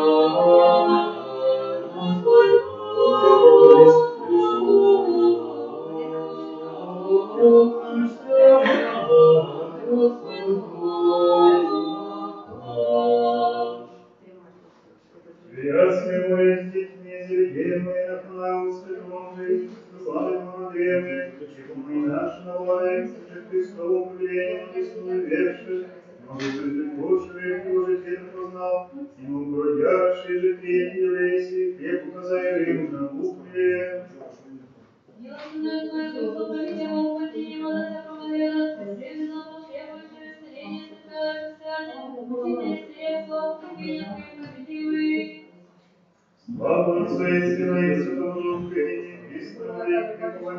Бог наш, свят Господь Бог наш. Ясный мой, детьми заведемые, нахлау святом жизнь, славы молодремы, и мы наши налоги, служит Христову повелению, весну верши, могу жить Божий, и уже где-то познал, ему бродящий же третий леси, хлеб указай Рим на букве. Слава Отцу и Сына и Святому Духу, и Христова веки веков,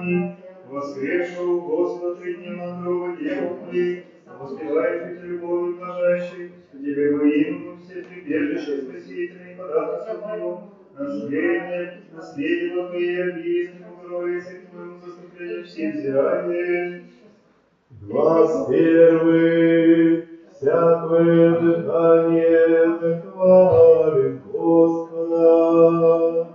воскресшего Господа три дня мудрого Деву Твои, воспевающих любовью блажащих, Тебе моим все прибежище спасительный податель Его, наследие Твое явились, не Богородице, к Твоему заступлению все взирали. 21. Всякое дыхание захвалит Господа.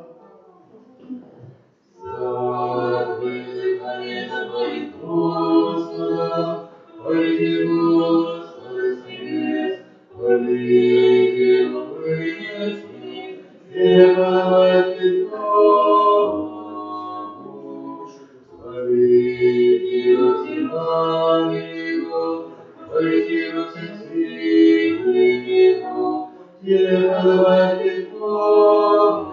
Всякое дыхание захвалит Господа, хвалите Господа с небес, хвалите Его вынесли, все подавайте славу. Хвалите Его всемами Его, хвалите Его всесильными Его, все подавайте славу.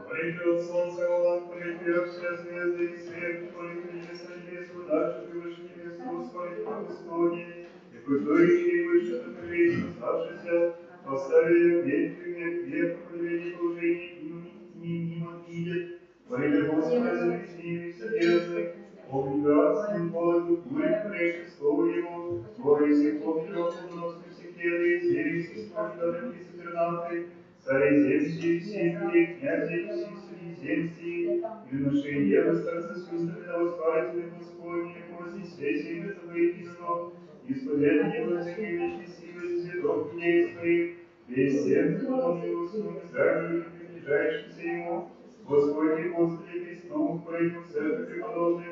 Придет солнце, волн, полетев все звезды и свет, полетели небеса небесу, дальше превыше небес, Господи, Бог Господне, и бытующий выше сотворения, оставшийся, поставили век век век, подвели положение, мимо видят, полетели Господа, завесили советы, огнега, сын Бога, будет прежде слово Его, горы языков, трех плодоносных секреты, сервисы, сколько такие содержанты, цари земские, все люди, князи, все земские, и внушение старца с устами на восхвалителя Господня, вознесение и безобоительного, исповедание владыки вечной силы, святов людей своих, весь сердце подобный усну, безгранию и приближающимся ему, Господи, Господи, Христом, Христом, церковь преподобных,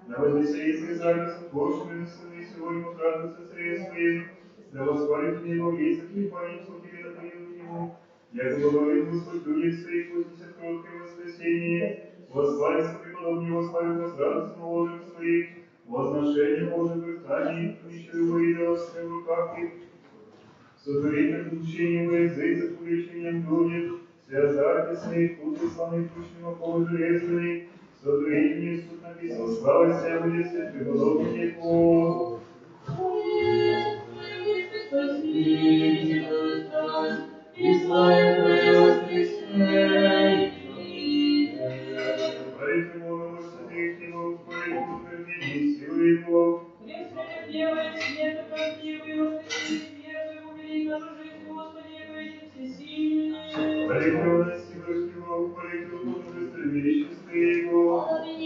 на вознесение Израиля сотворшими на сыны сегодня утратился царе своим, да восхвалит его весь, и хвалит, что тебе дают ему, Я говорю, Господь, люди своих 80 короткое воскресенье, восхвалится преподобный, восхвалит возрадостно ложек своих, возношение Божие британии, ничего выйдя в своих руках их, сотворить обучение во язык, увлечением будет, связать своих пут и славных пущим оковы железные, сотворить мне суд написано, слава вся будет свет преподобный Его. И славим Твое воскресенье. Хвалите Бога, святых Его, хвалите утверждение силы Его. Пресвятых Девы, света правдивый, воскресенье смертного, велика же жизнь, Господи, вечен всесильный. Хвалите Его, силы Его, хвалите Его, Божество величество Его. Хвалите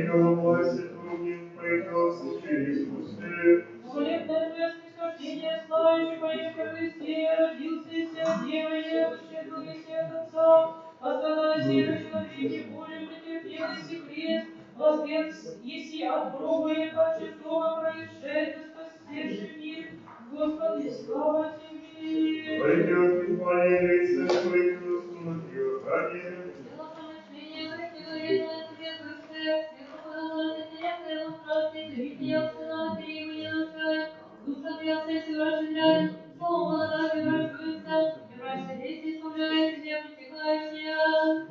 Его, власть Твою, хвалите Его, случай искусстве. Хвалебное Твое снисхождение, славящий поехал в Христе, родился из себя Девы, явущий благости от Отца, пострадал сей человеке Божий, претерпел еси крест, возвет еси от гроба и от чертога происшедший, спасший мир. Господи, слава Тебе! Хвалите Его, прихваленные лица, хвалите Его, слунуть Его, ради.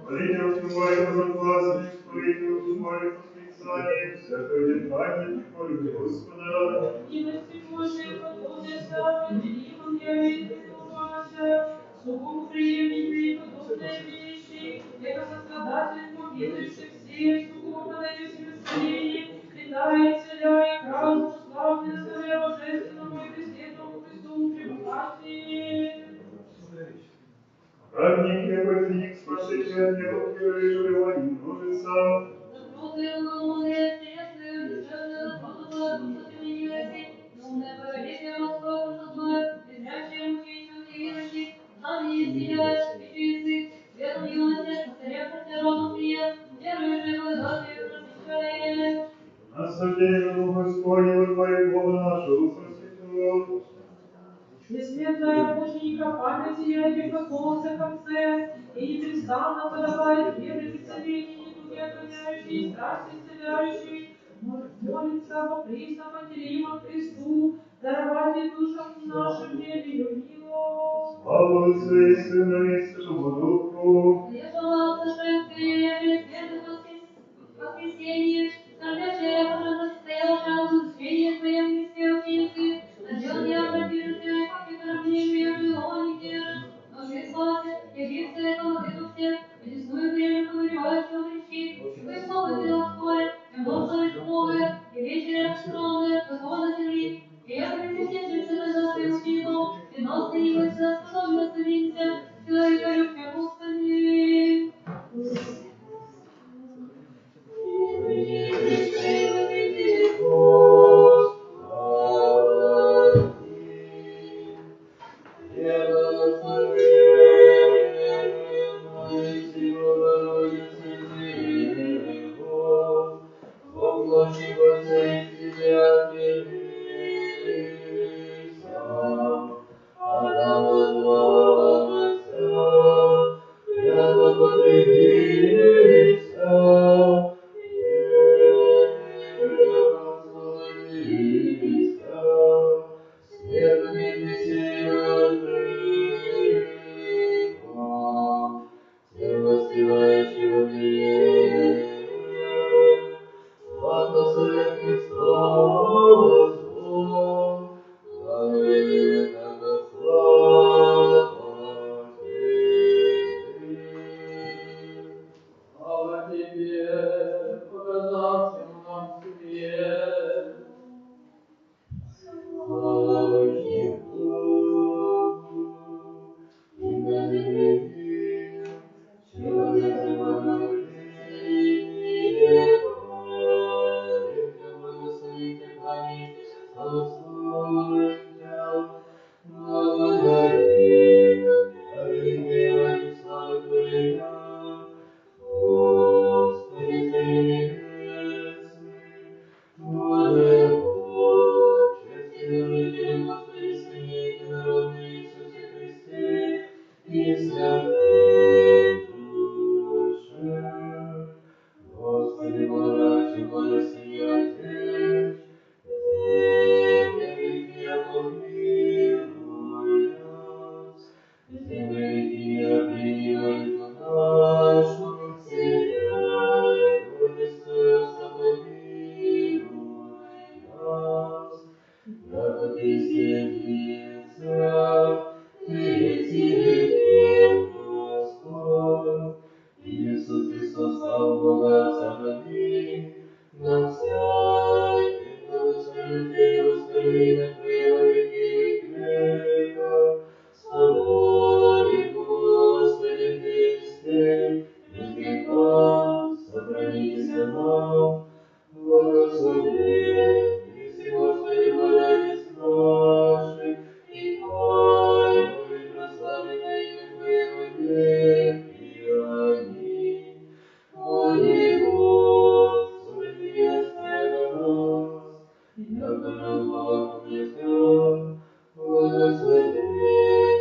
Хвалите Его, прихваленные возгласные, хвалите Его, прихваленные восклицания, всякое дыхание прихвалит Господа. Милости Божией, подобие самым великим явить придумался, сухому преемнику и подобные вещи, это сострадательству ведущих всех, сухому подаю себе летает селя и красу, славный славя божественному и пресветлому Христу пребывати. Радник я возник, спаситель от него, первый желевание множится. Наслаждение Господне, во Твоей Бога нашего, просветло. Бессмертная мученика память сияет, как солнце в конце, и непрестанно подавает верным исцеление, недуги отгоняющие, страсти исцеляющие, молится во пресном материма Христу, даровать душам нашим верою милость. Слава Отцу и Сыну и Святому Духу. помилуй нас. Земли принимай нашу, Вселяй, Христоса, помилуй нас. Яко Ты сердится, Третий Господь, Иисус Христос, слава Бога Отца нами, нам всякий благословение, благословение Твое во веки веков. Соборе, Господи Христе, без греха сохранися нам, благослови, Христе, Господи, Богородице нашей, и Павлове, прославленное имя Твое во веки. Аминь. Моли, Господи, не оставь нас, яко нам помнит, благослови,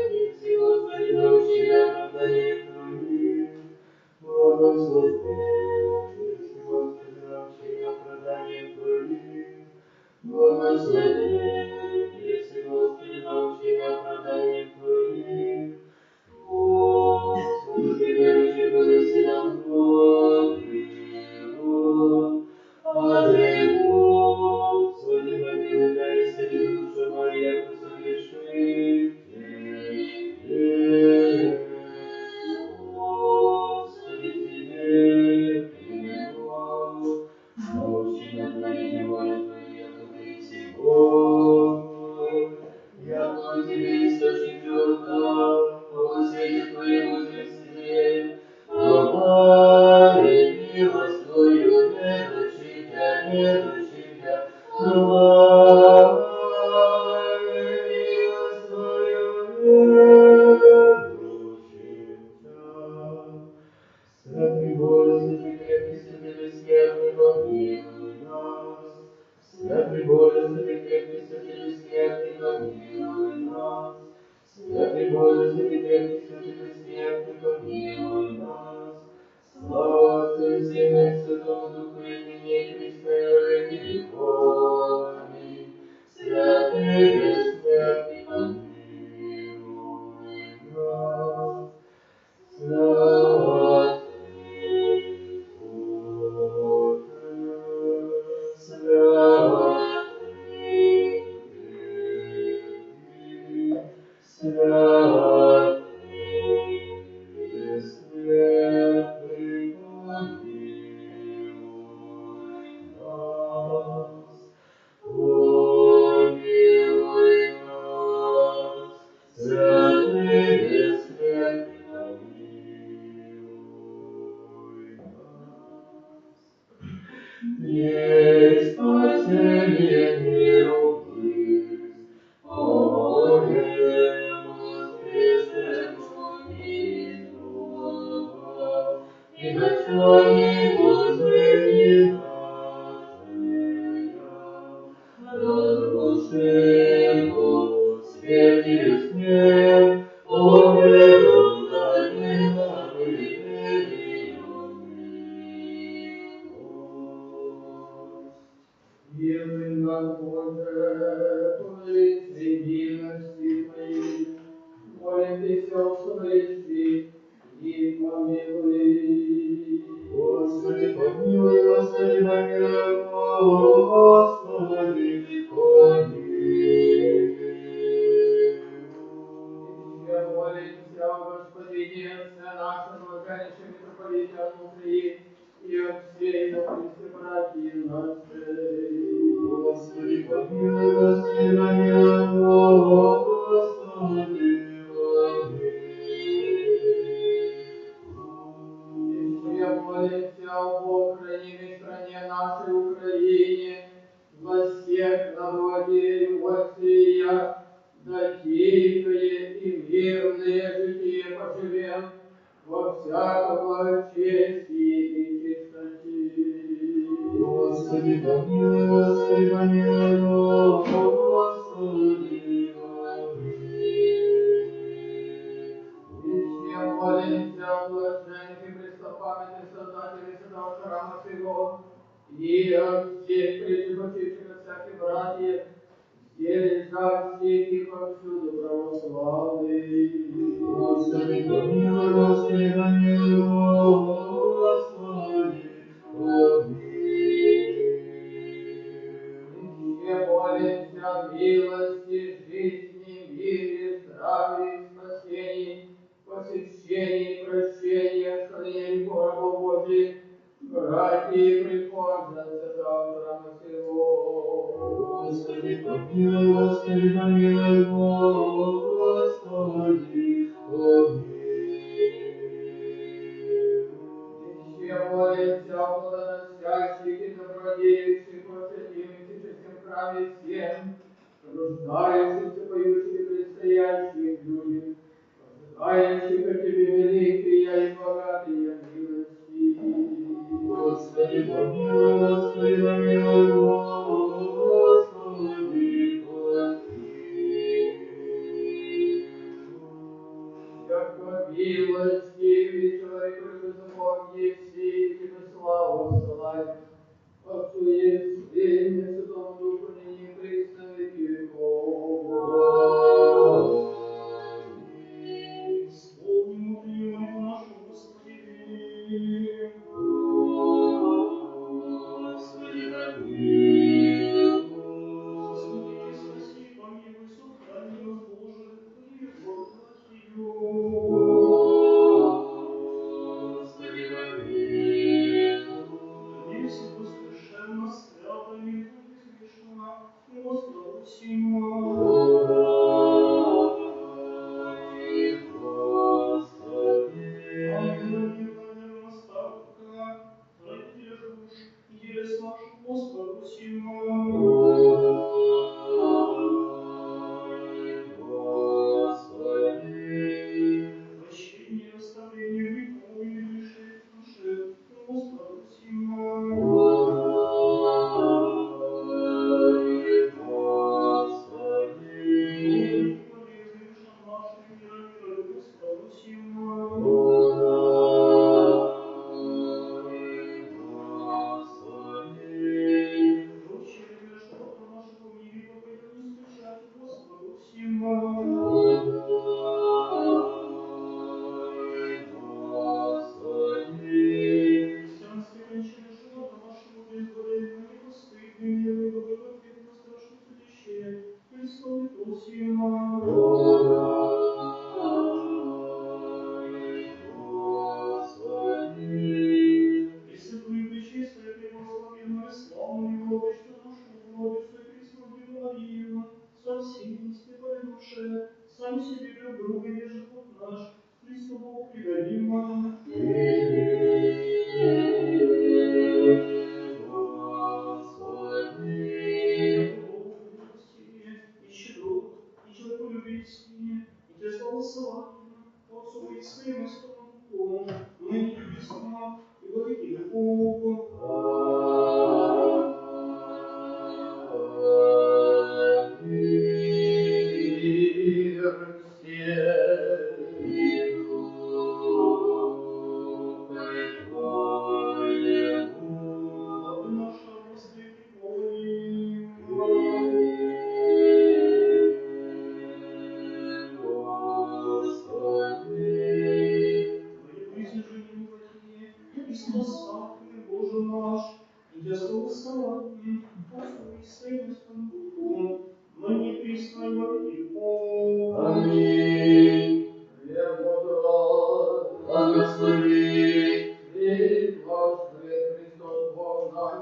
Христе, Господи, научи оправданием Твоим. Благослови, Христе, Господи, научи оправданием Твоим. Благослови, Христе, Господи, научи оправданием Твоим. Господи, верующий, благослови нам помилуй. Аллилуйя, Господи, помилуй, да исцели душу мою, яко согрешитель. Господи, Тебе прибегу, научи нас творить волю Твою, яко Ты всего. Яко Тебе источник живота, по свете Твоей мудрости, Бывай милость Твою, не дочитя, бывай милость Твою, не дочитя. Святый Боже, святый крепкий, святый бессмертный, помилуй нас. Святый Боже, святый крепкий, святый бессмертный, помилуй нас. Святый Боже, святый крепкий, святый бессмертный, помилуй нас. Слава Отцу и Сыну и Святому Духу, и ныне и присно и во веки веков. Аминь. Святый бессмертный, помилуй нас. Святый Боже, святый крепкий, святый бессмертный, помилуй нас. Помилуй нас, святый бессмертный, помилуй нас. Есть спасение миру быть, помолим воскресшему из гроба, и начальник жизни нашей, разрушил смертью смерть, победу дарила Милый нас, Боже, по лице милости Твоей, молим Тебя, услыши и помилуй. Господи, помилуй, Господи, помилуй, Господи, помилуй. Еще молимся о Господине, Отце нашем, блаженнейшем митрополите Ануфрии, и от всей на Христе братья нашей. Господи, помилуй, Господи, помилуй, Господи, помилуй. Еще молимся об охранимой стране нашей Украине, во всех народе да тихое и мирное житие поживем, во всяком благочестии и чистоте. Господи, помилуй, Господи, помилуй, Господи, помилуй. Еще молимся о блаженных и престопамятных создателей святого храма сего, и от всех прежде почивших от всяких братьев, Елизавский повсюду православный. Господи, помилуй, Господи, помилуй, Господи, помилуй. Все молимся о милости, жизни, мире, здравии, спасении, посещении, прощении, хранении рабов Божьих, братья приходят завтра сего. Господи, помилуй, Господи, помилуй, Господи, помилуй. Все молимся о плодоносящих и добродеющих, просветимых и честном храме всем, рождающихся, поющих и предстоящих людям, ожидающих от Тебе великие и богатые милости. Господи, помилуй, Господи, помилуй, Господи, помилуй. Яко милостивый человек беззаконие все, и Тебе славу славим, Отцу и Сыну и Святому Духу, ныне и присно во веки веков. Исполним утреннюю молитву нашу, Господи. Господи, помилуй. Заступи, спаси, помилуй, сохрани нас, Боже, Твоею благодатью. Господи, помилуй. Если воскрешенно, свято и безгрешно, возгласимо. Прощение, оставление грехов и грешит наши, возгласимо. Христианские кончины живота нашего безболезненно, непостыдные, милые, богоответно, страшно судящие, Христовы просимо. Пресвятую, пречистую, преблагословенную, славную и владычную нашу Богородицу и Пресную Деву Марию, со всеми исповедавшие, сам себе друг друга и живот наш, Христу Богу предадим. Богу милостивее, и щедрот, и человеколюбивее, и Тебе славословим, Отцу и Сыну и Святому Духу, ныне и присно, и во веки веков. Слава наша, Господи, преклоним. Твои присяжения благие, и спасатель Боже наш, и Тебя славословим, Отцу и Сыну и Святому Духу, ныне и присно и во веки веков. Аминь. Благослови, Христос Бог наш,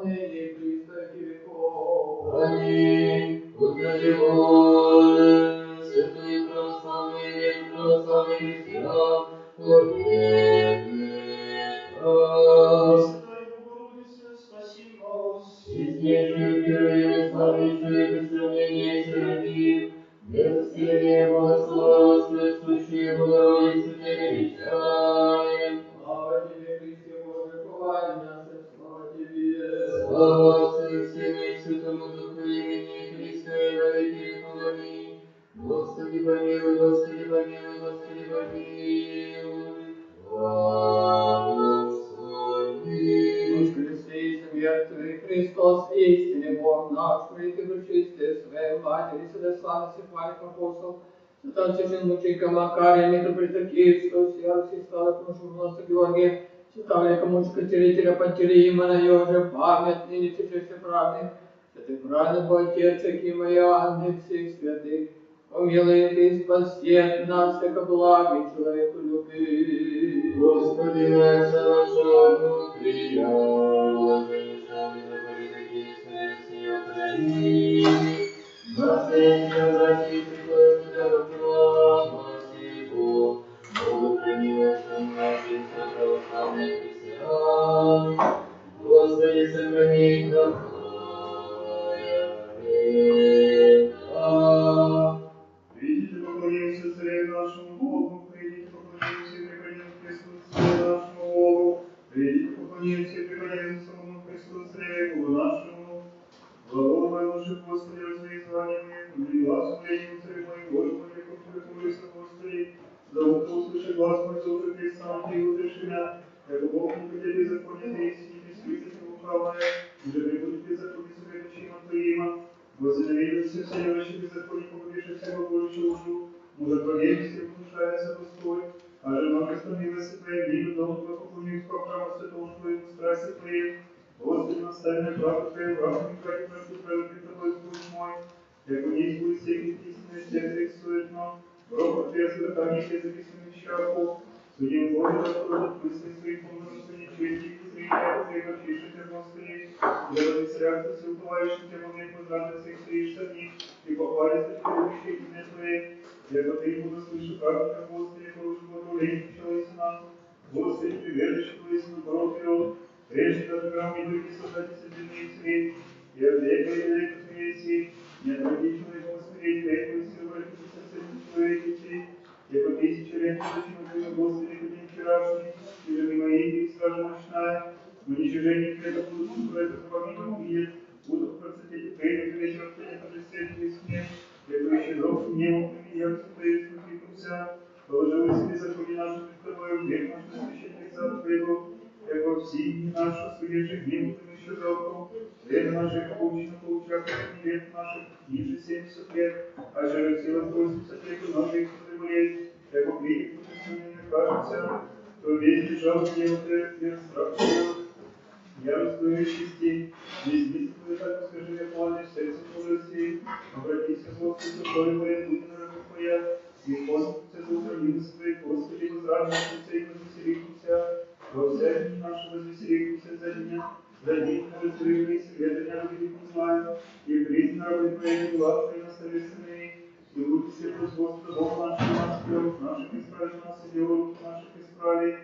ныне и присно во веки веков. Аминь. Утроди волю, святую православную веру, православных христиан, Пресвятая Богородице, спаси нас. честнейшую, первую, славнейшую, без сравнения серафим, без усилия богословскую, сущую Богородицу Тебе величаем. Слава Тебе, Христе Боже, хвалим наше, слава Тебе. Слава Отцу и Сыну и Святому Духу, имени Христа и во веки веков. Аминь. Господи помилуй, Господи помилуй, Господи помилуй. Благослови. Воскресись, мертвый Христос, истинный Бог наш, Христе, пречистый Седослава, Сихвалик, апостол, Святан Священ Мученика Макария, митрополита Киевского, Сиарский стала, прошу Власа Георгия, Святавлика Мучка, Целителя Пантелеима, на ее же память, ныне честный праздник, святый праздник Отец, Акима и ангел всех святых, помилуй ты, спаси нас, как благий человеку любви. Господи, веса нашего внутрия, вложи сами заповеди Киевской Украины. Наследие России приходит Тебя до храма сего, благохранившим наших православных христиан. Господи, сохрани их на Твоя века. Видите, поклонимся Царю нашему Богу, придите, поклонимся и преклоним Христу Царю нашему Богу, придите, поклонимся и преклоним самому Христу Царю нашему. Глаголовая лучше, Господи, развезвание мне, и глаз умлением Царю моим, Господи, покрытуйся, Господи, за утро услыши глаз мой, зовет ты сам, ты утреши меня, как Бог не хотя беззаконие ты, и не спится лукавое, уже прибудет беззаконие себе ночима Твоима, возненавидится все делающие беззаконие, погубивши всего Божию душу, мужотворение внушается Господь, а же множество милости Твоей, мило дом Твой, поклонюсь по храму святому Твоему, страсти Твоей, Господи, наставь на правду Твою, врагу не прави правду Твою, пред Тобой, Бог мой, как вниз будет всех истинных сердец суетно, враг отверстия, там не все записанных щапу, судим Божий, Господь, мысли своих полностью нечести, и зрения, Твоего чешите, Господи, делай царям, все уповающим Тебя, момент возрадуй всех стоишься в них, и похвалится Тебе, любящие имя Твое, яко Ты ему заслышишь праведника, Господи, поручу благоволение, печалуйся нам, Господи, прибежище Твое, сынокров вперед, прежде даже гром не выйти, создайте земные цари, и от века и века Твоей си, не отвради человека восмирить, веку и силу, и сосредоточить человеки, яко тысяча лет зачем Твоему, Господи, один вчерашний, и же мимо их стража ночная, в уничижении хлеба будут устроить, помимо видят, будут процветать и прежде вечер, понятно же свет весне, яко исчезов небо, применяются Твои спутникуся, положил себе законе наши пред Тобою, век наш священный лица Твоего, яко все дни наши судишь днем Твоим еще завтра, время наших получено поучаствовать не век наших, ниже 70 лет, а же сила 80 лет, и нам век болеть, яко крики потенциально не кажется, то весь держал гнев Твой, страх Твой, яростную чести, весь мысль Твой, так скажи, я плане, сердце мудрости, обратись, Господи, душой моей, будь на руку Твоя, и Господи, за милость Твою, Господи, возрадуйся и возвеселимся, во всякие наши возвеселимся за дня, за день, когда Твои света дня будет не знаю, и признан рабы Твоей, глаз Твоей наставительные, и будь все пусть Господа Бог наших исправить нас, и дело рук наших исправить,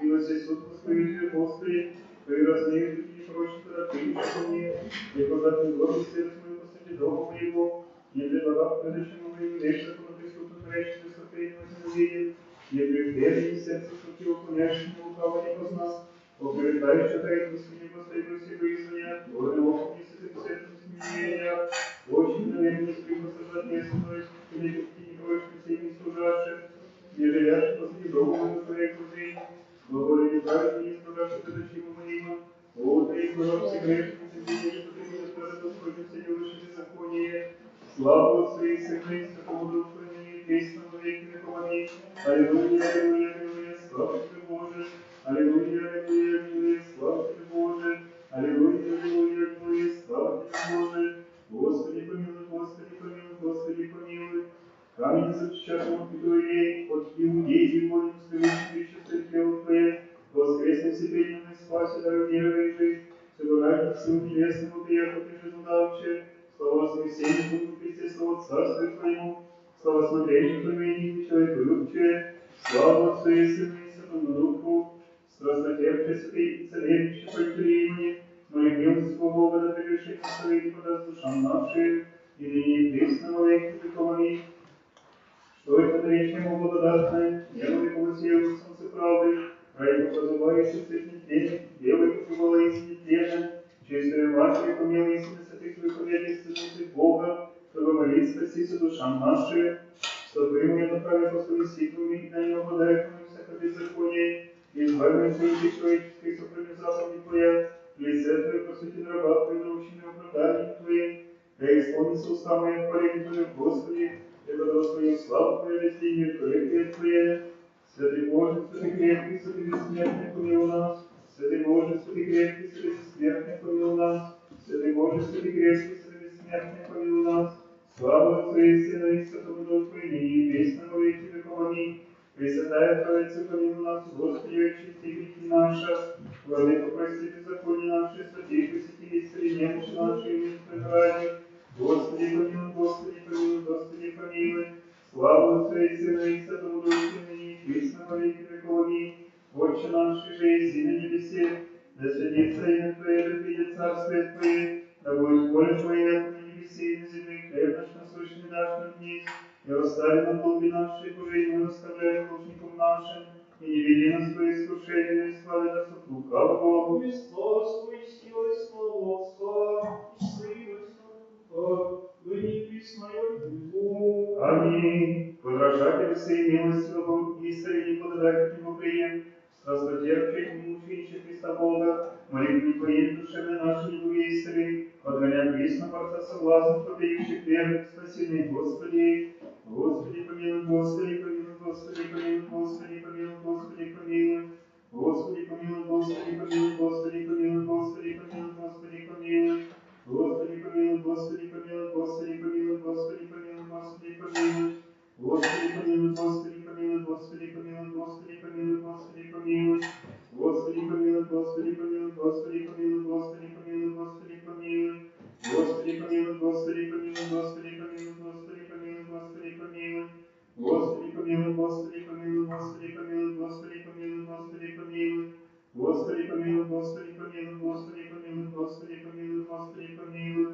милость и суд Господи, Господи, Твои разные духи непрочны, тогда принесу мне, и позадний город сердце мое посреди дома моего, не предлагав предыдущему моему вещь законопреступно горящим преступлением возненавиден, не прикреплений сердце сутью уклоняющим лукаво не познал, оклеветающий тайну свинью последнюю себе извиня, гордым оком не сытым сердцем смирения, очень наверное спрямно сажать ответственную, или не кроешь всеми служащих, не жалящих посреди дома моего своей груди, благое неправильно не исправляши предыдущему моему, о, Ты, пророк, все грешницы, видишь, что Ты будешь даже Господь, все делающие беззаконие, славу Отцу и Сыну и Святому Духу, и ныне и присно во веки веков. Аминь. Аллилуйя, аллилуйя, аллилуйя, слава Тебе, Боже. Аллилуйя, аллилуйя, аллилуйя, слава Тебе, Боже. Аллилуйя, аллилуйя, аллилуйя, слава Тебе, Боже. Господи, помилуй, Господи, помилуй, Господи, помилуй. Камень защищавшего от Иудеи, от Иудеи, воинов, скрывающих чистое тело Твое, воскресный всепредельный спаси, даруй мировую жизнь, собирай сил небесного, приехал Ты же задавче, слава воскресенья, Богу Христе, слава Царствию Твоему, слава смотрению Твоему, человеку любче, слава Отцу и Сыну и Святому Духу, страстотерпче, святый и царевище по имени, моли милость Бога, да прегрешение свои не подаст душам нашим, и ныне и присно во веки веков. Аминь. Что это речному благодатной, небо и полосею солнце правды, ради позывающих цветных дней, белый покрывало истине тленным, чистая Матерь, помилуй истины святых Твоих увидеть Бога, чтобы молиться, спасися душам нашим, стопы мои направи Господи ситвами, и на него подай мне всякое беззаконие, и избави меня своей человеческой сопротив заповеди Твоя, лице Твое просвети раба Твоего, научи меня оправданием Твоим, да исполнится уста моя хвалить Твою, Господи, это достойно славу Твою, достигнет Твоих Твоя. Святый Боже, святый крепкий, святый бессмертный, помилуй нас. Святый Боже, святый крепкий, святый бессмертный, помилуй нас. Святый Боже, святый крепкий, святый бессмертный, помилуй нас. Слава Отцу и Сына и Святому Духу, и ныне и вечно во веки веков. Аминь. Пресвятая Троица, помилуй нас, Господи, очисти грехи наши. Владыка, прости беззаконие наши, святей, посети исцели немощи наши, и милостивый ради. Господи, помилуй, Господи, помилуй, Господи, помилуй. Слава Отцу и Сына и Святому Духу, и ныне и вечно во веки веков. Аминь. Отче наш, же еси на небесе, да святится имя Твое, да придет царствие Твое, да будет воля Твоя, как на небесе и на земле. Хлеб наш насущный дашь нам днесь, и остави нам долги наши, кои и мы оставляем должникам нашим, и не веди нас в свои искушения, но избави нас от лукавого. Христос, и сила, и слава Отца, и Сына, и Святого Духа, ныне и присно и во веки веков. Аминь. Подражатели всей милости, истине и благодати к Нему прием, страстотерпчий и мученичий Христа Бога, молитвы Твоей душевной нашей не благоистили, подгоняй присно борца соблазн, победивших верных, спасенных, Господи. Господи, помилуй, Господи, помилуй, Господи, помилуй, Господи, помилуй, Господи, помилуй. Господи, помилуй, Господи, помилуй, Господи, помилуй, Господи, помилуй, Господи, помилуй. Господи, помилуй, Господи, помилуй, Господи, помилуй, Господи, помилуй, Господи, помилуй. Господи, помилуй, Господи, помилуй, Господи, помилуй, Господи, помилуй, Господи, помилуй. Господи, помилуй, Господи, помилуй, Господи, помилуй, Господи, помилуй, Господи, помилуй. Господи, помилуй, Господи, помилуй, Господи, помилуй, Господи, помилуй, Господи, помилуй. Господи, помилуй, Господи, помилуй, Господи, помилуй, Господи, помилуй, Господи, помилуй. Господи, помилуй, Господи, помилуй, Господи, помилуй, Господи, помилуй, Господи, помилуй.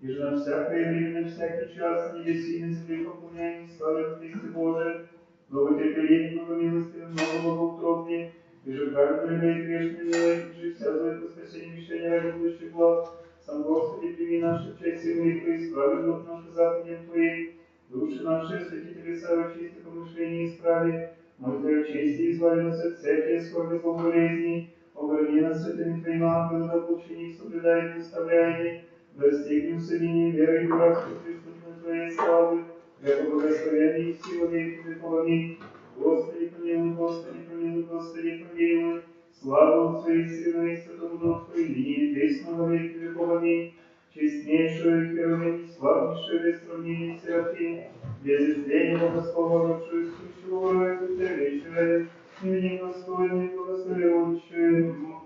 И же на всякое время, на всякий час, на небеси и на земле поклоняем и славим Христе Боже, долготерпеливый, многомилостивый, много богоутробный, и же праведный и грешный милый, и же вся злая по спасению мещения ради будущих благ. Сам Господи, прими наши части и Твои, исправи Бог наши заповедям Твои, души наши, святители, славы, чисти помышления исправи, молитвы о чести, избави нас от всякие скорби, болезни, оборони нас святыми Твоими ангелами, да получение их соблюдает и наставляет. Достигнем соединения веры и братства преступной Твоей славы, для благословения и силы веки веков. Аминь. Господи, помилуй, Господи, помилуй, Господи, помилуй. Слава Отцу и Сына и Святому Духу, и ныне и вечно во веки веков. Аминь. Честнейшую Херовим, славнейшую без сравнения Серафим, без изления богословавшую сущего раю, вечеря, именем достойным и благословенным.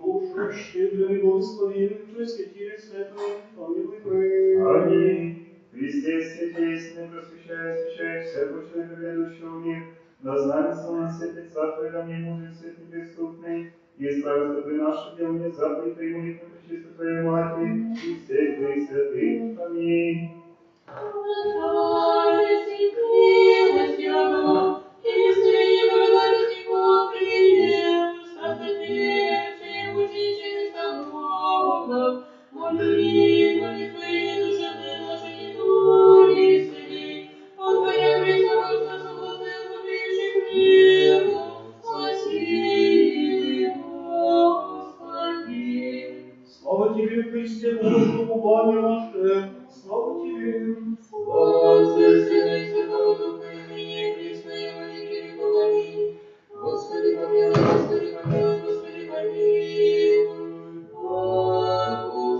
Боже, щедрый, благословенный, просветили светлый, помилуй мы. Аминь. Христе, святейственный, просвещай, освящай всякого человека, грядущего в мир, да знамется у нас светлица Твоя, да мне мудрый свет неприступный, и исправил стопы наши делания, заповедь Твоей молитвы пречистой Твоей Матери, и всех Твоих святых. Аминь. Слава Тебе, Христе, Боже, упование наше, слава Тебе. Слава Отцу и Сыну и Святому Духу, и ныне и присно и во веки веков. Аминь. Господи, помилуй, Господи, помилуй, Господи, помилуй.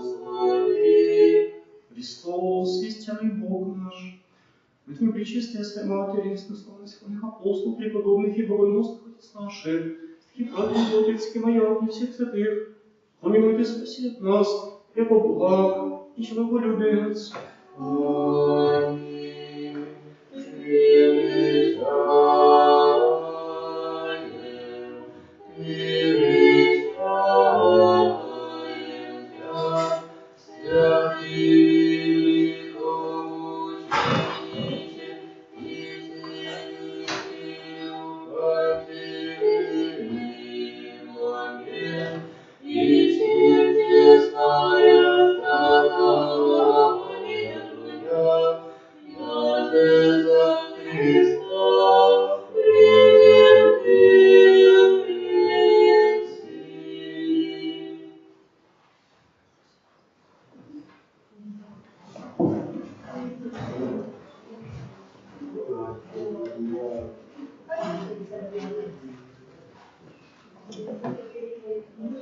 Благослови. Христос, истинный Бог наш, ведь мы пречистые своей Матери, славных святых апостолов, преподобных и богоносных отец наших, таких праведных отец и моя, и всех святых, помилуй и спаси нас, яко благ и человеколюбец. Аминь.